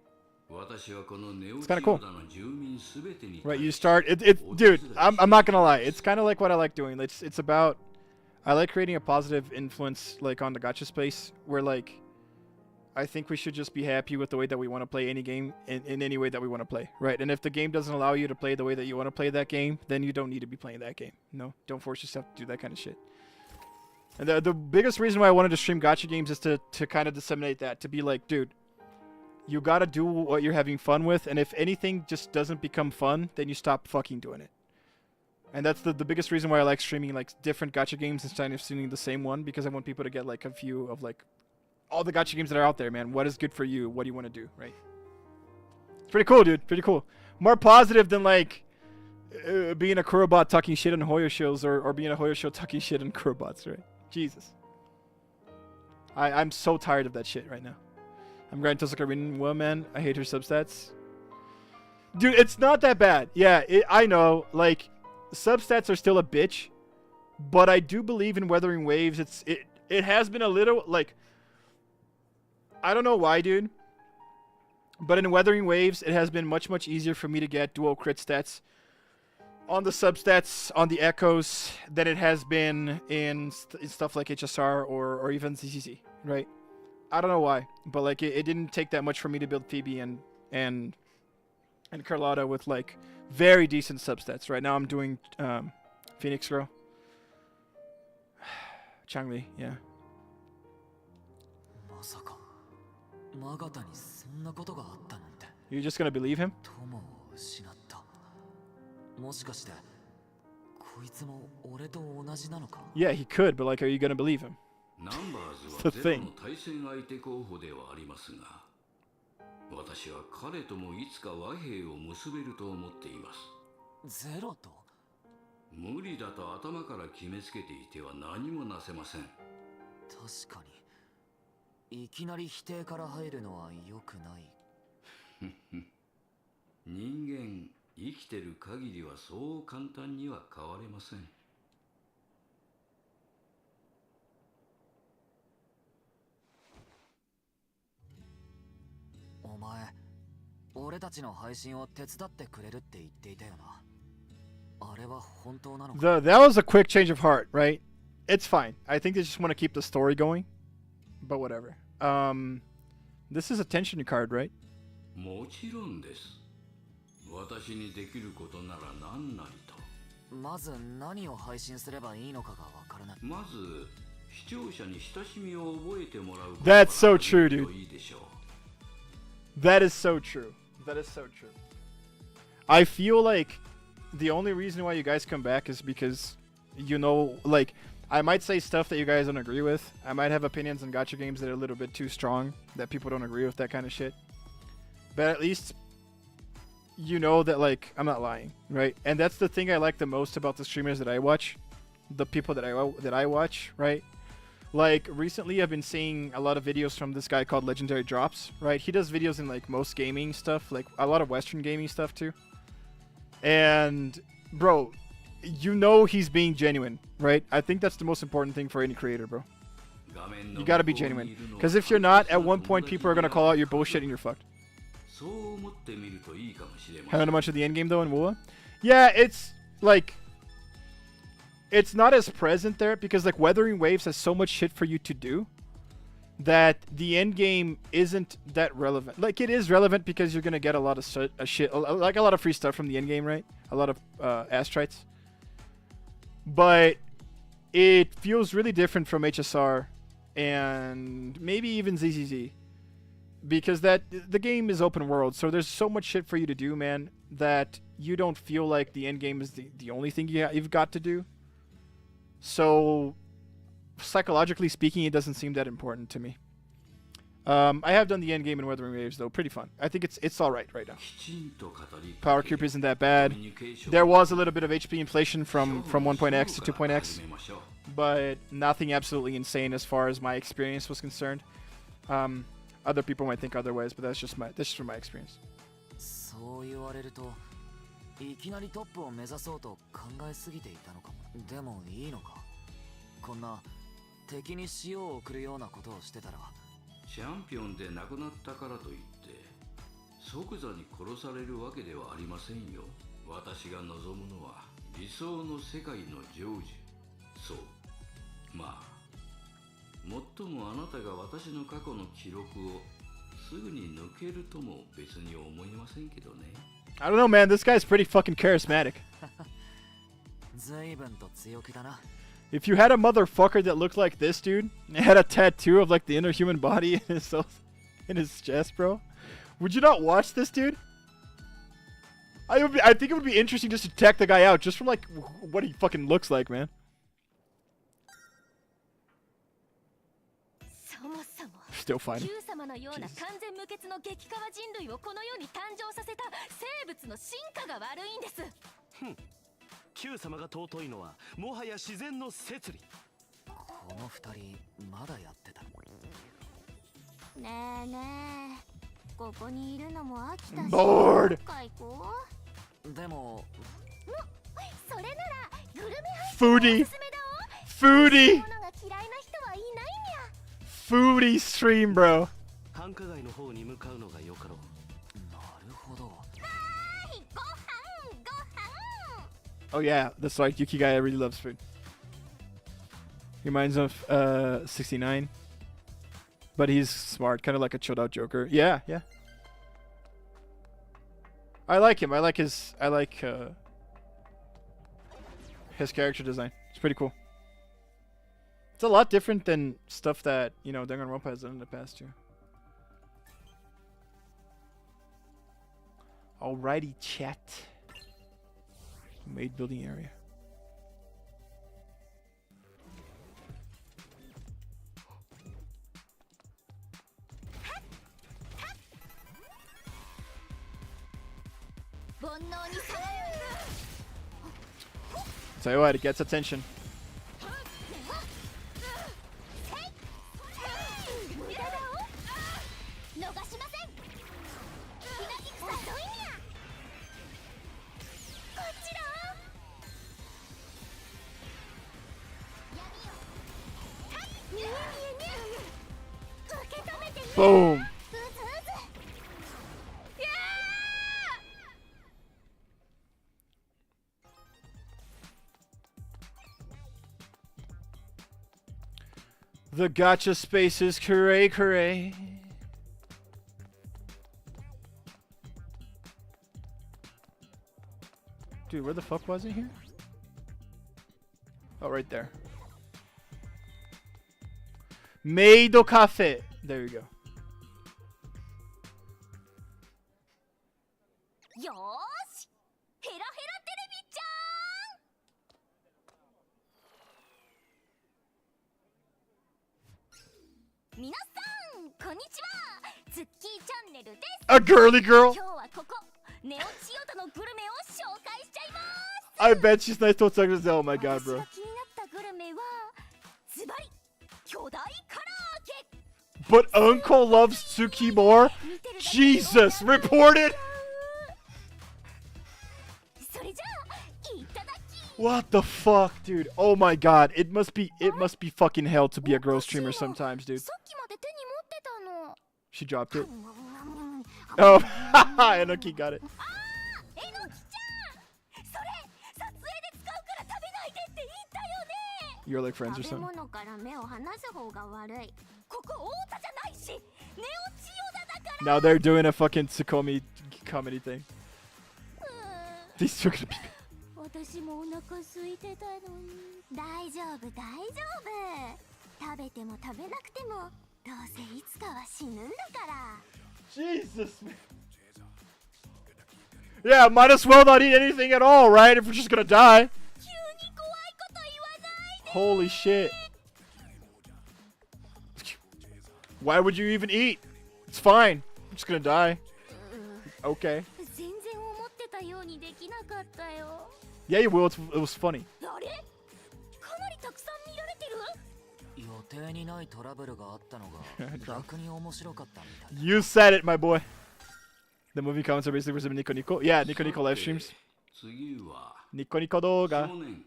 [SPEAKER 4] 私はこのネオチオダの住民すべてに
[SPEAKER 1] Right, you start it, dude, I'm not gonna lie, it's kind of like what I like doing. It's about, I like creating a positive influence like on the gacha space where like I think we should just be happy with the way that we want to play any game in any way that we want to play, right? And if the game doesn't allow you to play the way that you want to play that game, then you don't need to be playing that game. No, don't force yourself to do that kind of shit. And the biggest reason why I wanted to stream gacha games is to kind of disseminate that, to be like, dude, you gotta do what you're having fun with, and if anything just doesn't become fun, then you stop fucking doing it. And that's the biggest reason why I like streaming like different gacha games instead of streaming the same one, because I want people to get like a view of like all the gacha games that are out there, man. What is good for you? What do you want to do, right? It's pretty cool, dude. Pretty cool. More positive than like being a Kurobot talking shit on Hoyo shows or being a Hoyo show talking shit on Kurobots, right? Jesus. I'm so tired of that shit right now. I'm going to Tosakarinin woman. I hate her substats. Dude, it's not that bad. Yeah, I know. Like, substats are still a bitch, but I do believe in weathering waves. It has been a little like, I don't know why, dude, but in weathering waves, it has been much easier for me to get dual crit stats on the substats on the echoes than it has been in stuff like HSR or even ZCC, right? I don't know why, but like it didn't take that much for me to build Phoebe and Carlotta with like very decent substats. Right now I'm doing Phoenix Girl, Changli, yeah.
[SPEAKER 3] まさかマガタにそんなことがあったなんて。
[SPEAKER 1] You're just gonna believe him?
[SPEAKER 3] 友を失った。もしかしてこいつも俺と同じなのか？
[SPEAKER 1] Yeah, he could, but like, are you gonna believe him?
[SPEAKER 4] ナンバーズはゼロの対戦相手候補ではありますが、私は彼ともいつか和平を結べると思っています。
[SPEAKER 3] ゼロと？
[SPEAKER 4] 無理だと頭から決めつけていては何もなせません。
[SPEAKER 3] 確かにいきなり否定から入るのは良くない。
[SPEAKER 4] 人間生きてる限りはそう簡単には変われません。
[SPEAKER 3] お前、俺たちの配信を手伝ってくれるって言っていたよな。あれは本当なのか？
[SPEAKER 1] That was a quick change of heart, right? It's fine. I think they just want to keep the story going, but whatever. This is a tension card, right?
[SPEAKER 4] もちろんです。私にできることなら何なりと。
[SPEAKER 3] まず何を配信すればいいのかがわからない。
[SPEAKER 4] まず視聴者に親しみを覚えてもらうこと
[SPEAKER 1] That's
[SPEAKER 4] が
[SPEAKER 1] so true,
[SPEAKER 4] と
[SPEAKER 1] dude.
[SPEAKER 4] いいでしょう。
[SPEAKER 1] That is so true. That is so true. I feel like the only reason why you guys come back is because, you know, like, I might say stuff that you guys don't agree with. I might have opinions on gacha games that are a little bit too strong, that people don't agree with, that kind of shit. But at least you know that, like, I'm not lying, right? And that's the thing I like the most about the streamers that I watch, the people that I watch, right? Like, recently I've been seeing a lot of videos from this guy called Legendary Drops, right? He does videos in, like, most gaming stuff, like, a lot of Western gaming stuff, too. And, bro, you know he's being genuine, right? I think that's the most important thing for any creator, bro. You gotta be genuine. Because if you're not, at one point people are gonna call out your bullshit and you're fucked. Haven't much of the endgame, though, in WoA? Yeah, it's, like... It's not as present there because, like, Weathering Waves has so much shit for you to do that the end game isn't that relevant. Like, it is relevant because you're gonna get a lot of shit, like a lot of free stuff from the end game, right? A lot of astrites. But it feels really different from HSR and maybe even ZZZ because the game is open world, so there's so much shit for you to do, man, that you don't feel like the end game is the only thing you've got to do. So, psychologically speaking, it doesn't seem that important to me. I have done the end game in Weathering Waves, though. Pretty fun. I think it's alright right now. Power creep isn't that bad. There was a little bit of HP inflation from 1.x to 2.x, but nothing absolutely insane as far as my experience was concerned. Other people might think otherwise, but that's just from my experience.
[SPEAKER 3] そう言われると、いきなりトップを目指そうと考えすぎていたのかも。でもいいのか。こんな敵に塩を送るようなことをしてたら。
[SPEAKER 4] チャンピオンで亡くなったからといって即座に殺されるわけではありませんよ。私が望むのは理想の世界の成就。そう。まあ、もっともあなたが私の過去の記録をすぐに抜けるとも別に思いませんけどね。
[SPEAKER 1] I don't know, man. This guy's pretty fucking charismatic. If you had a motherfucker that looked like this, dude, and had a tattoo of, like, the inner human body in his chest, bro, would you not watch this, dude? I think it would be interesting just to check the guy out, just from, like, what he fucking looks like, man. Still fine. Jesus.
[SPEAKER 5] Q 様が尊いのはもはや自然の摂理。
[SPEAKER 3] この二人まだやってた。
[SPEAKER 6] ねえねえ、ここにいるのも飽きたし。
[SPEAKER 1] Bored.
[SPEAKER 6] でも、それならグルメ配信おすすめだお。
[SPEAKER 1] Foodie.
[SPEAKER 6] ものが嫌いな人はいないにゃ。
[SPEAKER 1] Foodie stream, bro.
[SPEAKER 5] 繁華街の方に向かうのがよかろう。
[SPEAKER 3] なるほど。
[SPEAKER 1] Oh yeah, that's right. Yuki guy really loves food. Reminds of 69, but he's smart, kind of like a chilled out Joker. Yeah, yeah. I like him. I like his character design. It's pretty cool. It's a lot different than stuff that, you know, Danganronpa has done in the past too. Alrighty, chat. Maid building area. Tell you what, it gets attention. Boom. The gacha space is cray. Dude, where the fuck was it here? Oh, right there. Meido Cafe. There you go.
[SPEAKER 6] よーしヘラヘラテレビちゃん皆さんこんにちはズッキーチャンネルです
[SPEAKER 1] A girly girl.
[SPEAKER 6] 今日はここネオチヨタのグルメを紹介しちゃいます
[SPEAKER 1] I bet she's nice to talk to. Oh my god,
[SPEAKER 6] 私
[SPEAKER 1] bro.
[SPEAKER 6] が気になったグルメはズバリ巨大唐揚げ
[SPEAKER 1] But Uncle loves Tsuki more? Jesus, reported?
[SPEAKER 6] それじゃあいただき
[SPEAKER 1] What the fuck, dude? Oh my god, it must be fucking hell to be a girl streamer sometimes, dude.
[SPEAKER 6] さっきまで手に持ってたの
[SPEAKER 1] She dropped it. Oh, Enoki got it.
[SPEAKER 6] えのきちゃんそれ撮影で使うから食べないでって言ったよね
[SPEAKER 1] You're like friends or
[SPEAKER 6] 食べ
[SPEAKER 1] something.
[SPEAKER 6] 物から目を離す方が悪いここ太田じゃないしネオチヨダだから
[SPEAKER 1] Now they're doing a fucking Tsukomi comedy thing. These two are gonna be.
[SPEAKER 6] 私もお腹空いてたのに大丈夫大丈夫食べても食べなくてもどうせいつかは死ぬんだから
[SPEAKER 1] Jesus, man. Yeah, might as well not eat anything at all, right? If we're just gonna die.
[SPEAKER 6] 急に怖いこと言わないで
[SPEAKER 1] Holy shit. Why would you even eat? It's fine. I'm just gonna die. Okay.
[SPEAKER 6] 全然思ってたようにできなかったよ
[SPEAKER 1] Yeah, you will. It was funny.
[SPEAKER 6] あれかなりたくさん見られてる
[SPEAKER 3] 予定にないトラブルがあったのが逆に面白かったみたい
[SPEAKER 1] You said it, my boy. The movie comments are basically for some Nico Nico. Yeah, Nico Nico live streams.
[SPEAKER 4] 次は
[SPEAKER 1] Nico Nico 動画。
[SPEAKER 4] 少年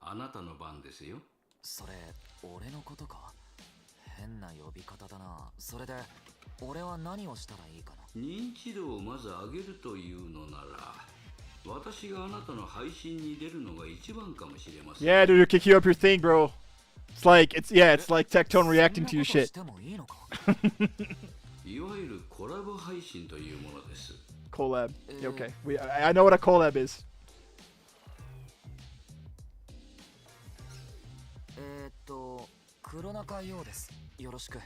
[SPEAKER 4] あなたの番ですよ
[SPEAKER 3] それ俺のことか変な呼び方だなそれで俺は何をしたらいいかな
[SPEAKER 4] 認知度をまず上げるというのなら私があなたの配信に出るのが一番かもしれません
[SPEAKER 1] Yeah, dude, kick you up your thing, bro. It's like Tectone reacting to your
[SPEAKER 3] そんなこと
[SPEAKER 1] shit.
[SPEAKER 3] してもいいのか
[SPEAKER 4] いわゆるコラボ配信というものです
[SPEAKER 1] Collab. Yeah, okay. I know what a collab is.
[SPEAKER 3] 黒中陽ですよろしく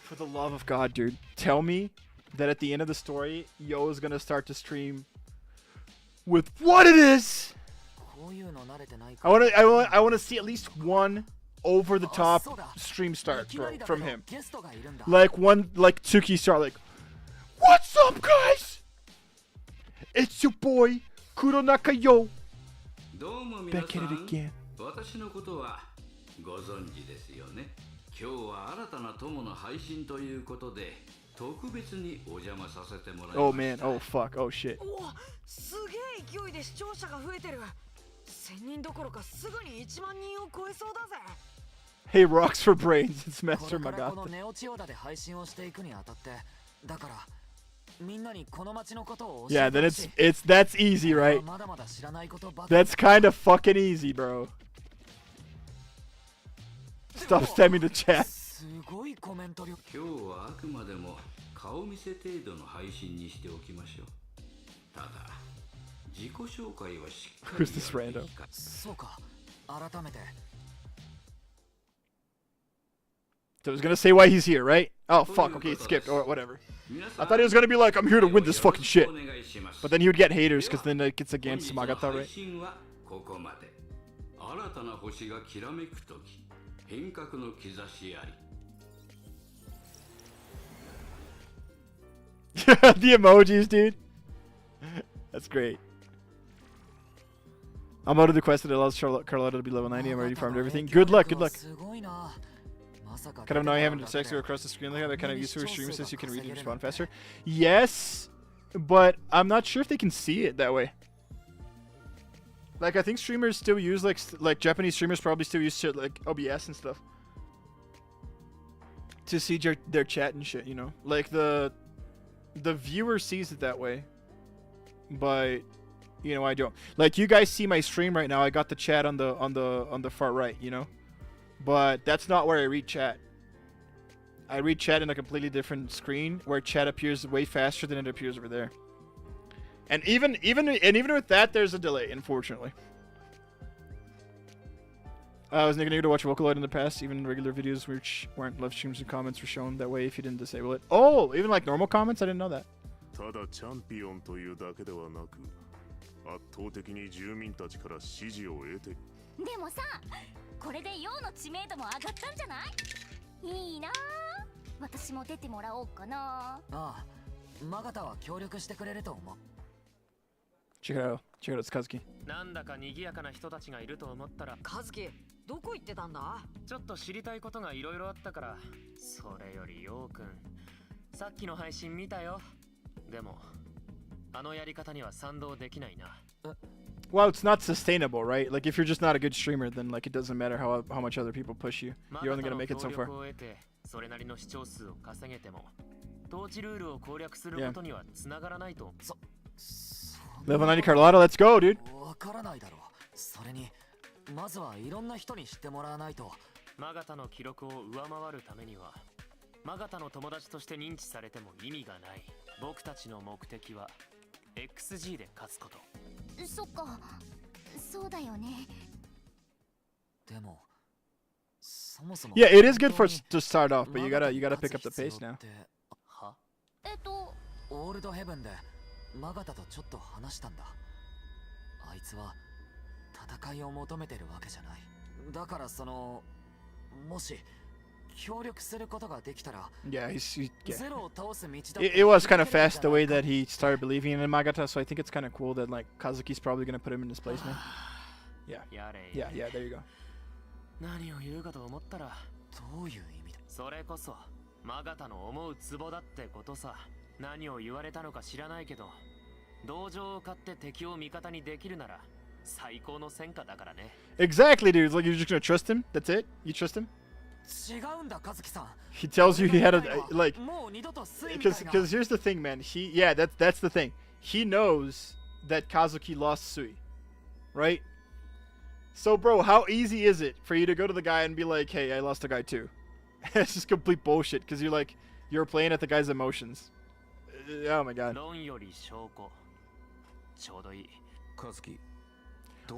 [SPEAKER 1] For the love of God, dude, tell me that at the end of the story, Yo is gonna start to stream with what it is.
[SPEAKER 3] こういうの慣れてない
[SPEAKER 1] I wanna see at least one over the top stream start, bro, from him.
[SPEAKER 3] ゲストがいるんだ
[SPEAKER 1] Like Tsuki start like, what's up, guys? It's your boy Kuronaka Yo.
[SPEAKER 4] どうも皆
[SPEAKER 1] Back
[SPEAKER 4] さ
[SPEAKER 1] at it
[SPEAKER 4] ん
[SPEAKER 1] again.
[SPEAKER 4] 私のことはご存知ですよね今日は新たな友の配信ということで特別にお邪魔させてもらいました
[SPEAKER 1] Oh man, oh fuck, oh shit.
[SPEAKER 7] おわすげえ勢いで視聴者が増えてる1000人どころかすぐに1万人を超えそうだぜ
[SPEAKER 1] Hey, rocks for brains. It's
[SPEAKER 3] こ
[SPEAKER 1] Master
[SPEAKER 3] れからこの
[SPEAKER 1] Magata.
[SPEAKER 3] ネオチオダで配信をしていくにあたってだからみんなにこの街のことを教
[SPEAKER 1] Yeah,
[SPEAKER 3] えて
[SPEAKER 1] then
[SPEAKER 3] ほしい
[SPEAKER 1] that's easy, right?
[SPEAKER 3] まだまだ知らないことばかり
[SPEAKER 1] That's kind of fucking easy, bro. Stop spamming the chat.
[SPEAKER 3] すごいコメント量
[SPEAKER 4] 今日はあくまでも顔見せ程度の配信にしておきましょうただ自己紹介はしっかり
[SPEAKER 1] Who's this random?
[SPEAKER 3] そうか改めて
[SPEAKER 1] So I was gonna say why he's here, right? Oh fuck, okay, it skipped or whatever. I thought he was gonna be like, I'm here to win this fucking shit. But then he would get haters because then it gets against Magata, right?
[SPEAKER 4] 配信はここまで新たな星がきらめくとき変革の兆しあり
[SPEAKER 1] The emojis, dude. That's great. I'm out of the quest that allows Carlotta to be level 90. I'm already farmed everything. Good luck, good luck.
[SPEAKER 3] すごいなまさか
[SPEAKER 1] Kind of annoying having to text her across the screen like that. Kind of used to her stream since you can read and respond faster. Yes, but I'm not sure if they can see it that way. Like, I think streamers still use, like Japanese streamers probably still use shit like OBS and stuff. To see their chat and shit, you know? Like, the viewer sees it that way. But, you know, I don't. Like, you guys see my stream right now. I got the chat on the far right, you know? But that's not where I read chat. I read chat in a completely different screen where chat appears way faster than it appears over there. And even with that, there's a delay, unfortunately. I was negative to watch Vocaloid in the past. Even regular videos which weren't live streams and comments were shown that way if you didn't disable it. Oh, even like normal comments? I didn't know that.
[SPEAKER 8] ただチャンピオンというだけではなく、圧倒的に住民たちから支持を得て。
[SPEAKER 6] でもさ、これで陽の知名度も上がったんじゃない？いいなあ。私も出てもらおうかな。
[SPEAKER 3] ああ、マガタは協力してくれると思う。
[SPEAKER 1] Check it out. Check it out, it's Kazuki.
[SPEAKER 9] なんだか賑やかな人たちがいると思ったら、
[SPEAKER 7] カズキどこ行ってたんだ？
[SPEAKER 9] ちょっと知りたいことがいろいろあったから。それよりようくん、さっきの配信見たよ。でもあのやり方には賛同できないな。
[SPEAKER 1] Well, it's not sustainable, right? Like if you're just not a good streamer, then like it doesn't matter how much other people push you. You're only gonna make it so far.
[SPEAKER 9] それなりの視聴数を稼げても、統治ルールを攻略することには繋がらないと。
[SPEAKER 1] Level 90 Carlotta, let's go, dude.
[SPEAKER 3] わからないだろう。それにまずはいろんな人に知ってもらわないと。
[SPEAKER 9] マガタの記録を上回るためには、マガタの友達として認知されても意味がない。僕たちの目的は XG で勝つこと。
[SPEAKER 6] そっか、そうだよね。
[SPEAKER 3] でもそもそも
[SPEAKER 1] Yeah, it is good for to start off, but you gotta pick up the pace now.
[SPEAKER 3] は？オールドヘブンでマガタとちょっと話したんだ。あいつは戦いを求めてるわけじゃない。だからそのもし協力することができたら、
[SPEAKER 1] Yeah, yeah.
[SPEAKER 3] ゼロを倒す道だ。
[SPEAKER 1] It was kind of fast the way that he started believing in Magata, so I think it's kind of cool that like Kazuki's probably gonna put him in his place now. Yeah. Yeah, there you go.
[SPEAKER 9] 何を言うかと思ったら、
[SPEAKER 3] どういう意味だ？
[SPEAKER 9] それこそマガタの思うツボだってことさ。何を言われたのか知らないけど、道場を買って敵を味方にできるなら最高の戦果だからね。
[SPEAKER 1] Exactly, dude. Like you're just gonna trust him. That's it. You trust him.
[SPEAKER 3] 違うんだ、カズキさん。
[SPEAKER 1] He tells you he had a like. Because here's the thing, man. That's the thing. He knows that Kazuki lost Sui, right? So, bro, how easy is it for you to go to the guy and be like, "Hey, I lost a guy too"? It's just complete bullshit because you're playing at the guy's emotions. Oh my god.
[SPEAKER 9] 論より証拠。ちょうどいい。
[SPEAKER 2] カズキ。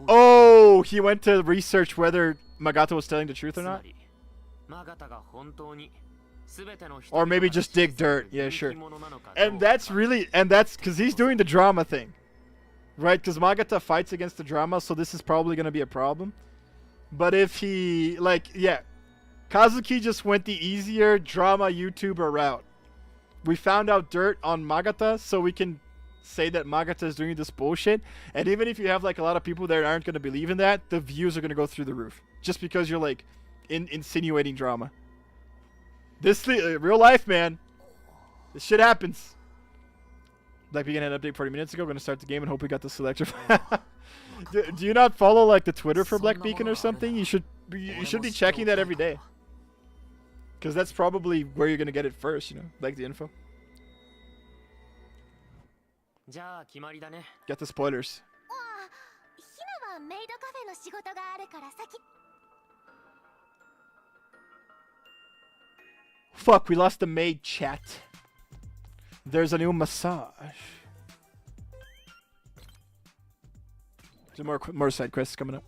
[SPEAKER 1] Oh, he went to research whether Magata was telling the truth or not?
[SPEAKER 9] マガタが本当に全ての人
[SPEAKER 1] Or maybe just dig dirt. Yeah, sure. And that's because he's doing the drama thing. Right? Because Magata fights against the drama, so this is probably going to be a problem. But if he, like, yeah. Kazuki just went the easier drama YouTuber route. We found out dirt on Magata, so we can say that Magata is doing this bullshit. And even if you have like a lot of people that aren't going to believe in that, the views are going to go through the roof. Just because you're like insinuating drama. This real life, man. This shit happens. Like we had an update 40 minutes ago. We're going to start the game and hope we got the selector. do you not follow like the Twitter for Black Beacon or something? You should be checking that every day. Because that's probably where you're going to get it first, you know, like the info.
[SPEAKER 9] じゃあ決まりだね。
[SPEAKER 1] Get the spoilers.
[SPEAKER 6] ひなはメイドカフェの仕事があるから先。
[SPEAKER 1] Fuck, we lost the maid chat. There's a new massage. There's more side quests coming up.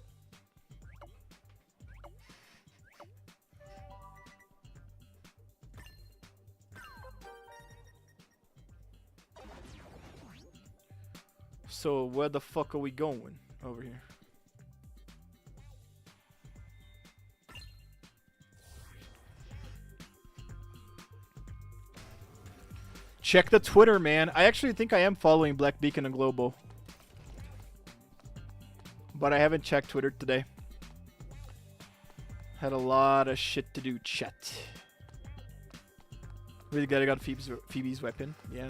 [SPEAKER 1] So where the fuck are we going over here? Check the Twitter, man. I actually think I am following Black Beacon and Global. But I haven't checked Twitter today. Had a lot of shit to do, chat. Really glad I got Phoebe's weapon. Yeah.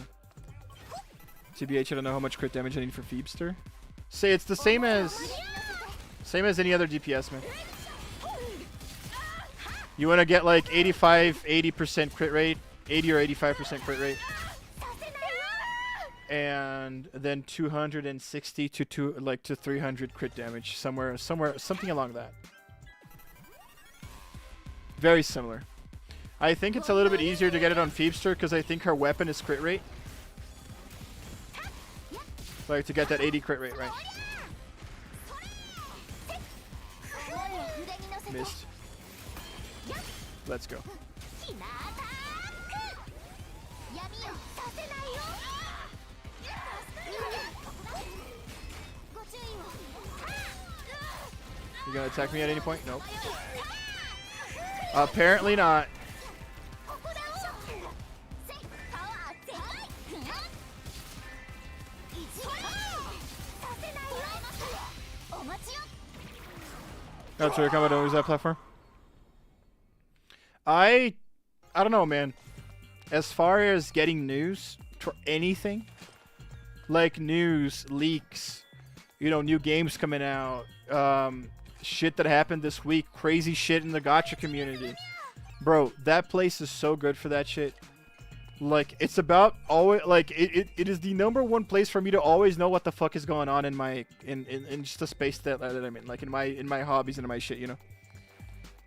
[SPEAKER 1] TBH, I don't know how much crit damage I need for Phoebster. Say it's the same as any other DPS, man. You want to get like 80% crit rate, 80 or 85% crit rate. And then 260 to 300 crit damage, somewhere, something along that. Very similar. I think it's a little bit easier to get it on Phoebster because I think her weapon is crit rate. Like to get that 80 crit rate, right? Missed. Let's go. You gonna attack me at any point? Nope. Apparently not. That's where you're coming to use that platform. I don't know, man. As far as getting news for anything, like news, leaks, you know, new games coming out, shit that happened this week, crazy shit in the Gacha community. Bro, that place is so good for that shit. Like, it's about always, like, it is the #1 place for me to always know what the fuck is going on in my, in just the space that I'm in, like in my hobbies and in my shit, you know?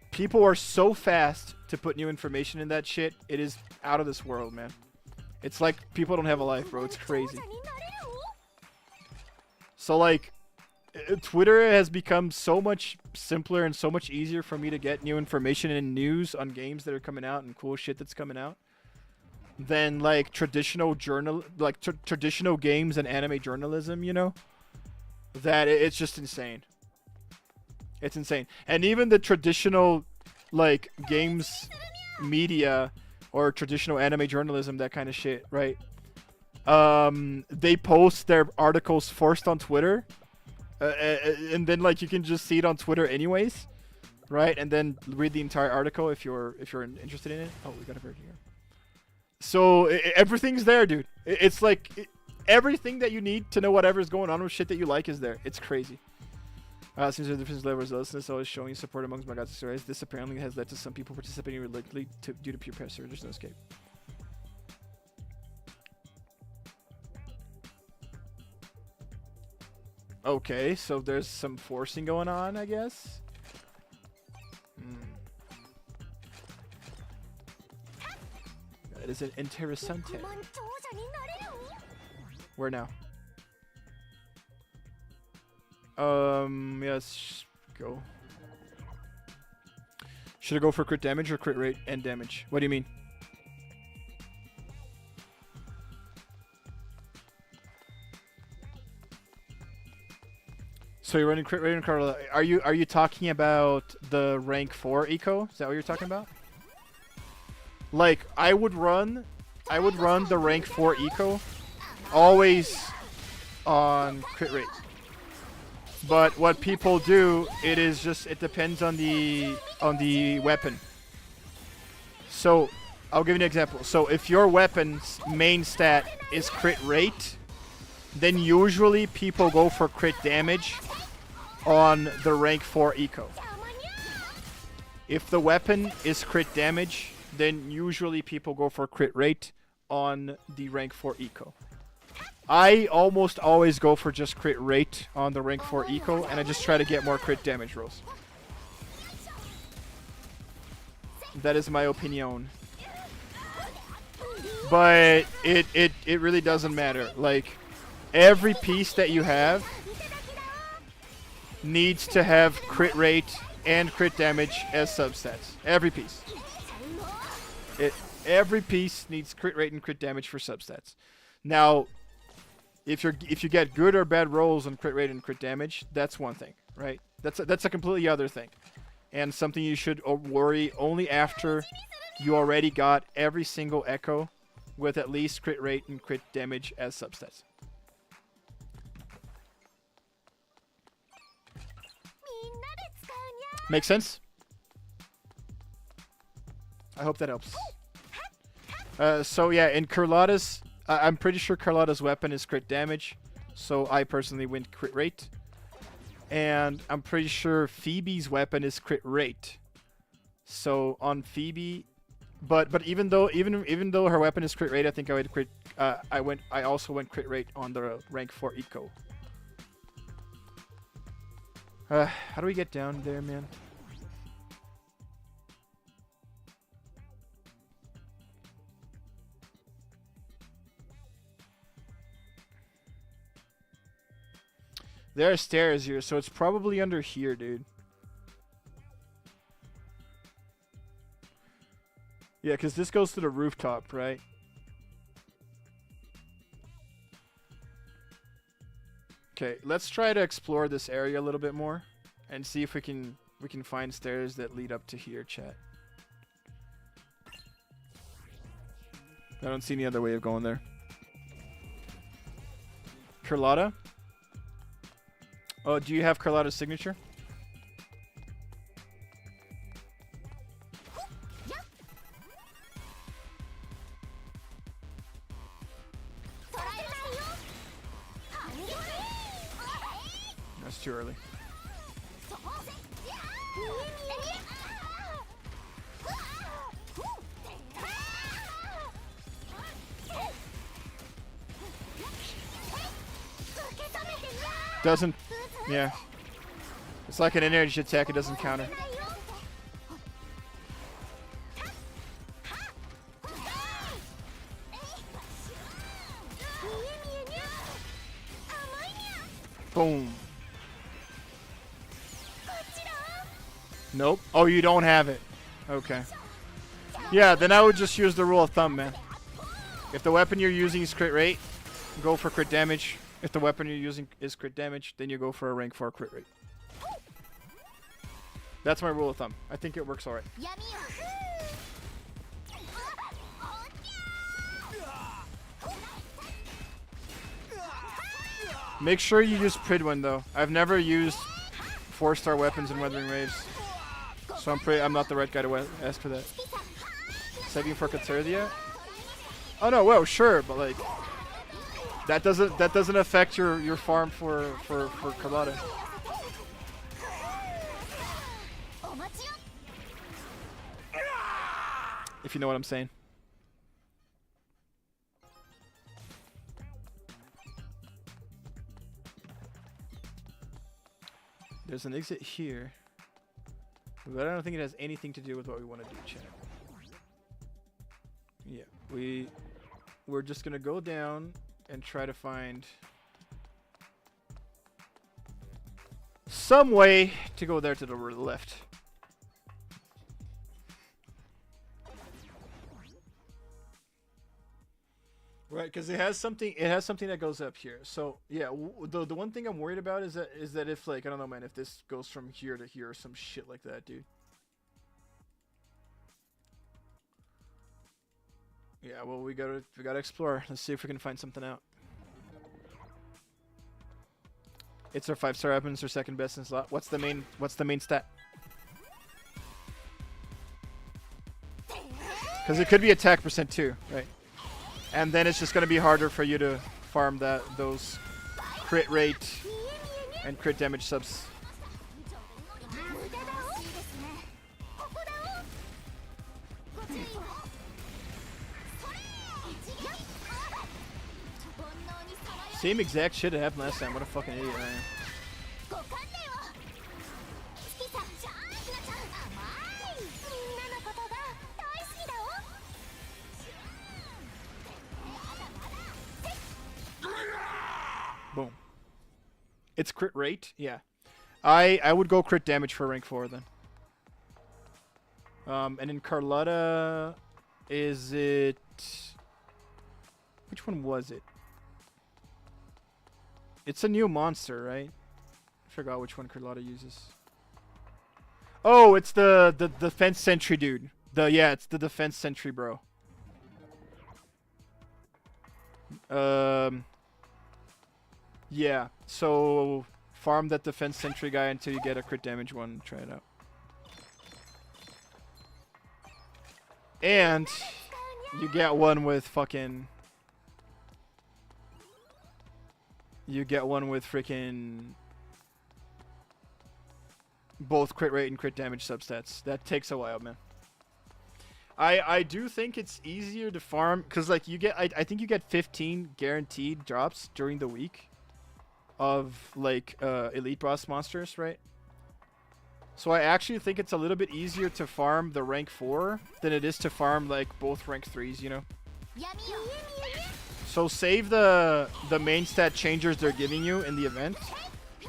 [SPEAKER 1] People are so fast to put new information in that shit. It is out of this world, man. It's like people don't have a life, bro. It's crazy. So, like, Twitter has become so much simpler and so much easier for me to get new information and news on games that are coming out and cool shit that's coming out than, like, traditional traditional games and anime journalism, you know? That it's just insane. It's insane. And even the traditional, like, games media or traditional anime journalism, that kind of shit, right? They post their articles first on Twitter, and then, like, you can just see it on Twitter anyways, right? And then read the entire article if you're interested in it. Oh, we got a bird here. So everything's there, dude. It's like everything that you need to know whatever's going on with shit that you like is there. It's crazy. Seems the difference level restlessness always showing support amongst Magatsu stories. This apparently has led to some people participating reluctantly due to peer pressure. There's no escape. Okay, so there's some forcing going on, I guess. That is an interessante. Where now? Yes, go. Should I go for crit damage or crit rate and damage? What do you mean? So you're running crit rate and crit. Are you talking about the rank 4 eco? Is that what you're talking about? Like, I would run the rank 4 eco always on crit rate. But what people do, it depends on the weapon. So, I'll give you an example. So, if your weapon's main stat is crit rate, then usually people go for crit damage on the rank 4 eco. If the weapon is crit damage, then usually people go for crit rate on the rank 4 eco. I almost always go for just crit rate on the rank 4 eco, and I just try to get more crit damage rolls. That is my opinion. But it really doesn't matter. Like, every piece that you have needs to have crit rate and crit damage as substats. Every piece. Every piece needs crit rate and crit damage for substats. Now, if you get good or bad rolls on crit rate and crit damage, that's one thing, right? That's a completely other thing, and something you should worry only after you already got every single echo with at least crit rate and crit damage as substats. Make sense? I hope that helps. So yeah, in Carlotta's, I'm pretty sure Carlotta's weapon is crit damage, so I personally went crit rate. And I'm pretty sure Phoebe's weapon is crit rate. So on Phoebe, but even though her weapon is crit rate, I think I would crit. I also went crit rate on the rank 4 eco. How do we get down there, man? There are stairs here, so it's probably under here, dude. Yeah, because this goes to the rooftop, right? Okay, let's try to explore this area a little bit more and see if we can find stairs that lead up to here, chat. I don't see any other way of going there. Carlotta? Oh, do you have Carlotta's signature? That's too early. Doesn't, yeah. It's like an energy attack, it doesn't counter. Boom. Nope. Oh, you don't have it. Okay. Yeah, then I would just use the rule of thumb, man. If the weapon you're using is crit rate, go for crit damage. If the weapon you're using is crit damage, then you go for a rank 4 crit rate. That's my rule of thumb. I think it works alright. Make sure you use Pridwin though. I've never used 4-star weapons in Weathering Waves, so I'm not the right guy to ask for that. Saving for Katerdia? Oh no, well sure, but like that doesn't affect your farm for Carlotta. If you know what I'm saying. There's an exit here, but I don't think it has anything to do with what we want to do, chat. Yeah, we're just gonna go down and try to find some way to go there to the left. Right, because it has something that goes up here. So yeah, the one thing I'm worried about is that if, like, I don't know, man, if this goes from here to here or some shit like that, dude. Yeah, well, we gotta explore. Let's see if we can find something out. It's our 5-star weapon. It's our second best in slot. What's the main stat? Because it could be attack percent too, right? And then it's just gonna be harder for you to farm those crit rate and crit damage subs. Same exact shit that happened last time. What a fucking idiot I am. Boom. It's crit rate? Yeah. I would go crit damage for rank 4 then. And in Carlotta, is it... Which one was it? It's a new monster, right? I forgot which one Carlotta uses. Oh, it's the defense sentry dude. Yeah, it's the defense sentry bro. Yeah, so farm that defense sentry guy until you get a crit damage one. Try it out. And you get one with fucking... You get one with freaking both crit rate and crit damage substats. That takes a while, man. I do think it's easier to farm because, like, you get I think you get 15 guaranteed drops during the week of, like, elite boss monsters, right? So I actually think it's a little bit easier to farm the rank 4 than it is to farm, like, both rank 3s, you know? So save the main stat changers they're giving you in the event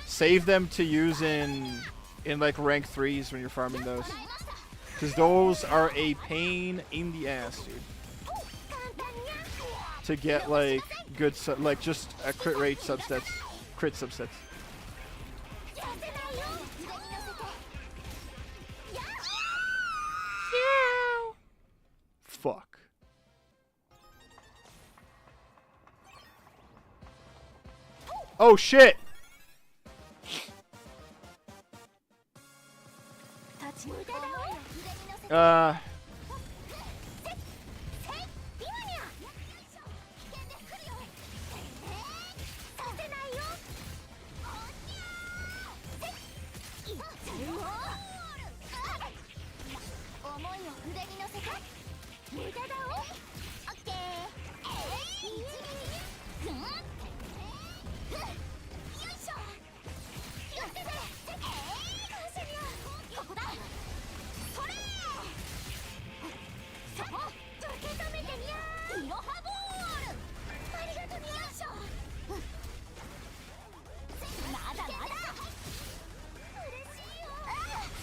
[SPEAKER 1] Save them to use in like rank 3s when you're farming those. Because those are a pain in the ass, dude. To get like good, like just a crit rate subsets, crit subsets. Fuck. Oh shit!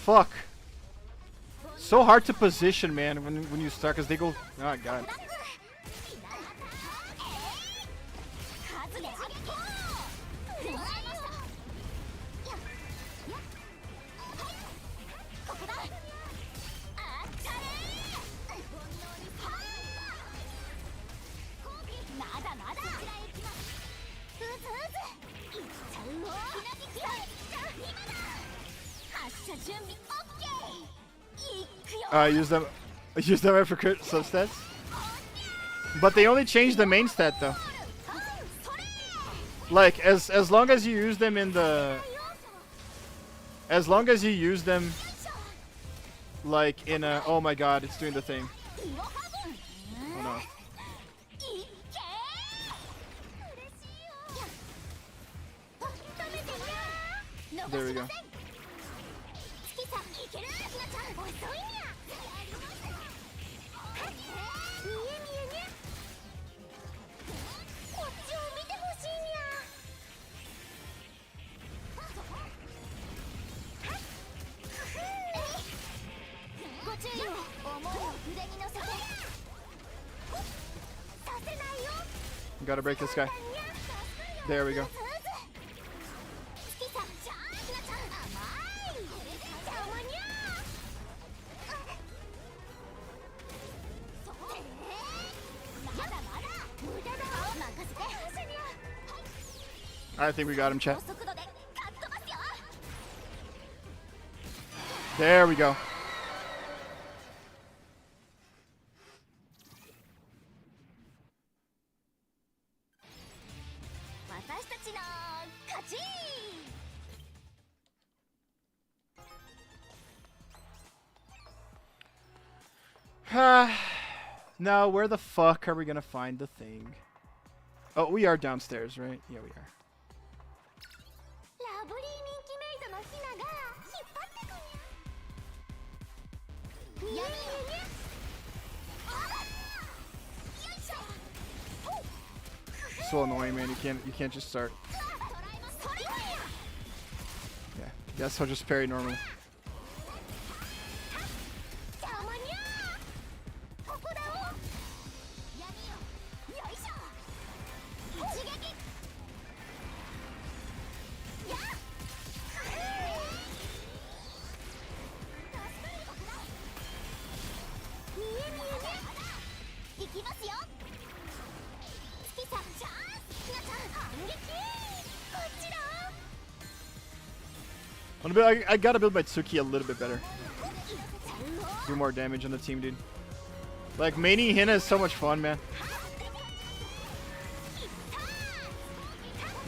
[SPEAKER 1] Fuck. So hard to position, man, when you start, because they go... Oh, God. Use them for crit substats. But they only changed the main stat though. Like as long as you use them in the like in a oh my god, it's doing the thing. Oh no. There we go. Gotta break this guy. There we go. I think we got him, chat. There we go. Now, where the fuck are we gonna find the thing? Oh, we are downstairs, right? Yeah, we are. So annoying, man. You can't just start. Yeah, guess I'll just parry normally. I gotta build my Tsuki a little bit better. Do more damage on the team, dude. Like, maining Hina is so much fun, man.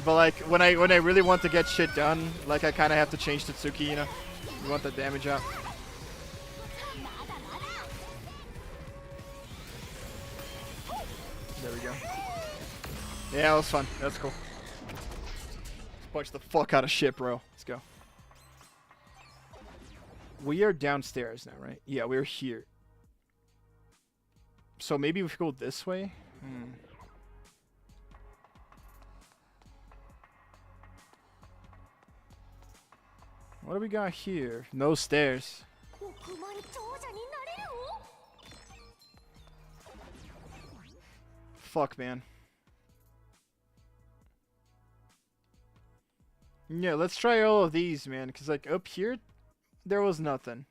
[SPEAKER 1] But like, when I really want to get shit done, like I kind of have to change to Tsuki, you know? You want the damage out. There we go. Yeah, that was fun. That's cool. Punch the fuck out of shit, bro. Let's go. We are downstairs now, right? Yeah, we're here. So maybe we go this way? What do we got here? No stairs.
[SPEAKER 6] 億万長者になれるの？
[SPEAKER 1] Fuck, man. Yeah, let's try all of these, man. Because, like, up here, there was nothing.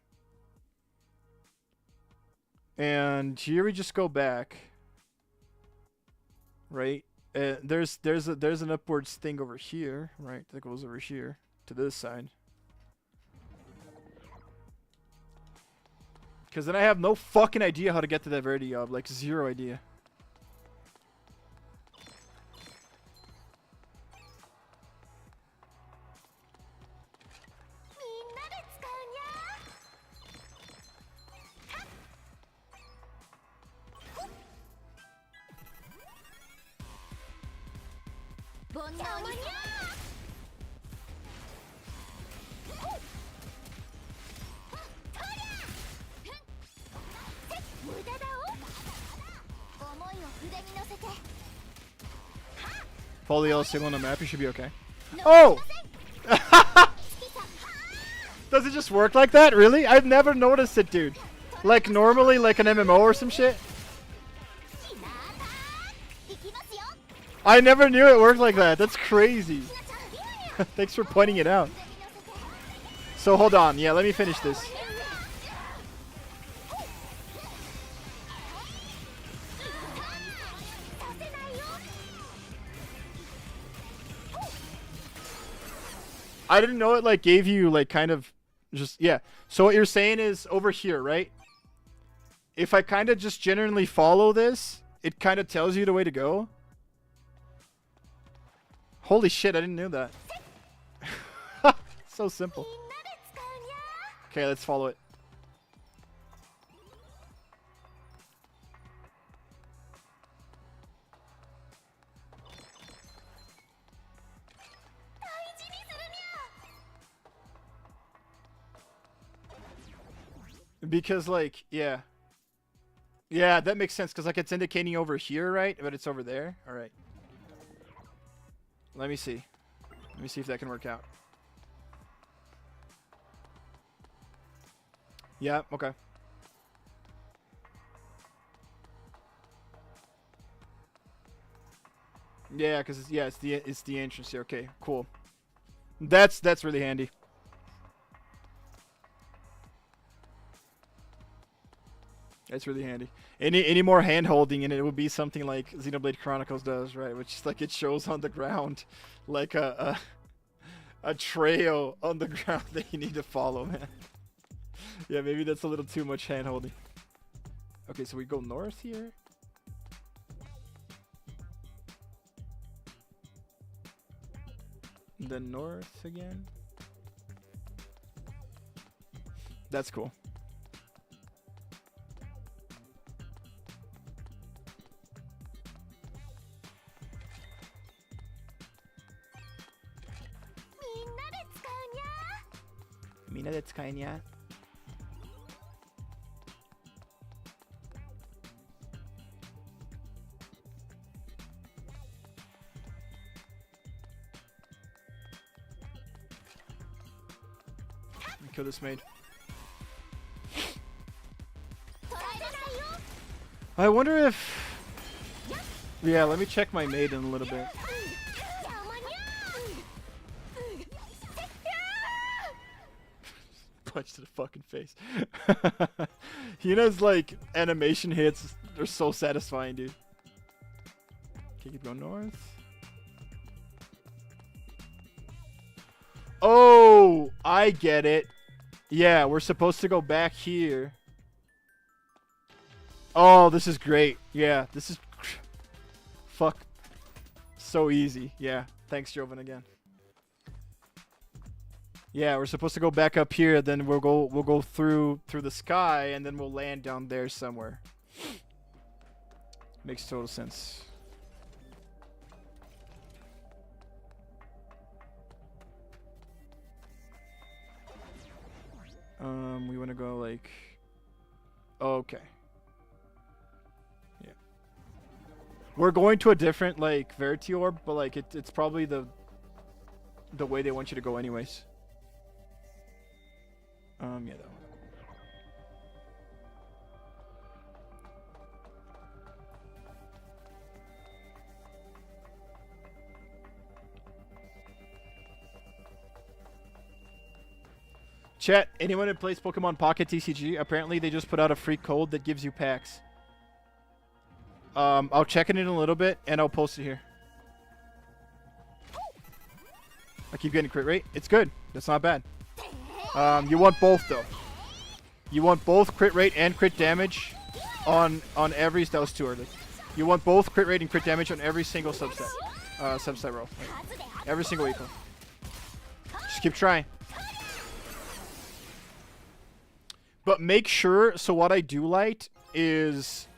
[SPEAKER 1] And here we just go back. Right? There's an upwards thing over here, right? That goes over here to this side. Because then I have no fucking idea how to get to that Verdi Yob. Like, zero idea. Follow the yellow signal on the map, you should be okay. Oh! Does it just work like that? Really? I've never noticed it, dude. Like normally, like an MMO or some shit? I never knew it worked like that. That's crazy. Thanks for pointing it out. So hold on. Yeah, let me finish this. I didn't know it like gave you like kind of just, yeah. So what you're saying is over here, right? If I kind of just generally follow this, it kind of tells you the way to go. Holy shit, I didn't know that. So simple. Okay, let's follow it. Because, like, yeah. Yeah, that makes sense, because, like, it's indicating over here, right? But it's over there. All right. Let me see. Let me see if that can work out. Yeah, okay. Yeah, because it's the entrance here. Okay, cool. That's really handy. That's really handy. Any more hand holding and it would be something like Xenoblade Chronicles does, right? Which is like it shows on the ground like a trail on the ground that you need to follow, man. Yeah, maybe that's a little too much hand holding. Okay, so we go north here. Then north again. That's cool. Mina de tsukainya. Kill this maid. I wonder if... Yeah, let me check my maid in a little bit. Punch to the fucking face. Hina's like animation hits are so satisfying, dude. Okay, keep going north. Oh, I get it. Yeah, we're supposed to go back here. Oh, this is great. Yeah, this is fuck so easy. Yeah, thanks, Joven, again. Yeah, we're supposed to go back up here, then we'll go through the sky, and then we'll land down there somewhere. Makes total sense. We want to go like... Okay. Yeah. We're going to a different like Verity Orb, but like it's probably the way they want you to go anyways. Yeah, that one. Chat, anyone who plays Pokemon Pocket TCG, apparently they just put out a free code that gives you packs. I'll check it in a little bit, and I'll post it here. I keep getting crit rate. It's good. That's not bad. You want both, though. You want both crit rate and crit damage on every... That was too early. You want both crit rate and crit damage on every single subset. Subset roll. Right. Every single equal. Just keep trying. But make sure, so what I do like is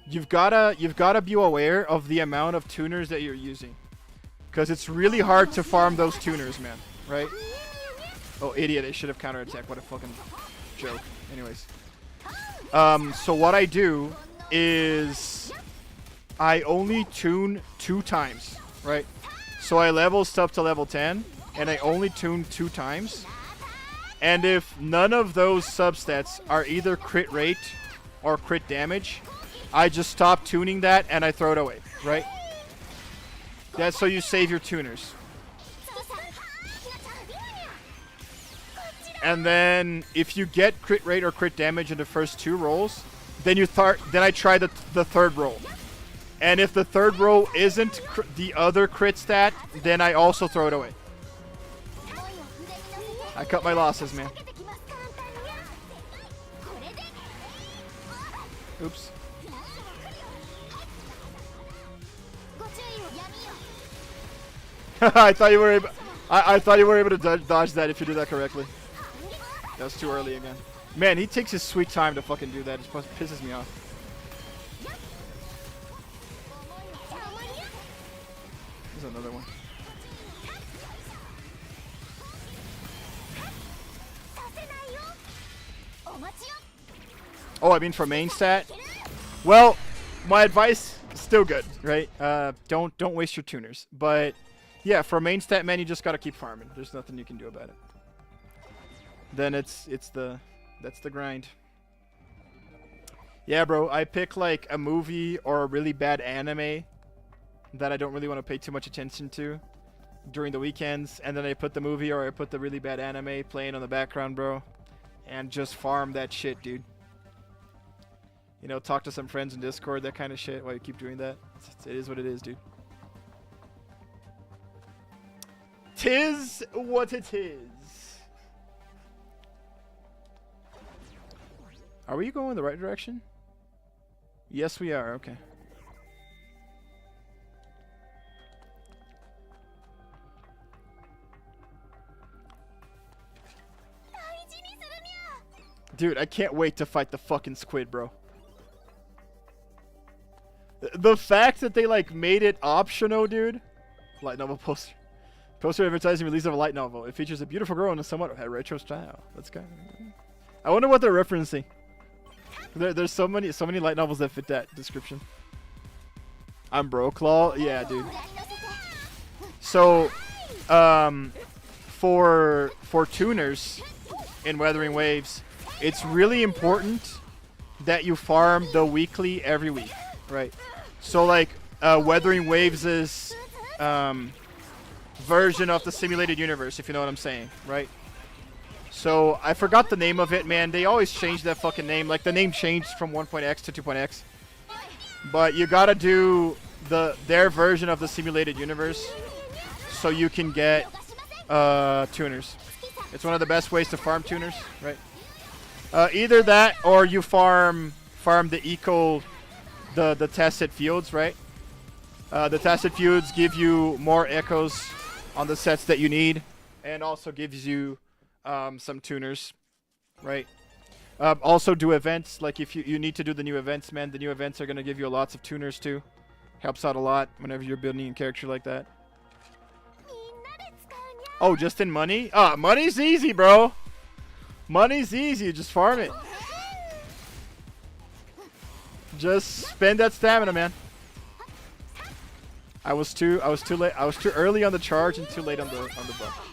[SPEAKER 1] you've gotta be aware of the amount of tuners that you're using. Because it's really hard to farm those tuners, man. Right? Oh, idiot, I should have counterattacked. What a fucking joke. Anyways. So what I do is I only tune 2 times, right? So I level stuff to level 10, and I only tune 2 times. And if none of those substats are either crit rate or crit damage, I just stop tuning that and I throw it away, right? That's so you save your tuners. And then if you get crit rate or crit damage in the first 2 rolls, then I try the third roll. And if the third roll isn't the other crit stat, then I also throw it away. I cut my losses, man. Oops. I thought you were able. I thought you were able to dodge that if you did that correctly. That was too early again. Man, he takes his sweet time to fucking do that. It just pisses me off. There's another one. Oh, I mean for main stat? Well, my advice is still good, right? Don't waste your tuners. But yeah, for main stat, man, you just gotta keep farming. There's nothing you can do about it. Then that's the grind. Yeah, bro, I pick like a movie or a really bad anime that I don't really want to pay too much attention to during the weekends, and then I put the movie or I put the really bad anime playing on the background, bro, and just farm that shit, dude. You know, talk to some friends in Discord, that kind of shit, while you keep doing that. It is what it is, dude. Tis what it is. Are we going in the right direction? Yes, we are. Okay. Dude, I can't wait to fight the fucking squid, bro. The fact that they like made it optional, dude. Light novel poster. Poster advertising release of a light novel. It features a beautiful girl in a somewhat retro style. Let's go. I wonder what they're referencing. There's so many light novels that fit that description. I'm broke, lol. Yeah, dude. So, for tuners in Weathering Waves, it's really important that you farm the weekly every week, right? So like Weathering Waves is version of the simulated universe, if you know what I'm saying, right? So I forgot the name of it, man. They always change that fucking name. Like the name changed from 1.x to 2.x. But you gotta do their version of the simulated universe so you can get tuners. It's one of the best ways to farm tuners, right? Either that or you farm the tested fields, right? The tested fields give you more echoes on the sets that you need, and also gives you some tuners, right? Also do events, like if you need to do the new events, man, the new events are going to give you lots of tuners too. Helps out a lot whenever you're building a character like that. Oh, just in money? Money's easy, bro. Money's easy, just farm it. Just spend that stamina, man. I was too late. I was too early on the charge and too late on the buff.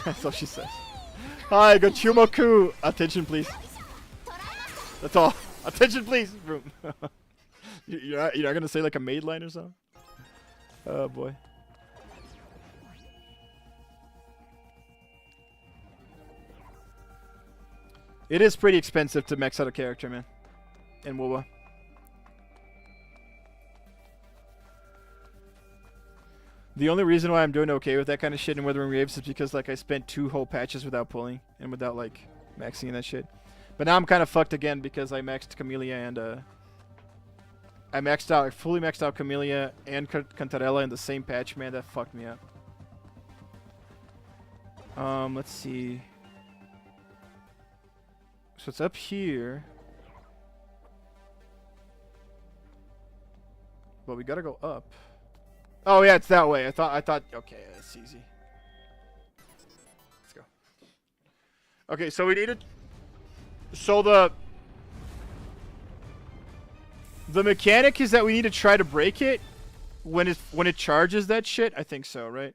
[SPEAKER 1] That's all she says. Hi, Gochumoku! Attention, please. That's all. Attention, please! Boom. You're not gonna say like a maid line or something? Oh boy. It is pretty expensive to max out a character, man. In WoW. The only reason why I'm doing okay with that kind of shit in Withering Waves is because like I spent 2 whole patches without pulling and without like maxing and that shit. But now I'm kind of fucked again because I maxed Camellia and I fully maxed out Camellia and Cantarella in the same patch, man. That fucked me up. Let's see. So it's up here. But we gotta go up. Oh yeah, it's that way. I thought okay, that's easy. Let's go. Okay, so we needed the mechanic is that we need to try to break it when it charges that shit. I think so, right?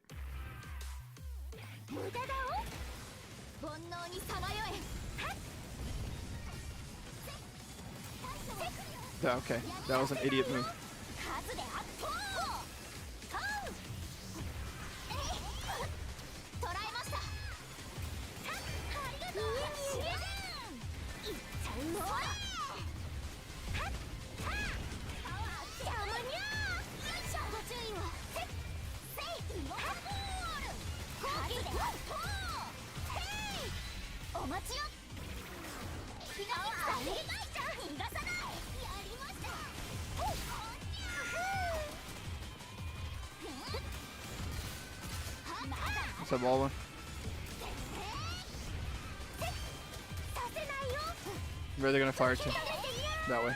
[SPEAKER 1] Okay, that was an idiot move. What's up, Walden? Where are they gonna fire to? That way.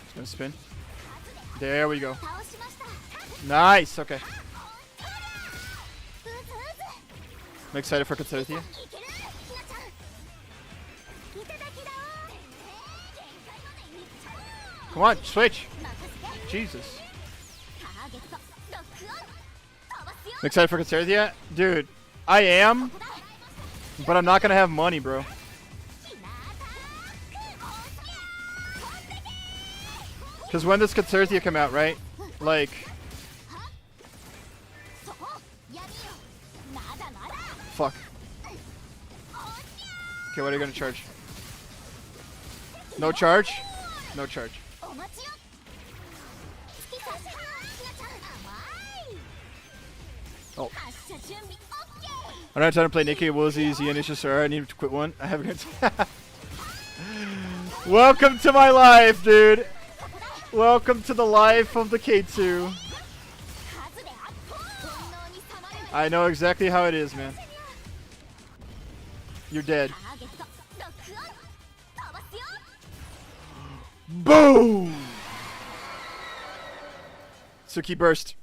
[SPEAKER 1] Just gonna spin. There we go. Nice. Okay. I'm excited for Katsuya. Come on, switch. Jesus. I'm excited for Katsuya. Dude, I am, but I'm not gonna have money, bro. Because when does Katsuya come out, right? Like... Fuck. Okay, what are you gonna charge? No charge? No charge. Oh. I don't have time to play Nikkei, Woolsey, and HSR. I need to quit one. I haven't. Welcome to my life, dude. Welcome to the life of the K2. I know exactly how it is, man. You're dead. Boom! Suki burst.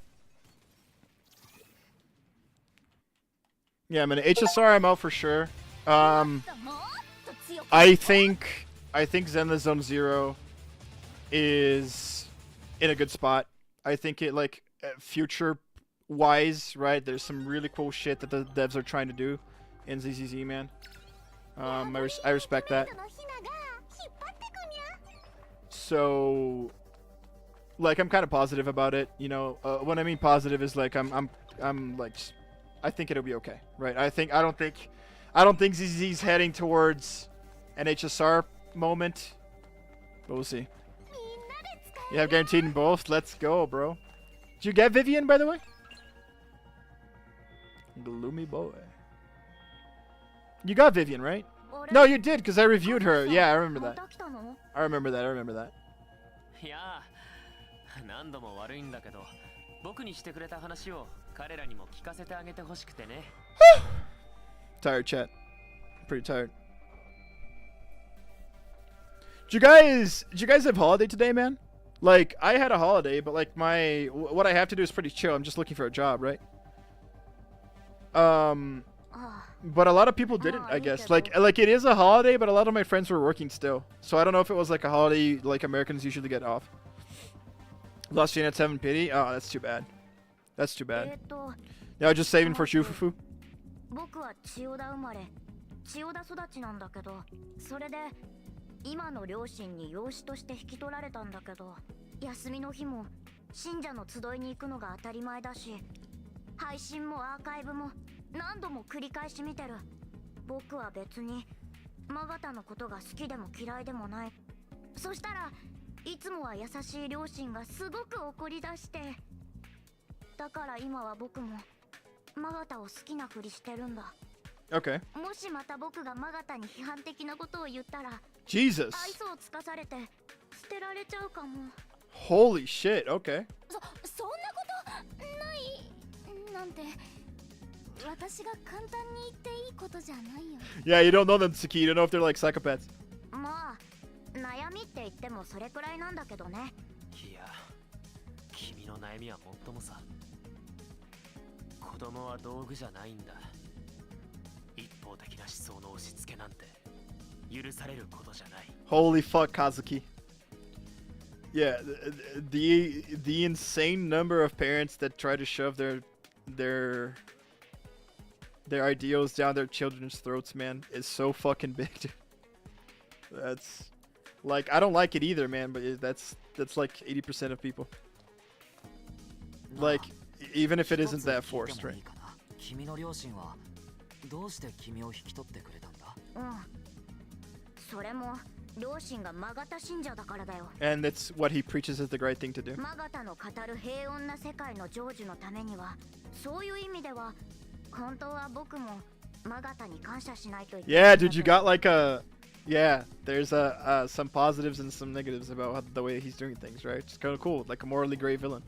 [SPEAKER 1] Yeah, I'm an HSR. I'm out for sure. I think Zenless Zone 0 is in a good spot. I think it like future wise, right? There's some really cool shit that the devs are trying to do in ZZZ, man. I respect that. So, like, I'm kind of positive about it. You know, when I mean positive is like I'm like, I think it'll be okay, right? I don't think ZZZ's heading towards an HSR moment, but we'll see. You have guaranteed in both. Let's go, bro. Did you get Vivian, by the way? Gloomy boy. You got Vivian, right? No, you did, because I reviewed her. Yeah, I remember that. I remember that. I remember that.
[SPEAKER 9] Yeah. 何度も悪いんだけど、僕にしてくれた話を彼らにも聞かせてあげてほしくてね。
[SPEAKER 1] Tired, chat. Pretty tired. Did you guys have holiday today, man? Like, I had a holiday, but like what I have to do is pretty chill. I'm just looking for a job, right? But a lot of people didn't, I guess. Like it is a holiday, but a lot of my friends were working still. So I don't know if it was like a holiday like Americans usually get off. Lost Jane at 7 pity? Oh, that's too bad. That's too bad. Yeah, just saving for Shufufu.
[SPEAKER 6] 僕は千代田生まれ、千代田育ちなんだけど、それで今の両親に養子として引き取られたんだけど、休みの日も信者の集いに行くのが当たり前だし、配信もアーカイブも何度も繰り返し見てる。僕は別にマガタのことが好きでも嫌いでもない。そしたらいつもは優しい両親がすごく怒り出して、だから今は僕もマガタを好きなふりしてるんだ。
[SPEAKER 1] Okay.
[SPEAKER 6] もしまた僕がマガタに批判的なことを言ったら、
[SPEAKER 1] Jesus.
[SPEAKER 6] 愛想をつかされて捨てられちゃうかも。
[SPEAKER 1] Holy shit. Okay.
[SPEAKER 6] そんなことないなんて、私が簡単に言っていいことじゃないよ。
[SPEAKER 1] Yeah, you don't know them, Tsuki. You don't know if they're like psychopaths.
[SPEAKER 6] まあ悩みって言ってもそれくらいなんだけどね。
[SPEAKER 9] いや、君の悩みはもっともさ。子供は道具じゃないんだ。一方的な思想の押し付けなんて許されることじゃない。
[SPEAKER 1] Holy fuck, Kazuki. Yeah, the insane number of parents that try to shove their ideals down their children's throats, man, is so fucking big, dude. That's like, I don't like it either, man, but that's like 80% of people. Like, even if it isn't that forced, right?
[SPEAKER 3] 君の両親はどうして君を引き取ってくれたんだ？
[SPEAKER 6] それも両親がマガタ信者だからだよ。
[SPEAKER 1] And that's what he preaches is the right thing to do.
[SPEAKER 6] マガタの語る平穏な世界の成就のためには、そういう意味では本当は僕もマガタに感謝しないといけない。
[SPEAKER 1] Yeah, dude, you got like a... Yeah, there's some positives and some negatives about the way he's doing things, right? It's kind of cool, like a morally gray villain.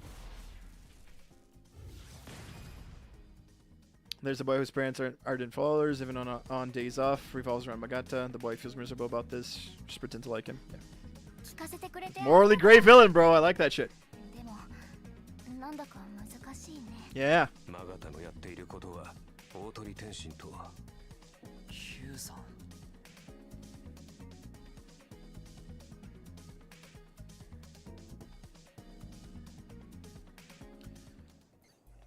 [SPEAKER 1] There's a boy whose parents are ardent followers, even on days off, revolves around Magata. The boy feels miserable about this, just pretend to like him. Yeah.
[SPEAKER 6] 聞かせてくれて。
[SPEAKER 1] Morally gray villain, bro. I like that shit.
[SPEAKER 6] でもなんだか難しいね。
[SPEAKER 1] Yeah.
[SPEAKER 2] マガタのやっていることは大鳥天心とは。
[SPEAKER 3] Q さん。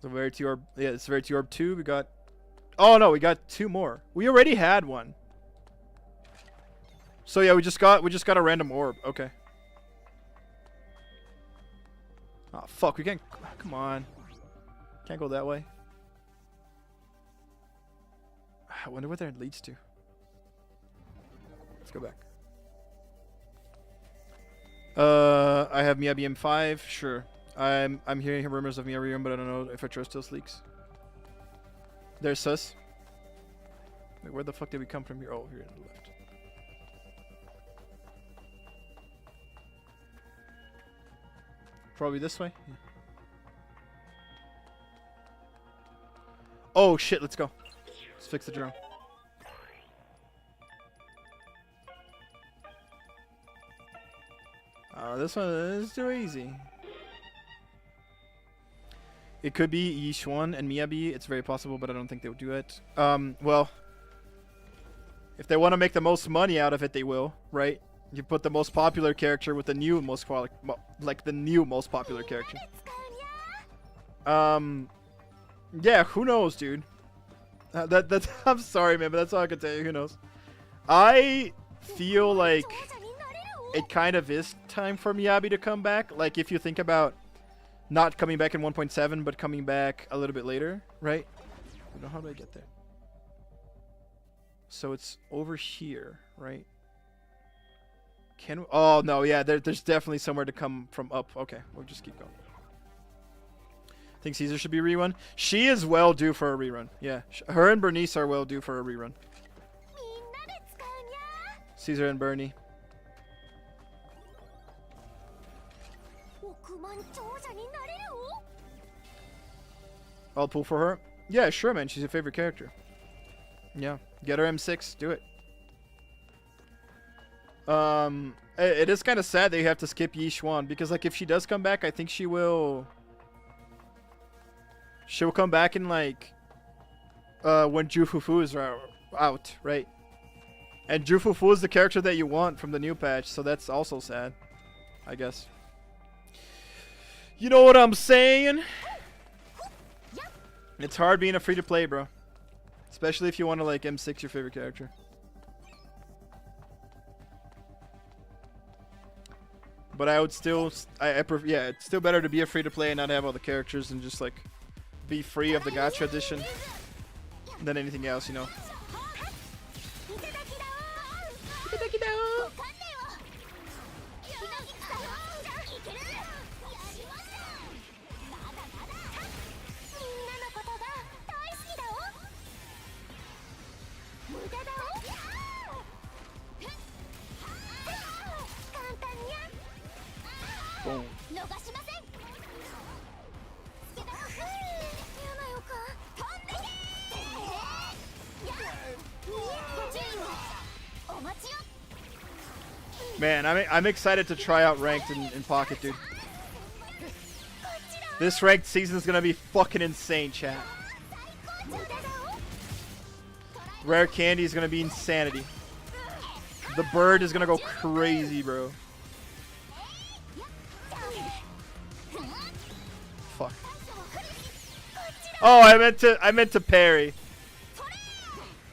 [SPEAKER 1] So Verity Orb, yeah, it's Verity Orb 2. We got... Oh, no, we got 2 more. We already had one. So yeah, we just got a random orb. Okay. Oh, fuck, we can't... Come on. Can't go that way. I wonder what that leads to. Let's go back. I have Miyabi M5. Sure. I'm hearing rumors of Miyabi M, but I don't know if I trust those leaks. There's sus. Wait, where the fuck did we come from here? Oh, here on the left. Probably this way. Yeah. Oh shit, let's go. Let's fix the drone. This one is too easy. It could be Yishuan and Miyabi. It's very possible, but I don't think they'll do it. Well, if they want to make the most money out of it, they will, right? You put the most popular character with the new most the new most popular character. Yeah, who knows, dude? That's I'm sorry, man, but that's all I can tell you. Who knows? I feel like it kind of is time for Miyabi to come back. Like, if you think about not coming back in 1.7, but coming back a little bit later, right? I don't know, how do I get there? So it's over here, right? Can we? Oh, no, yeah, there's definitely somewhere to come from up. Okay, we'll just keep going. I think Caesar should be rerun. She is well due for a rerun. Yeah, her and Bernice are well due for a rerun. Caesar and Bernie. I'll pull for her. Yeah, sure, man. She's your favorite character. Yeah, get her M6. Do it. It is kind of sad that you have to skip Yishuan because, like, if she does come back, I think she'll come back in like when Jufufu is out, right? And Jufufu is the character that you want from the new patch, so that's also sad, I guess. You know what I'm saying? It's hard being a free-to-play, bro. Especially if you want to, like, M6 your favorite character. But I would still, yeah, it's still better to be a free-to-play and not have all the characters and just, like, be free of the Gacha edition than anything else, you know. Boom. Man, I'm excited to try out ranked in Pocket, dude. This ranked season is gonna be fucking insane, chat. Rare candy is gonna be insanity. The bird is gonna go crazy, bro. Fuck. Oh, I meant to parry.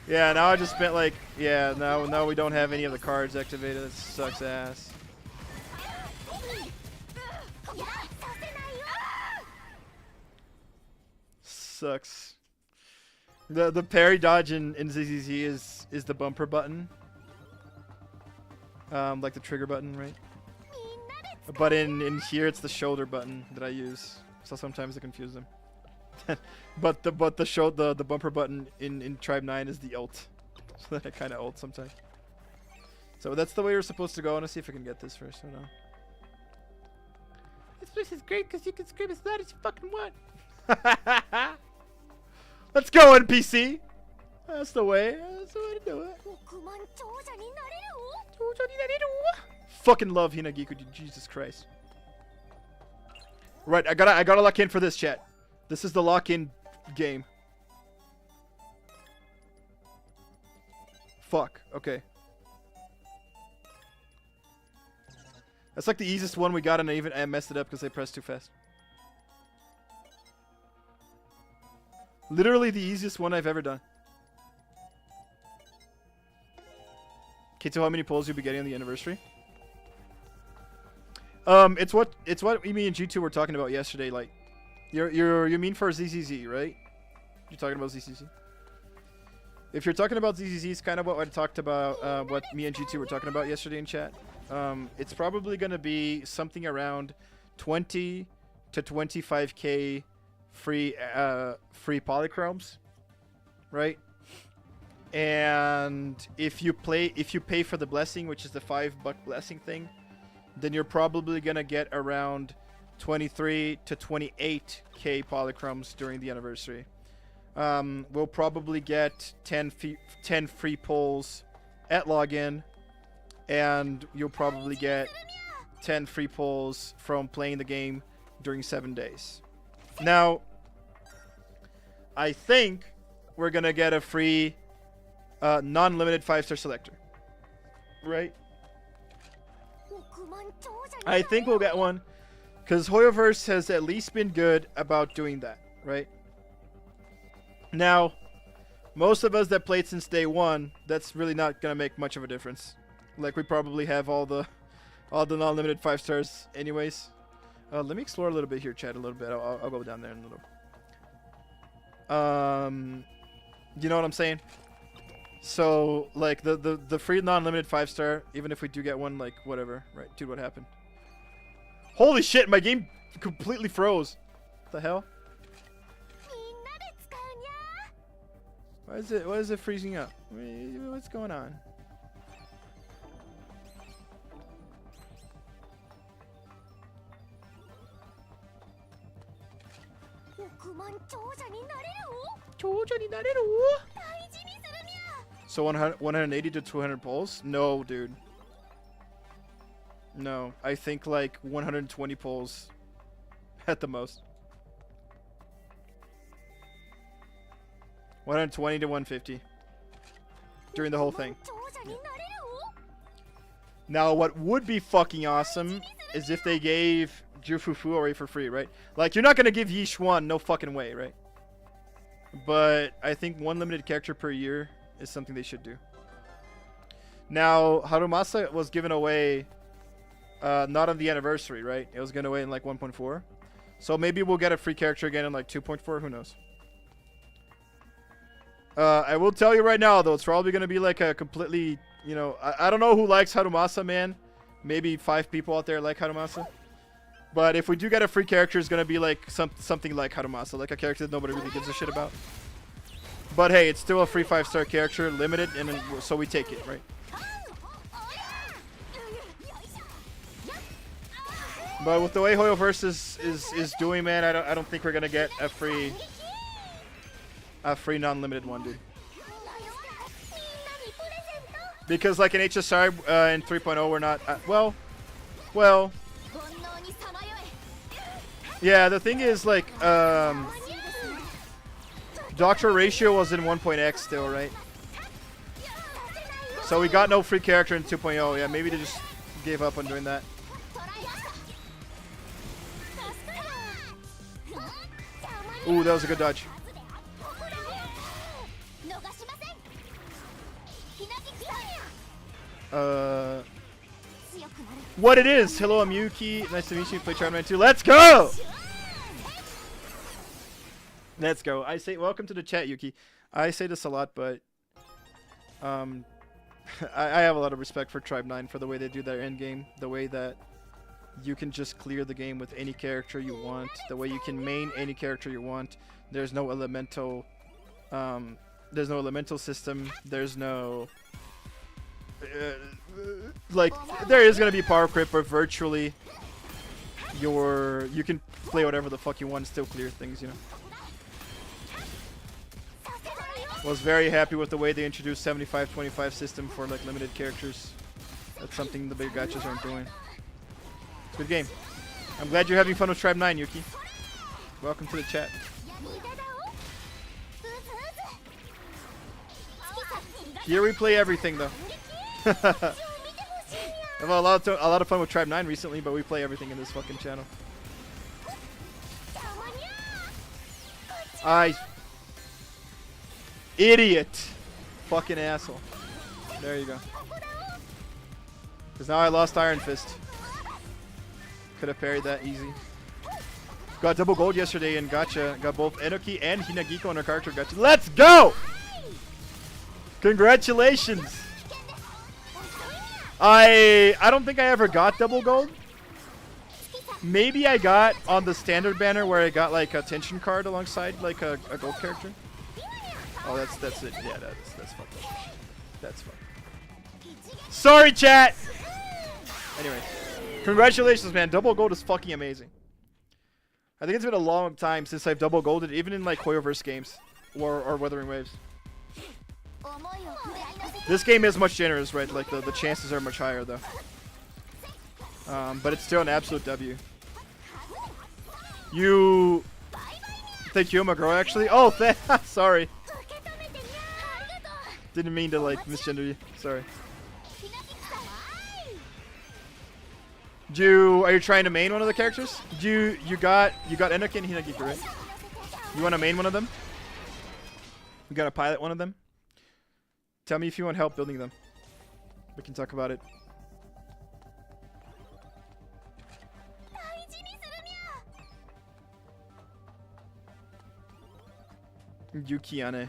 [SPEAKER 1] Yeah, now I just spent like, yeah, now we don't have any of the cards activated. That sucks ass. Sucks. The parry dodge in ZZZ is the bumper button. Like the trigger button, right? But in here it's the shoulder button that I use. So sometimes I confuse them. but the bumper button in Tribe 9 is the ult. So that I kind of ult sometimes. So that's the way we're supposed to go. I want to see if I can get this first or no. This place is great because you can scream as loud as you fucking want. Let's go, NPC. That's the way. That's the way to do it. Fucking love Hinagiku, Jesus Christ. Right, I gotta lock in for this, chat. This is the lock-in game. Fuck. Okay. That's like the easiest one we got, and I messed it up because I pressed too fast. Literally the easiest one I've ever done. Kato, how many polls you'll be getting on the anniversary? It's what me and G2 were talking about yesterday. Like, you mean for ZZZ, right? You're talking about ZZZ. If you're talking about ZZZ, it's kind of what I talked about. What me and G2 were talking about yesterday in chat. It's probably gonna be something around 20 to 25k free polychromes, right? And if you pay for the blessing, which is the $5 blessing thing, then you're probably gonna get around 23 to 28k polychromes during the anniversary. We'll probably get 10 free polls at login, and you'll probably get 10 free polls from playing the game during 7 days. Now, I think we're gonna get a free non-limited 5-star selector, right? I think we'll get one, because Hoyoverse has at least been good about doing that, right? Now, most of us that played since day one, that's really not gonna make much of a difference. Like, we probably have all the non-limited 5 stars anyways. Let me explore a little bit here, chat, a little bit. I'll go down there in a little. You know what I'm saying? So, like, the free non-limited 5-star, even if we do get one, like, whatever, right? Dude, what happened? Holy shit, my game completely froze. What the hell? Why is it freezing up? What's going on? So 180 to 200 polls? No, dude. No, I think like 120 polls at the most. 120 to 150 during the whole thing. Now, what would be fucking awesome is if they gave Jufufu away for free, right? Like, you're not gonna give Yish 1, no fucking way, right? But I think one limited character per year is something they should do. Now, Harumasa was given away not on the anniversary, right? It was given away in like 1.4. So maybe we'll get a free character again in like 2.4, who knows? I will tell you right now, though, it's probably going to be like a completely, you know, I don't know who likes Harumasa, man. Maybe 5 people out there like Harumasa. But if we do get a free character, it's going to be like something like Harumasa, like a character that nobody really gives a shit about. But hey, it's still a free 5-star character, limited, and then, so we take it, right? But with the way Hoyoverse is doing, man, I don't think we're going to get a free non-limited one, dude. Because like in HSR in 3.0 we're not well yeah, the thing is like Doctor Ratio was in 1.x still, right? So we got no free character in 2.0. Yeah, maybe they just gave up on doing that. Ooh, that was a good dodge. What it is? Hello, I'm Yuki. Nice to meet you. Play Charmman 2. Let's go! Let's go. I say welcome to the chat, Yuki. I say this a lot, but I have a lot of respect for Tribe 9 for the way they do their end game, the way that you can just clear the game with any character you want, the way you can main any character you want. There's no elemental system. There's no like there is gonna be power creep, but virtually you can play whatever the fuck you want and still clear things, you know. Was very happy with the way they introduced 75-25 system for like limited characters. That's something the big gachas aren't doing. Good game. I'm glad you're having fun with Tribe 9, Yuki. Welcome to the chat. Here we play everything though. I've had a lot of fun with Tribe 9 recently, but we play everything in this fucking channel. Idiot! Fucking asshole. There you go. Because now I lost Iron Fist. Could have parried that easy. Got double gold yesterday in Gacha. Got both Enoki and Hinagiko on our character Gacha. Let's go! Congratulations! I don't think I ever got double gold. Maybe I got on the standard banner where I got like a tension card alongside like a gold character. Oh, that's it. Yeah, that's fucked up. That's fucked. Sorry, chat. Anyway, congratulations, man. Double gold is fucking amazing. I think it's been a long time since I've double golded, even in like Hoyoverse games or Wuthering Waves. This game is much generous, right? Like the chances are much higher though. But it's still an absolute W. You thank you, Magro, actually. Oh, sorry. Didn't mean to like misgender you. Sorry. Are you trying to main one of the characters? You got Enoki and Hinagiko, right? You want to main one of them? You got to pilot one of them? Tell me if you want help building them. We can talk about it. Yukiane.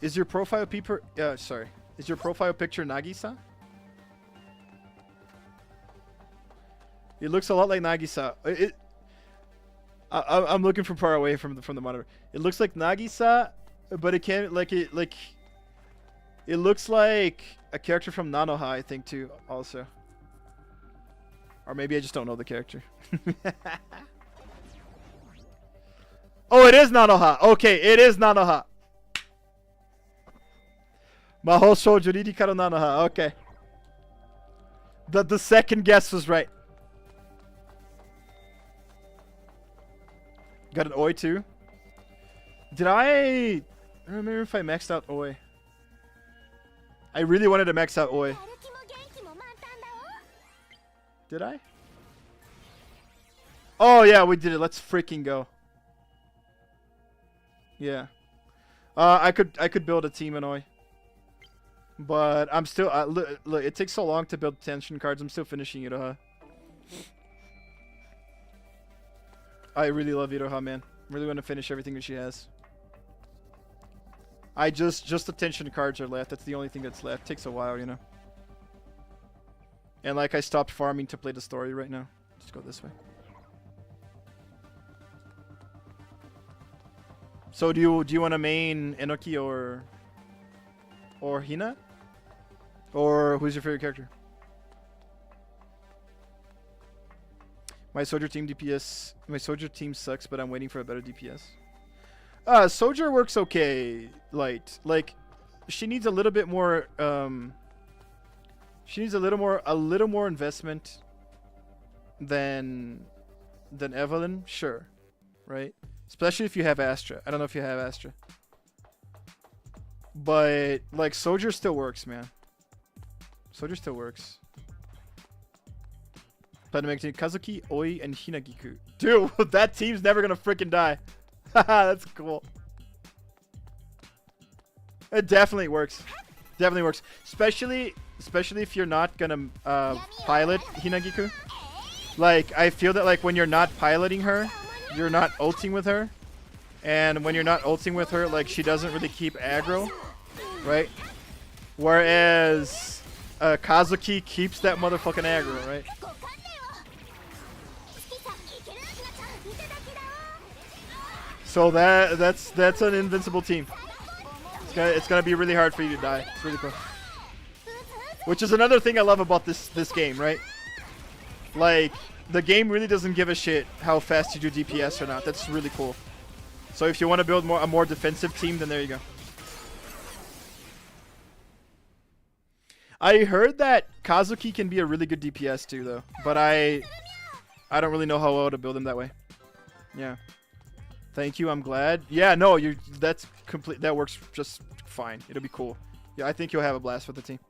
[SPEAKER 1] Is your profile picture Nagisa? It looks a lot like Nagisa. I'm looking from far away from the monitor. It looks like Nagisa, but it can't it looks like a character from Nanoha, I think too, also. Or maybe I just don't know the character. Oh, it is Nanoha. Okay, it is Nanoha. Mahou Shoujo Ririkaru Nanoha. Okay. The second guess was right. Got an Oi too. Did I don't remember if I maxed out Oi. I really wanted to max out Oi. Did I? Oh yeah, we did it. Let's freaking go. Yeah. I could build a team in Oi. But I'm still look, it takes so long to build tension cards. I'm still finishing Iroha. I really love Iroha, man. Really want to finish everything that she has. I just the tension cards are left. That's the only thing that's left. Takes a while, you know. And like I stopped farming to play the story right now. Just go this way. So do you want to main Enoki or Hina? Or who's your favorite character? My soldier team DPS. My soldier team sucks, but I'm waiting for a better DPS. Soldier works okay. Light. Like, she needs a little bit more. She needs a little more investment than Evelyn. Sure, right? Especially if you have Astra. I don't know if you have Astra, but like soldier still works, man. Soldier still works. Platinum Kazuki, Oi, and Hinagiku. Dude, that team's never gonna freaking die. Haha, that's cool. It definitely works. Definitely works. Especially if you're not gonna pilot Hinagiku. Like, I feel that like when you're not piloting her, you're not ulting with her. And when you're not ulting with her, like she doesn't really keep aggro. Right? Whereas Kazuki keeps that motherfucking aggro, right? So that's an invincible team. It's gonna be really hard for you to die. It's really cool. Which is another thing I love about this game, right? Like, the game really doesn't give a shit how fast you do DPS or not. That's really cool. So if you want to build a more defensive team, then there you go. I heard that Kazuki can be a really good DPS too, though. But I don't really know how well to build him that way. Yeah. Thank you. I'm glad. Yeah. No. That's complete. That works just fine. It'll be cool. Yeah. I think you'll have a blast with the team.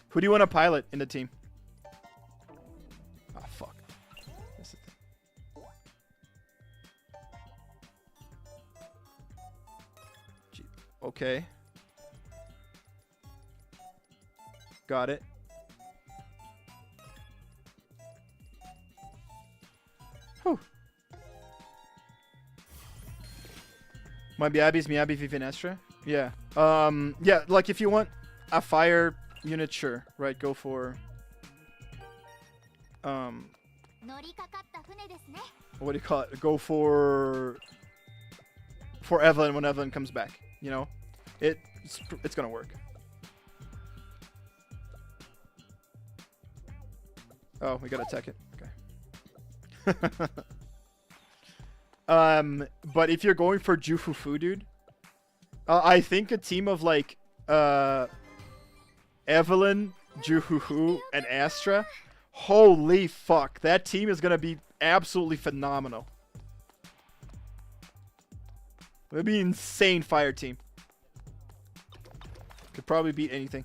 [SPEAKER 1] Who do you want to pilot in the team? Ah, fuck. Okay. Got it. Whew. Miyabi, Vivian, Astra. Yeah. Yeah, like if you want a fire unit, sure. Right, go for what do you call it? Go for Evelyn when Evelyn comes back. You know? It's gonna work. Oh, we gotta attack it. Okay. But if you're going for Jufufu, dude, I think a team of like Evelyn, Jufufu, and Astra, holy fuck, that team is gonna be absolutely phenomenal. It'll be an insane fire team. Could probably beat anything.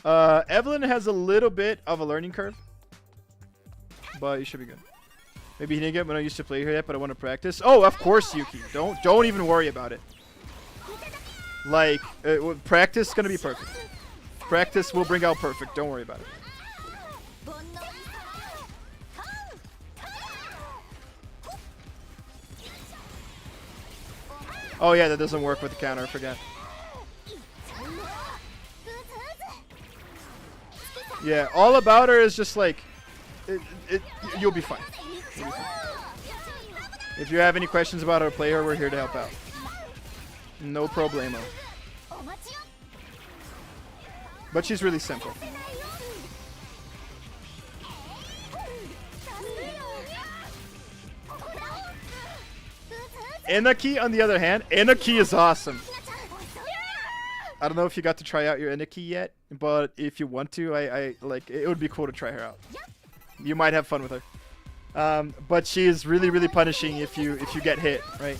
[SPEAKER 1] Evelyn has a little bit of a learning curve, but you should be good. Maybe he didn't get when I used to play her yet, but I want to practice. Oh, of course, Yuki. Don't even worry about it. Like, practice is gonna be perfect. Practice will bring out perfect. Don't worry about it. Oh yeah, that doesn't work with the counter. I forgot. Yeah, all about her is just like, you'll be fine. You'll be fine. If you have any questions about how to play her, we're here to help out. No problemo. But she's really simple. Enoki, on the other hand, Enoki is awesome. I don't know if you got to try out your Enoki yet, but if you want to, I like it would be cool to try her out. You might have fun with her. But she is really, really punishing if you get hit, right?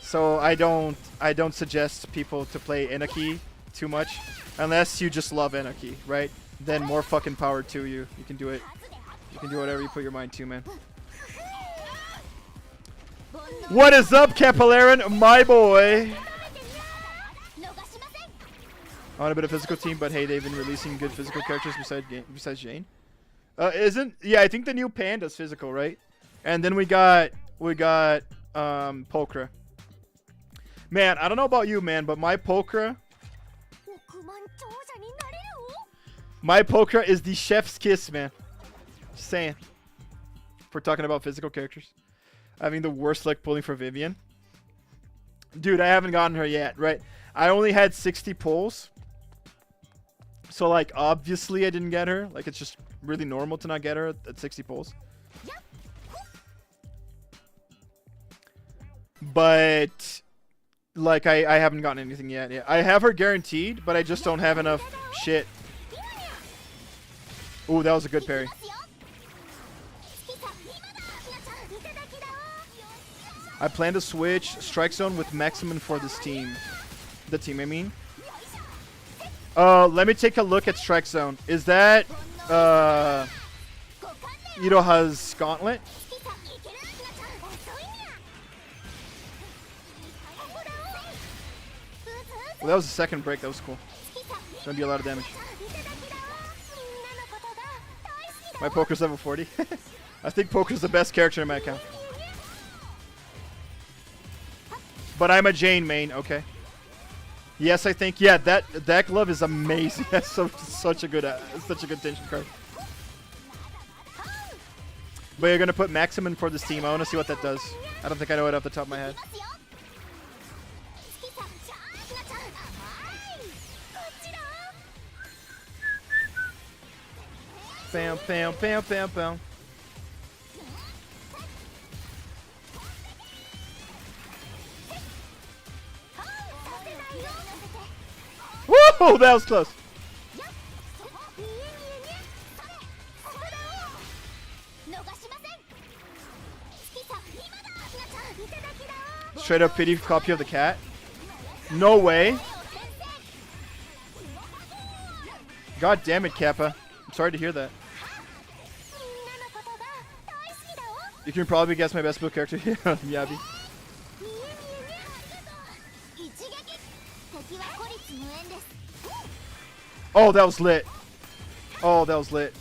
[SPEAKER 1] So I don't suggest people to play Inaki too much, unless you just love Inaki, right? Then more fucking power to you. You can do it. You can do whatever you put your mind to, man. What is up, Capillarin, my boy? On a bit of physical team, but hey, they've been releasing good physical characters besides Jane. Yeah, I think the new Panda's physical, right? And then we got Pokra. Man, I don't know about you, man, but my Pokra is the chef's kiss, man. Just saying. If we're talking about physical characters. Having the worst luck pulling for Vivian. Dude, I haven't gotten her yet, right? I only had 60 pulls. So, like, obviously I didn't get her. Like, it's just really normal to not get her at 60 pulls. But, like, I haven't gotten anything yet. Yeah, I have her guaranteed, but I just don't have enough shit. Ooh, that was a good parry. I plan to switch Strike Zone with Maximum for this team. The team, I mean. Let me take a look at Strike Zone. Is that, Iroha's Gauntlet? Well, that was the second break. That was cool. Gonna be a lot of damage. My Poker's level 40. I think Poker's the best character in my account. But I'm a Jane main, okay. Yes, I think, yeah, that glove is amazing. That's such a good tension card. But you're gonna put Maximum for this team. I wanna see what that does. I don't think I know it off the top of my head. Bam, bam, bam, bam, bam. Whoa, that was close. Straight up pity copy of the cat. No way. God damn it, Kappa. I'm sorry to hear that. You can probably guess my best build character here. Miyabi. Oh, that was lit. Oh, that was lit.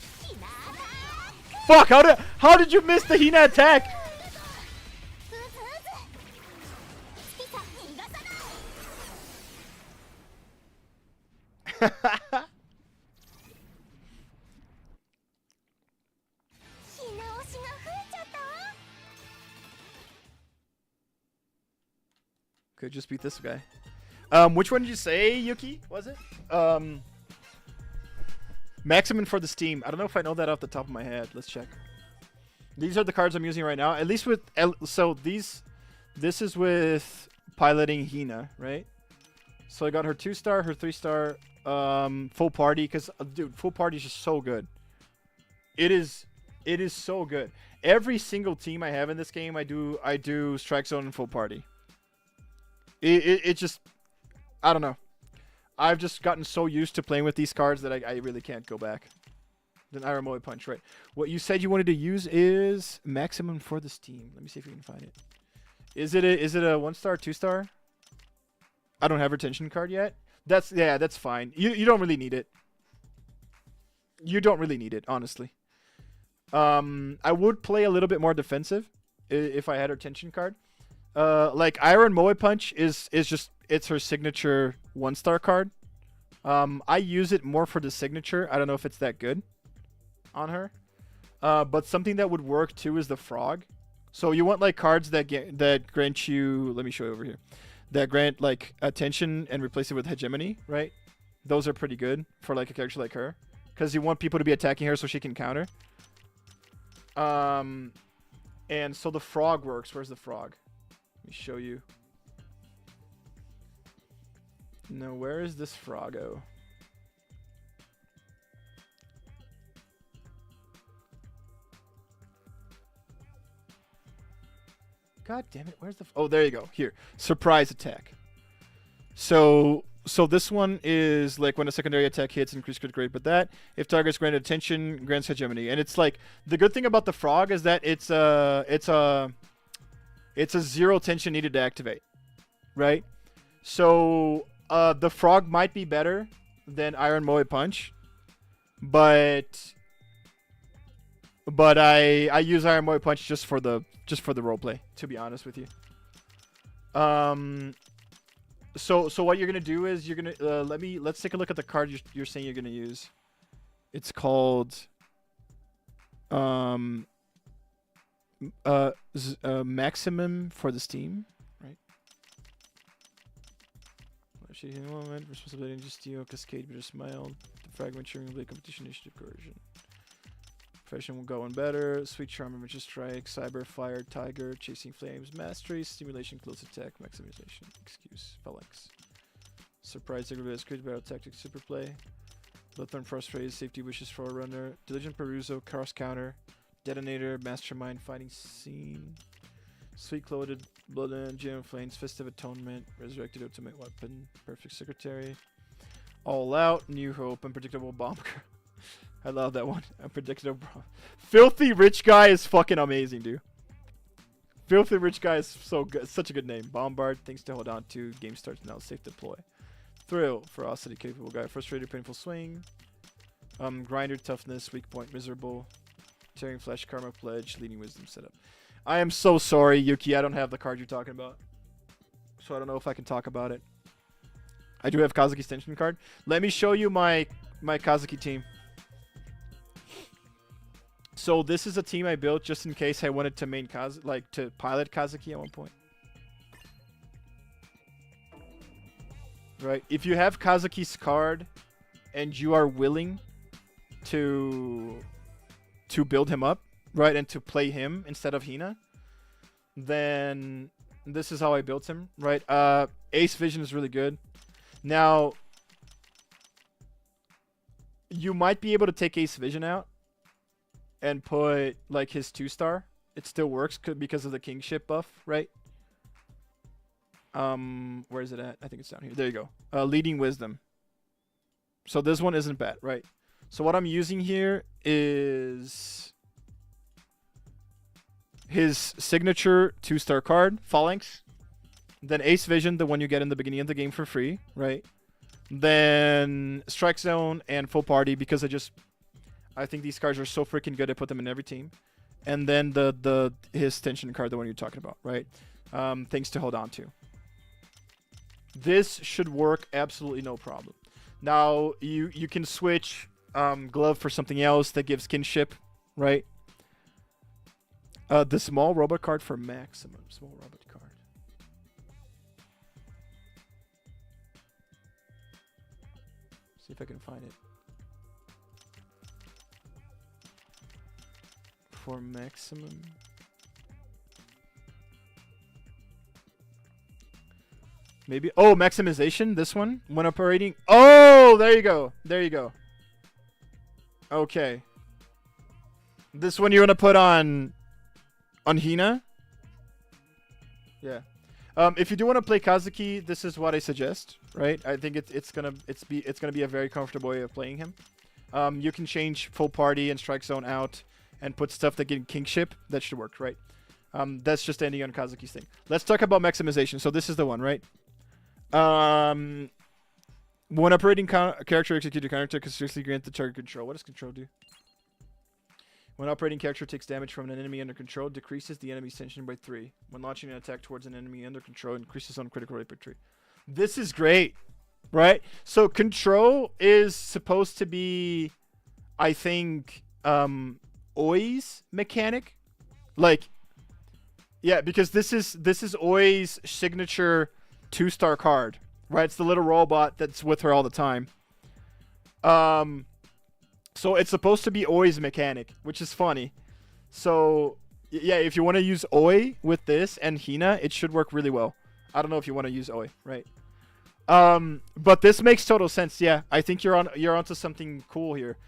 [SPEAKER 1] Fuck, how did you miss the Hina attack? Could just beat this guy. Which one did you say, Yuki? Was it? Maximum for the Steam. I don't know if I know that off the top of my head. Let's check. These are the cards I'm using right now. At least with this is with piloting Hina, right? So I got her 2-star, her 3-star, full party. Because dude, full party is just so good. It is so good. Every single team I have in this game, I do Strike Zone and full party. It just, I don't know. I've just gotten so used to playing with these cards that I really can't go back. Then Iramoe Punch, right? What you said you wanted to use is Maximum for the Steam. Let me see if we can find it. Is it a 1-star, 2-star? I don't have her tension card yet. That's fine. You don't really need it. You don't really need it, honestly. I would play a little bit more defensive if I had her tension card. Like Iron Moe Punch is just, it's her signature 1-star card. I use it more for the signature. I don't know if it's that good on her. But something that would work too is the Frog. So you want like cards that grant you, let me show you over here, that grant like attention and replace it with hegemony, right? Those are pretty good for like a character like her, because you want people to be attacking her so she can counter. And so the Frog works. Where's the Frog? Let me show you. No, where is this Froggo? God damn it, where's the... Oh, there you go. Here. Surprise attack. So this one is like when a secondary attack hits, increase critical rate, but that, if target's granted attention, grants hegemony. And it's like, the good thing about the frog is that it's a 0 tension needed to activate, right? So the frog might be better than Iron Moe Punch, but I use Iron Moe Punch just for the roleplay, to be honest with you. So what you're gonna do is you're gonna let's take a look at the card you're saying you're gonna use. It's called maximum for the Steam, right? Moment, responsibility and just steal, cascade, but just mild. The fragmenting will be competition initiative coercion. Profession will go on better. Sweet charm, Magic strike, cyber, fire, tiger, chasing flames, mastery, stimulation, close attack, maximization, excuse, phalanx. Surprise, aggravated, create battle tactics, super play. Bloodthorn, frost phase, safety wishes, forerunner, diligent peruso, cross counter, detonator, mastermind, fighting scene, sweet clothed, blood and gem flames, festive atonement, resurrected ultimate weapon, perfect secretary, all out, new hope, unpredictable bomb. I love that one. Unpredictable. Filthy Rich Guy is fucking amazing, dude. Filthy Rich Guy is so good. Such a good name. Bombard, things to hold on to. Game starts now. Safe deploy. Thrill, ferocity, capable guy. Frustrated, painful swing. Grinder, toughness, weak point, miserable. Tearing flesh, karma, pledge, leading wisdom setup. I am so sorry, Yuki. I don't have the card you're talking about, so I don't know if I can talk about it. I do have Kazuki's tension card. Let me show you my Kazuki team. So this is a team I built just in case I wanted to main to pilot Kazuki at one point. Right? If you have Kazuki's card and you are willing to build him up, right, and to play him instead of Hina, then this is how I built him, right? Ace Vision is really good. Now, you might be able to take Ace Vision out and put like his 2-star. It still works because of the kingship buff, right? Where is it at? I think it's down here. There you go. Leading Wisdom. So this one isn't bad, right? So what I'm using here is his signature 2-star card, Phalanx. Then Ace Vision, the one you get in the beginning of the game for free, right? Then Strike Zone and Full Party, because I think these cards are so freaking good. I put them in every team. And then his tension card, the one you're talking about, right? Things to hold on to. This should work absolutely no problem. Now you can switch Glove for something else that gives kinship, right? The small robot card for maximum. Small robot card. See if I can find it. For maximum. Maybe. Oh, maximization. This one. When operating. Oh, there you go. There you go. Okay. This one you want to put on Hina. Yeah. If you do want to play Kazuki, this is what I suggest, right? I think it's gonna be a very comfortable way of playing him. You can change Full Party and Strike Zone out and put stuff that get kingship. That should work, right? That's just ending on Kazuki's thing. Let's talk about maximization. So this is the one, right? When operating character executed character can seriously grant the target control. What does control do? When operating character takes damage from an enemy under control, decreases the enemy's tension by 3. When launching an attack towards an enemy under control, increases on critical rate by 3. This is great, right? So control is supposed to be, I think, Oi's mechanic. Like, yeah, because this is Oi's signature 2-star card, right? It's the little robot that's with her all the time. So it's supposed to be Oi's mechanic, which is funny. So yeah, if you want to use Oi with this and Hina, it should work really well. I don't know if you want to use Oi, right? But this makes total sense. Yeah, I think you're onto something cool here,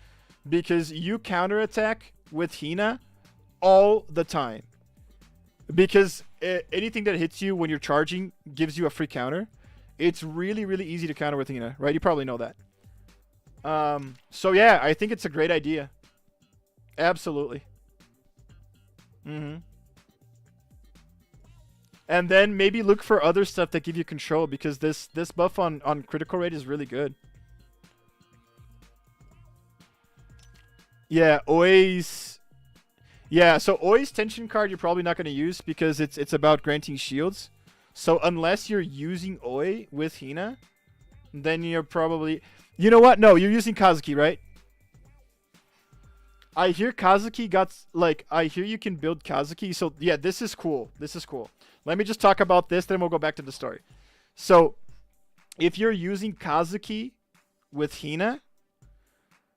[SPEAKER 1] because you counterattack with Hina all the time. because anything that hits you when you're charging gives you a free counter. It's really, really easy to counter with Hina, right? You probably know that. So yeah, I think it's a great idea. Absolutely. And then maybe look for other stuff that give you control, because this buff on critical rate is really good. Yeah, Oi's. Yeah, so Oi's tension card you're probably not going to use because it's about granting shields. So unless you're using Oi with Hina, then you're probably... You know what? No, you're using Kazuki, right? I hear Kazuki got... Like, I hear you can build Kazuki. So, yeah, this is cool. This is cool. Let me just talk about this, then we'll go back to the story. So, if you're using Kazuki with Hina,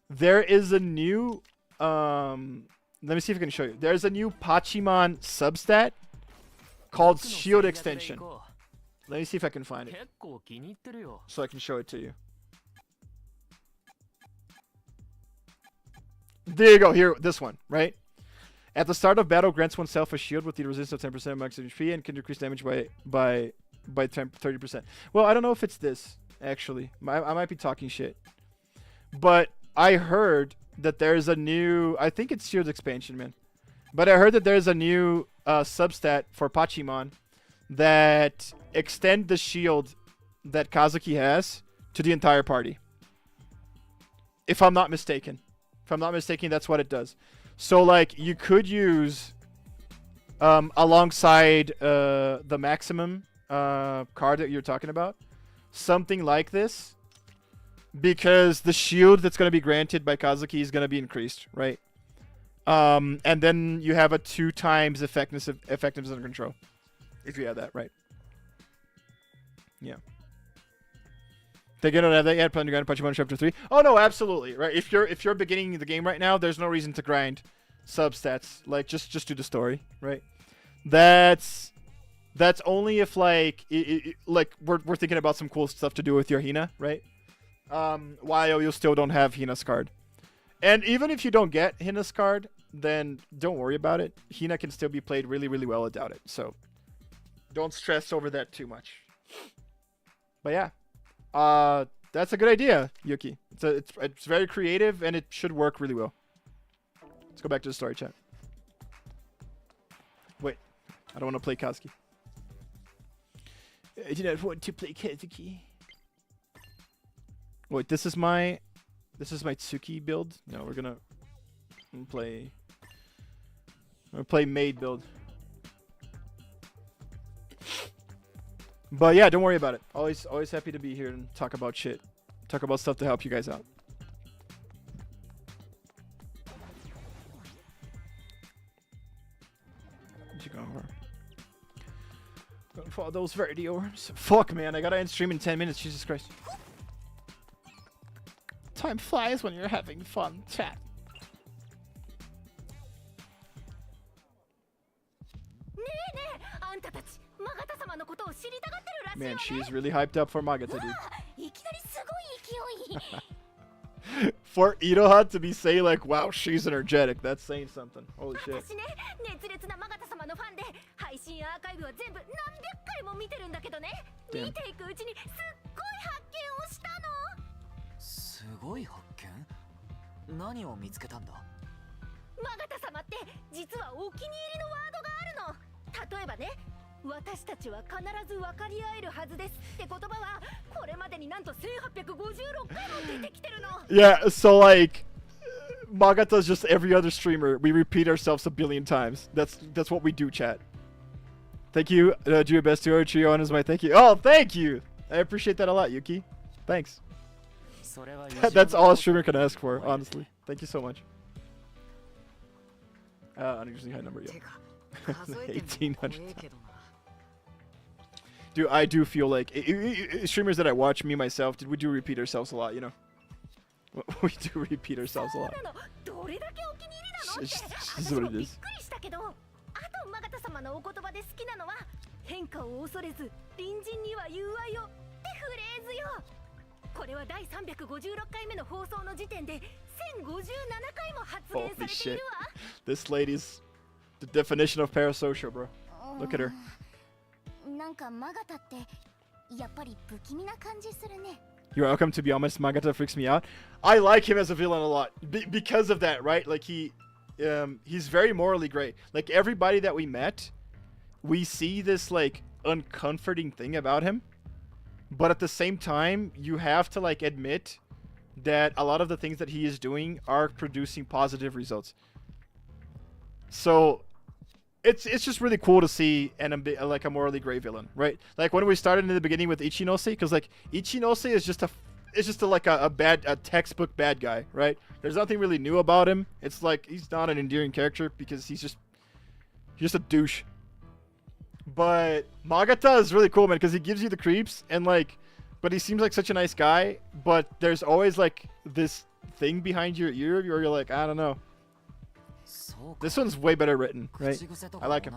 [SPEAKER 1] there is a new... let me see if I can show you. There's a new Pachimon substat called Shield Extension. Let me see if I can find it, so I can show it to you. There you go. Here, this one, right? At the start of battle, grants oneself a shield with the resistance of 10% max HP and can decrease damage by 30%. Well, I don't know if it's this, actually. I might be talking shit. But I heard that there's a new... I think it's Shield Expansion, man. But I heard that there's a new substat for Pachimon that extend the shield that Kazuki has to the entire party. If I'm not mistaken. If I'm not mistaken, that's what it does. So, like, you could use, alongside the maximum card that you're talking about, something like this, because the shield that's going to be granted by Kazuki is going to be increased, right? And then you have a 2 times effectiveness under control, if you have that, right? Yeah. They don't have that yet. Plan to grind Pachimon Chapter 3. Oh no, absolutely, right? If you're beginning the game right now, there's no reason to grind substats. Like just do the story, right? That's only if like like we're thinking about some cool stuff to do with your Hina, right? While you still don't have Hina's card. And even if you don't get Hina's card, then don't worry about it. Hina can still be played really, really well without it. So don't stress over that too much. But yeah. That's a good idea, Yuki. It's very creative and it should work really well. Let's go back to the story chat. Wait, I don't want to play Kazuki. I do not want to play Kazuki. Wait, this is my Tsuki build. No, we're gonna play maid build. But yeah, don't worry about it. Always happy to be here and talk about shit. Talk about stuff to help you guys out. Where'd you go, Horror? Gonna follow those Verity orbs. Fuck, man, I gotta end stream in 10 minutes. Jesus Christ. Time flies when you're having fun. Chat. Man, she's really hyped up for Magata, dude. For Iroha to be saying like, wow, she's energetic, that's saying something. Holy shit. Damn.
[SPEAKER 3] すごい発見？何を見つけたんだ？マガタ様って実はお気に入りのワードがあるの。例えばね、私たちは必ず分かり合えるはずですって言葉はこれまでになんと1856回も出てきてるの。
[SPEAKER 1] Yeah, so like Magata's just every other streamer. We repeat ourselves a billion times. That's what we do, chat. Thank you. Do your best to our trio and is my thank you. Oh, thank you. I appreciate that a lot, Yuki. Thanks. That's all a streamer can ask for, honestly. Thank you so much. Unusually high number, yeah. 1800. Dude, I do feel like streamers that I watch, me myself, we do repeat ourselves a lot, you know. We do repeat ourselves a lot. This is what it is.
[SPEAKER 3] これは第356回目の放送の時点で1057回も発言されているわ。
[SPEAKER 1] This lady's the definition of parasocial, bro. Look at her.
[SPEAKER 6] なんかマガタってやっぱり不気味な感じするね。
[SPEAKER 1] You're welcome. To be honest, Magata freaks me out. I like him as a villain a lot because of that, right? Like he's very morally gray. Like everybody that we met, we see this like uncomforting thing about him, but at the same time, you have to like admit that a lot of the things that he is doing are producing positive results. So it's just really cool to see like a morally gray villain, right? Like when we started in the beginning with Ichinose, because like Ichinose is just a textbook bad guy, right? There's nothing really new about him. It's like he's not an endearing character because he's just a douche. But Magata is really cool, man, because he gives you the creeps and like, but he seems like such a nice guy. But there's always like this thing behind your ear where you're like, I don't know. This one's way better written, right? I like him.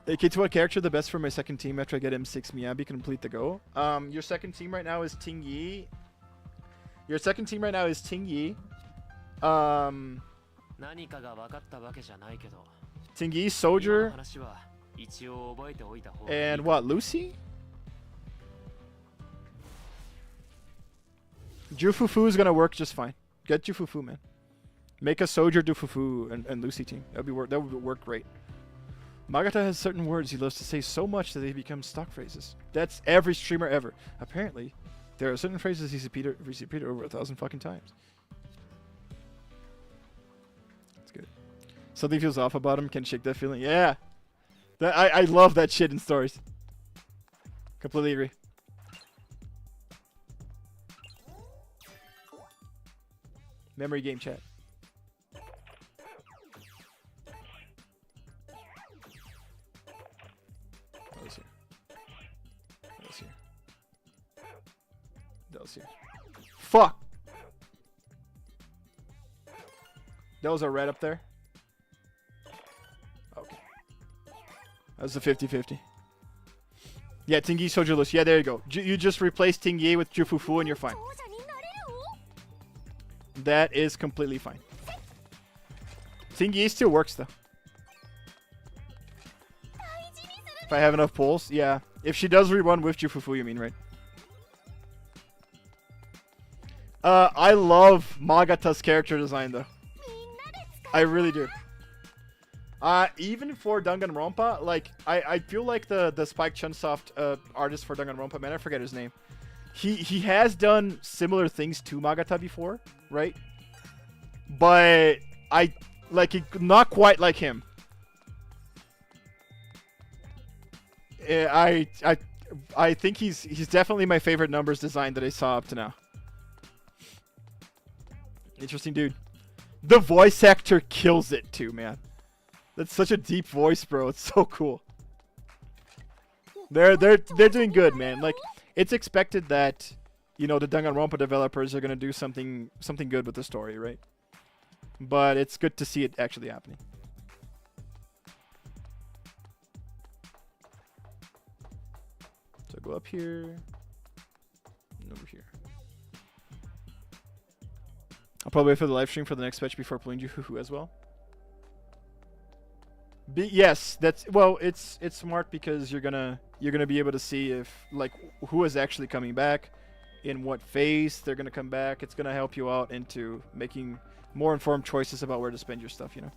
[SPEAKER 1] Hey kids, what character the best for my second team after I get M6 Miyabi complete the go? Your second team right now is Ting Yi. Your second team right now is Ting Yi. Ting Yi, Soldier, and what, Lucy? Jufufu is gonna work just fine. Get Jufufu, man. Make a Soldier, Jufufu, and Lucy team. That would work great. Magata has certain words he loves to say so much that they become stock phrases. That's every streamer ever. Apparently, there are certain phrases he's repeated over 1,000 fucking times. That's good. Something feels off about him. Can shake that feeling. Yeah. I love that shit in stories. Completely agree. Memory game chat. That was here. That was here. That was here. Fuck! That was a red up there. Okay. That was a 50-50. Yeah, Tingyi Soldier Lucy. Yeah, there you go. You just replace Tingyi with Jufufu and you're fine. That is completely fine. Tingyi still works though. If I have enough pulls, yeah. If she does rerun with Jufufu, you mean, right? I love Magata's character design though. I really do. Even for Danganronpa, like I feel like the Spike Chunsoft artist for Danganronpa, man, I forget his name. He has done similar things to Magata before, right? But I like it, not quite like him. I think he's definitely my favorite numbers design that I saw up to now. Interesting dude. The voice actor kills it too, man. That's such a deep voice, bro. It's so cool. They're doing good, man. Like it's expected that, you know, the Danganronpa developers are gonna do something good with the story, right? But it's good to see it actually happening. So go up here and over here. I'll probably wait for the live stream for the next patch before pulling Jufufu as well. Yes, that's it's smart because you're gonna be able to see if like who is actually coming back, in what phase they're gonna come back. It's gonna help you out into making more informed choices about where to spend your stuff, you know.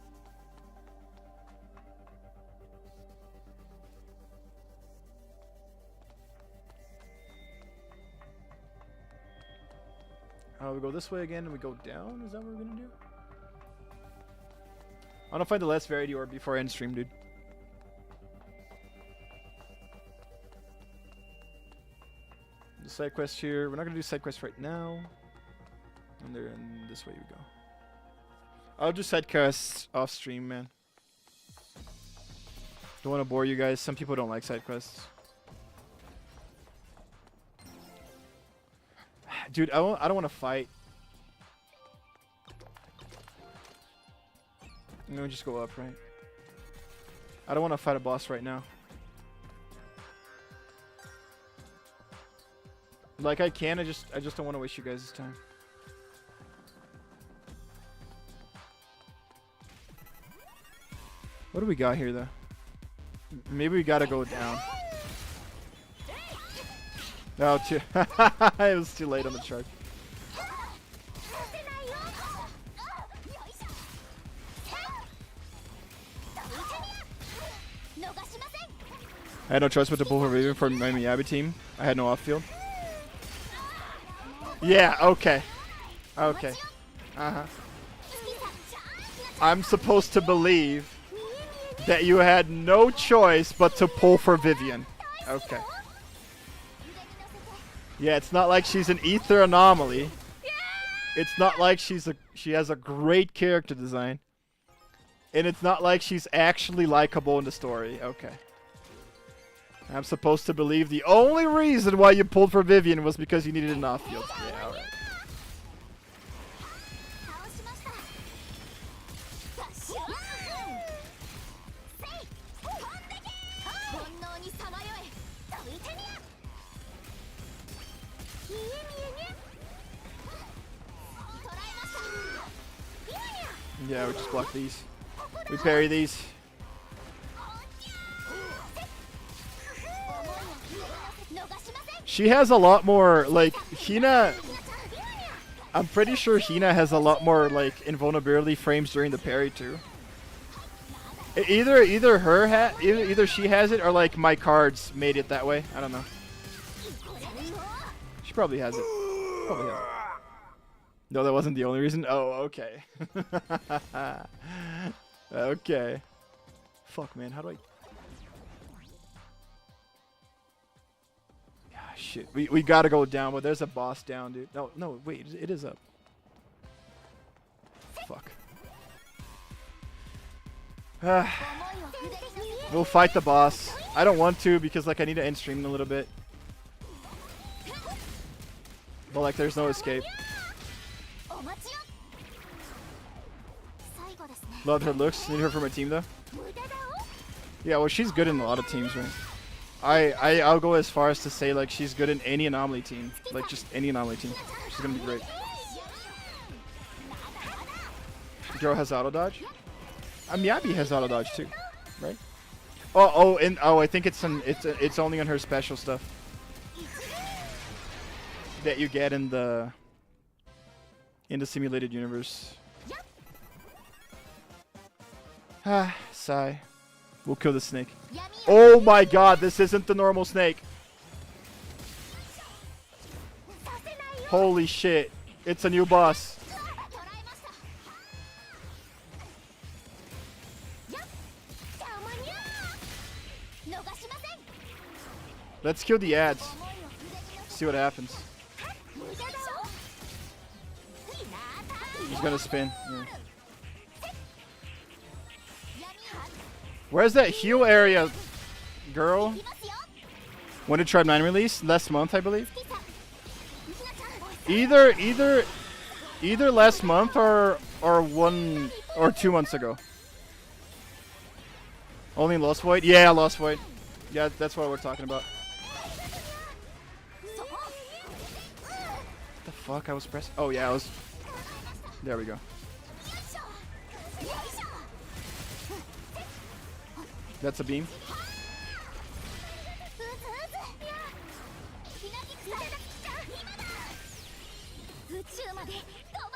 [SPEAKER 1] We go this way again and we go down. Is that what we're gonna do? I want to find the last variety orb before I end stream, dude. The side quest here. We're not gonna do side quest right now. And then this way we go. I'll do side quests off stream, man. Don't want to bore you guys. Some people don't like side quests. Dude, I don't want to fight. I'm gonna just go up, right? I don't want to fight a boss right now. Like I can, I just don't want to waste you guys' time. What do we got here, though? Maybe we gotta go down. No, too. It was too late on the chart. I had no choice but to pull for Vivian for my Miyabi team. I had no off-field. Yeah, okay. Okay. Uh-huh. I'm supposed to believe that you had no choice but to pull for Vivian. Okay. Yeah, it's not like she's an ether anomaly. It's not like she has a great character design. And it's not like she's actually likable in the story. Okay. I'm supposed to believe the only reason why you pulled for Vivian was because you needed an off-field. Yeah, alright. Yeah, we just block these. We parry these. She has a lot more, like, Hina... I'm pretty sure Hina has a lot more, like, invulnerability frames during the parry, too. Either she has it, or, like, my cards made it that way. I don't know. She probably has it. Probably has it. No, that wasn't the only reason? Oh, okay. Okay. Fuck, man, how do I... Shit, we gotta go down, but there's a boss down, dude. No, wait, it is up. Fuck. We'll fight the boss. I don't want to because, like, I need to end stream in a little bit. But, like, there's no escape. Love her looks. Need her for my team, though. Yeah, well, she's good in a lot of teams, right? I'll go as far as to say, like, she's good in any anomaly team. Like, just any anomaly team. She's gonna be great. Girl has auto dodge. Miyabi has auto dodge too, right? I think it's only on her special stuff that you get in the simulated universe. Ah, sigh. We'll kill the snake. Oh my god, this isn't the normal snake. Holy shit. It's a new boss. Let's kill the ads. See what happens. He's gonna spin. Yeah. Where's that heal area, girl? When did Tribe 9 release? Last month, I believe. Either last month or 1 or 2 months ago. Only Lost Void? Yeah, Lost Void. Yeah, that's what we're talking about. What the fuck? I was pressing. Oh yeah, I was. There we go. That's a beam.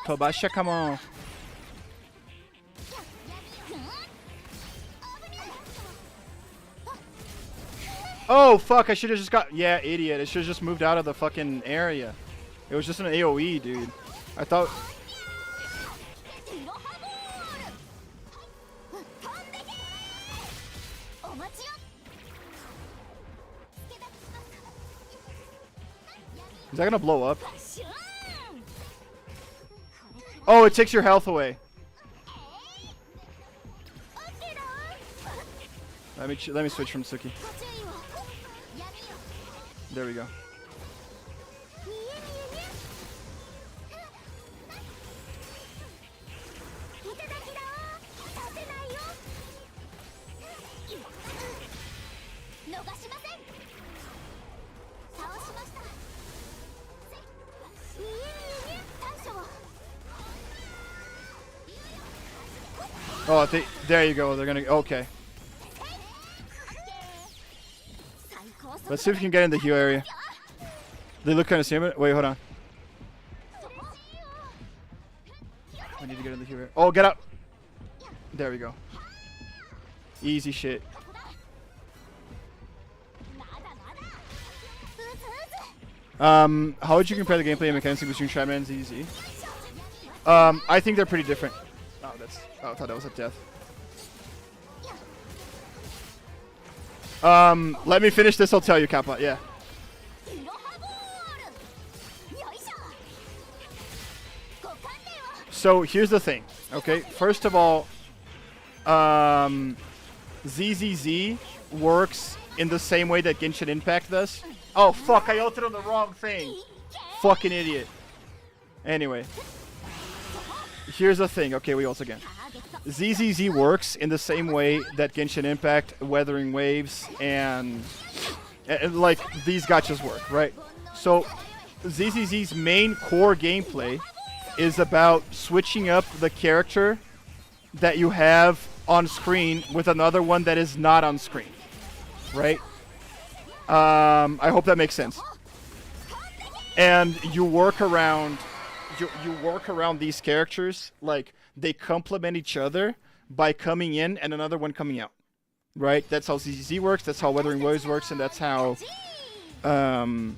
[SPEAKER 1] Tobasha, come on. Oh fuck, I should have just got... Yeah, idiot. I should have just moved out of the fucking area. It was just an AoE, dude. I thought... Is that gonna blow up? Oh, it takes your health away. Let me switch from Suki. There we go. Oh, There you go. They're gonna. Okay. Let's see if we can get in the heal area. They look kind of similar. Wait, hold on. I need to get in the heal area. Oh, get up. There we go. Easy shit. How would you compare the gameplay and mechanics between Shredman and ZZ? I think they're pretty different. Oh, that's. Oh, I thought that was a death. Let me finish this. I'll tell you, Kappa. Yeah. So here's the thing. Okay. First of all, ZZZ works in the same way that Genshin Impact does. Oh fuck! I ulted on the wrong thing. Fucking idiot. Anyway, here's the thing. Okay, we ult again. ZZZ works in the same way that Genshin Impact, Weathering Waves, and like these gachas work, right? So ZZZ's main core gameplay is about switching up the character that you have on screen with another one that is not on screen, right? I hope that makes sense. And you work around you work around these characters, like they complement each other by coming in and another one coming out, right? That's how ZZZ works. That's how Weathering Waves works, and that's how and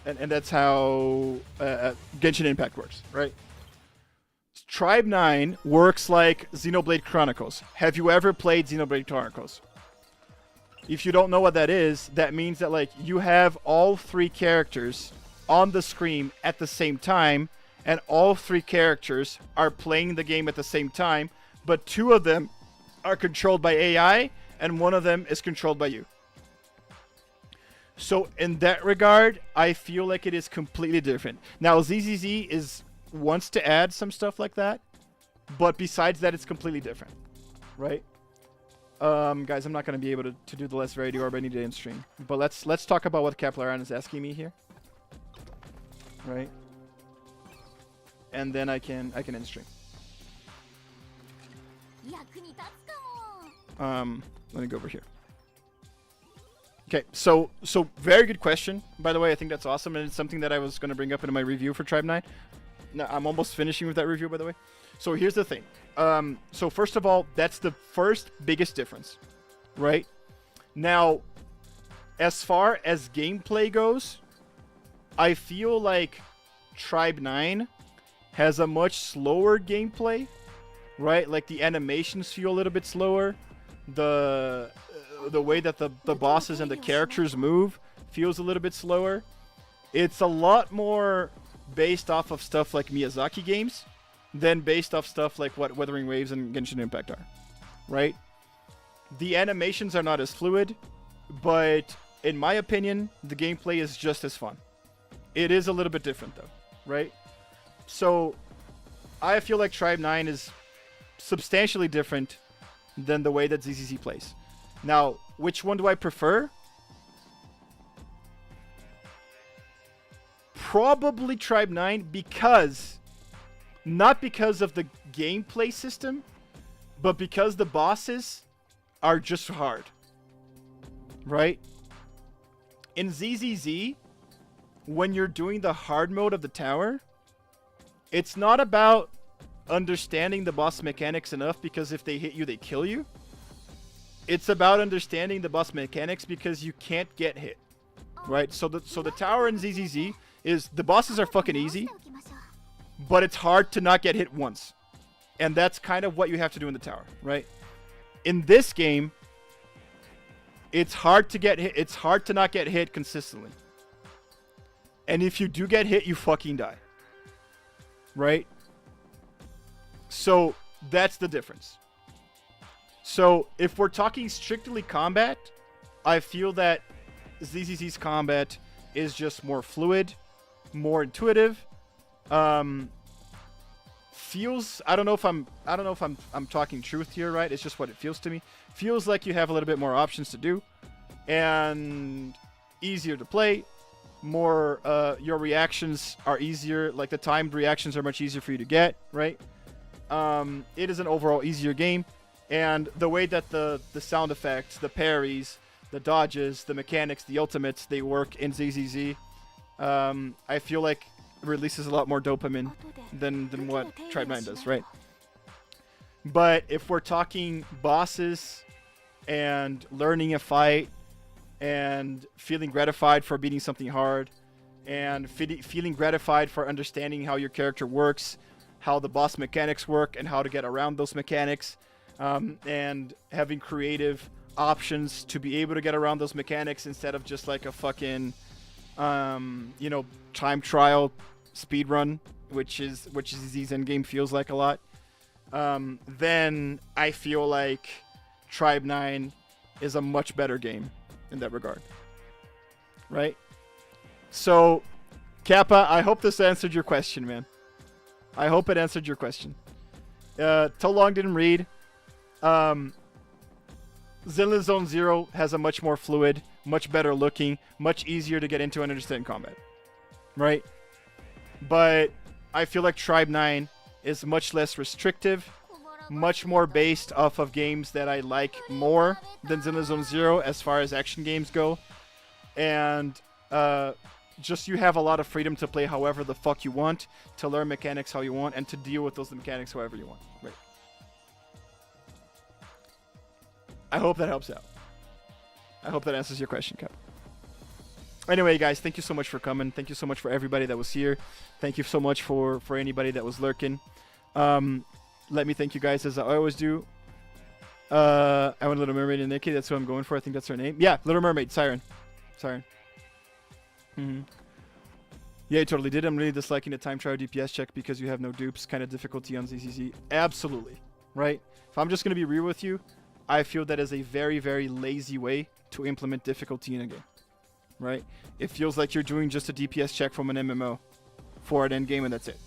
[SPEAKER 1] that's how Genshin Impact works, right? Tribe 9 works like Xenoblade Chronicles. Have you ever played Xenoblade Chronicles? If you don't know what that is, that means that like you have all three characters on the screen at the same time, and all three characters are playing the game at the same time, but two of them are controlled by AI and one of them is controlled by you. So in that regard, I feel like it is completely different. Now ZZZ wants to add some stuff like that, but besides that, it's completely different, right? Guys, I'm not going to be able to do the less variety orb any day in stream, but let's talk about what Kaplaran is asking me here, right? And then I can end stream. Let me go over here. Okay, so very good question, by the way. I think that's awesome, and it's something that I was going to bring up in my review for Tribe 9. Now, I'm almost finishing with that review, by the way. So here's the thing. So first of all, that's the first biggest difference, right? Now, as far as gameplay goes, I feel like Tribe 9 has a much slower gameplay, right? Like the animations feel a little bit slower. The way that the bosses and the characters move feels a little bit slower. It's a lot more based off of stuff like Miyazaki games than based off stuff like what Weathering Waves and Genshin Impact are, right? The animations are not as fluid, but in my opinion, the gameplay is just as fun. It is a little bit different though, right? So I feel like Tribe 9 is substantially different than the way that ZZZ plays. Now, which one do I prefer? Probably Tribe 9 not because of the gameplay system, but because the bosses are just hard, right? In ZZZ, when you're doing the hard mode of the tower, it's not about understanding the boss mechanics enough because if they hit you, they kill you. It's about understanding the boss mechanics because you can't get hit, right? So the tower in ZZZ is the bosses are fucking easy, but it's hard to not get hit once. And that's kind of what you have to do in the tower, right? In this game, it's hard to get hit. It's hard to not get hit consistently. And if you do get hit, you fucking die. Right? So that's the difference. So if we're talking strictly combat, I feel that ZZZ's combat is just more fluid, more intuitive. Feels, I don't know if I'm talking truth here, right? It's just what it feels to me. Feels like you have a little bit more options to do and easier to play. More your reactions are easier, like the timed reactions are much easier for you to get, right? It is an overall easier game. And the way that the sound effects, the parries, the dodges, the mechanics, the ultimates, they work in ZZZ, I feel like releases a lot more dopamine than what Tribe 9 does, right? But if we're talking bosses and learning a fight and feeling gratified for beating something hard and feeling gratified for understanding how your character works, how the boss mechanics work and how to get around those mechanics, and having creative options to be able to get around those mechanics instead of just like a fucking time trial speed run, which is Z's endgame feels like a lot, then I feel like Tribe 9 is a much better game in that regard, right? So Kappa, I hope this answered your question, man. I hope it answered your question. Tolong didn't read. Zenless Zone Zero has a much more fluid, much better looking, much easier to get into and understand combat, right? But I feel like Tribe 9 is much less restrictive, much more based off of games that I like more than Zenless Zone Zero as far as action games go, and just you have a lot of freedom to play however the fuck you want, to learn mechanics how you want, and to deal with those mechanics however you want, right? I hope that helps out. I hope that answers your question, Cap. Anyway, guys, thank you so much for coming. Thank you so much for everybody that was here. Thank you so much for anybody that was lurking. Let me thank you guys as I always do. I want Little Mermaid and Nikki. That's who I'm going for. I think that's her name. Yeah, Little Mermaid. Siren. Mm-hmm. Yeah, I totally did. I'm really disliking the time trial DPS check because you have no dupes. Kind of difficulty on ZZZ. Absolutely. Right? If I'm just going to be real with you, I feel that is a very, very lazy way to implement difficulty in a game. Right? It feels like you're doing just a DPS check from an MMO for an end game and that's it.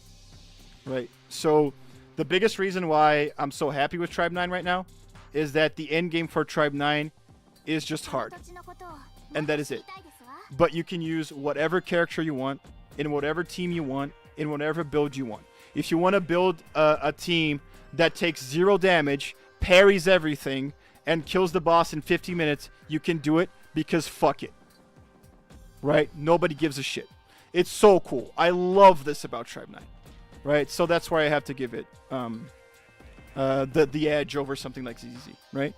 [SPEAKER 1] Right? So the biggest reason why I'm so happy with Tribe 9 right now is that the end game for Tribe 9 is just hard. And that is it. But you can use whatever character you want, in whatever team you want, in whatever build you want. If you want to build a team that takes 0 damage, parries everything, and kills the boss in 50 minutes, you can do it because fuck it. Right? Nobody gives a shit. It's so cool. I love this about Tribe 9. Right? So that's why I have to give it the edge over something like ZZZ. Right?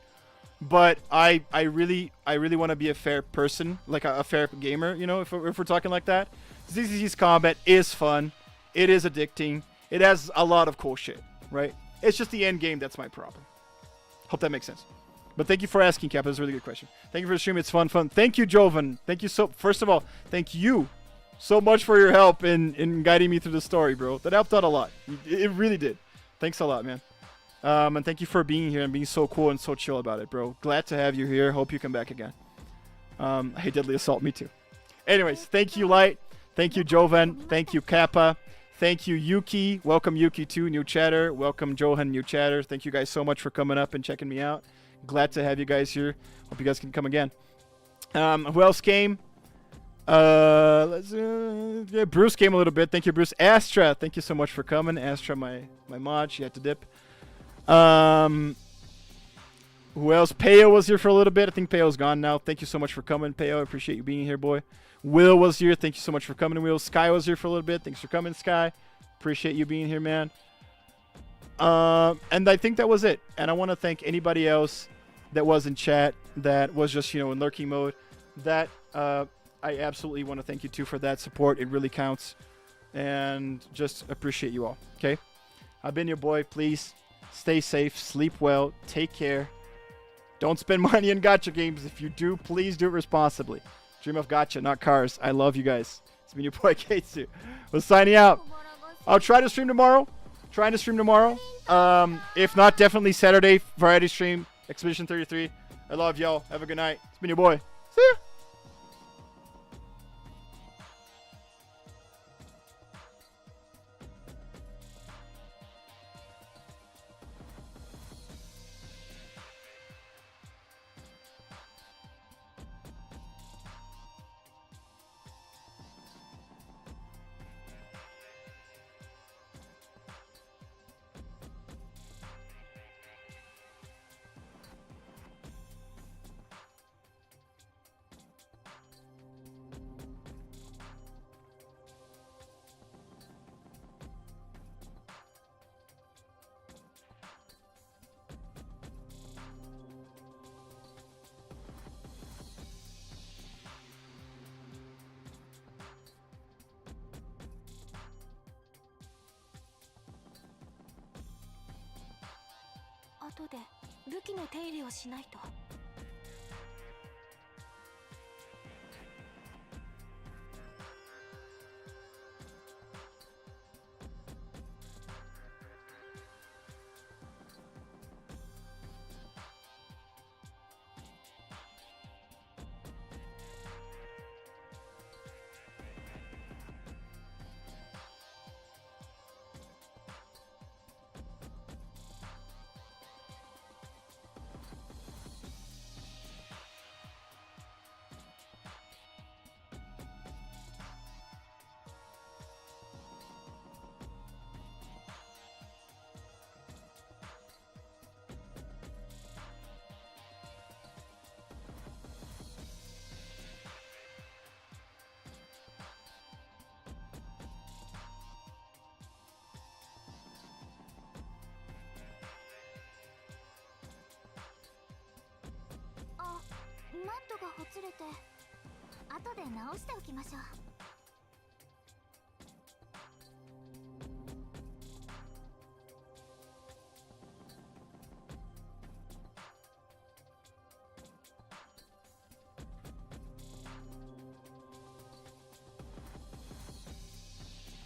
[SPEAKER 1] But I really want to be a fair person, like a fair gamer, you know, if we're talking like that. ZZZ's combat is fun. It is addicting. It has a lot of cool shit, right? It's just the end game that's my problem. Hope that makes sense. But thank you for asking, Cap. It was a really good question. Thank you for the stream. It's fun. Thank you, Jovan. Thank you first of all, thank you so much for your help in guiding me through the story, bro. That helped out a lot. It really did. Thanks a lot, man. And thank you for being here and being so cool and so chill about it, bro. Glad to have you here. Hope you come back again. Hey, Deadly Assault, me too. Anyways, thank you, Light. Thank you, Jovan. Thank you, Kappa. Thank you, Yuki. Welcome, Yuki, too, new chatter. Welcome, Johan, new chatter. Thank you guys so much for coming up and checking me out. Glad to have you guys here. Hope you guys can come again. Who else came? Bruce came a little bit. Thank you, Bruce. Astra, thank you so much for coming. Astra, my mod. She had to dip. Who else? Peo was here for a little bit. I think Peo's gone now. Thank you so much for coming, Peo. I appreciate you being here, boy. Will was here. Thank you so much for coming, Will. Sky was here for a little bit. Thanks for coming, Sky. Appreciate you being here, man. And I think that was it. And I want to thank anybody else that was in chat that was just, in lurking mode. That I absolutely want to thank you, too, for that support. It really counts. And just appreciate you all, okay? I've been your boy. Please stay safe. Sleep well. Take care. Don't spend money on gacha games. If you do, please do it responsibly. Dream of gacha, not cars. I love you guys. It's been your boy Ktsu. We're signing out. I'll try to stream tomorrow. If not, definitely Saturday variety stream. Expedition 33. I love y'all. Have a good night. It's been your boy. See ya.
[SPEAKER 10] ことで武器の手入れをしないと。
[SPEAKER 6] あ、マットがほつれて後で直しておきましょう。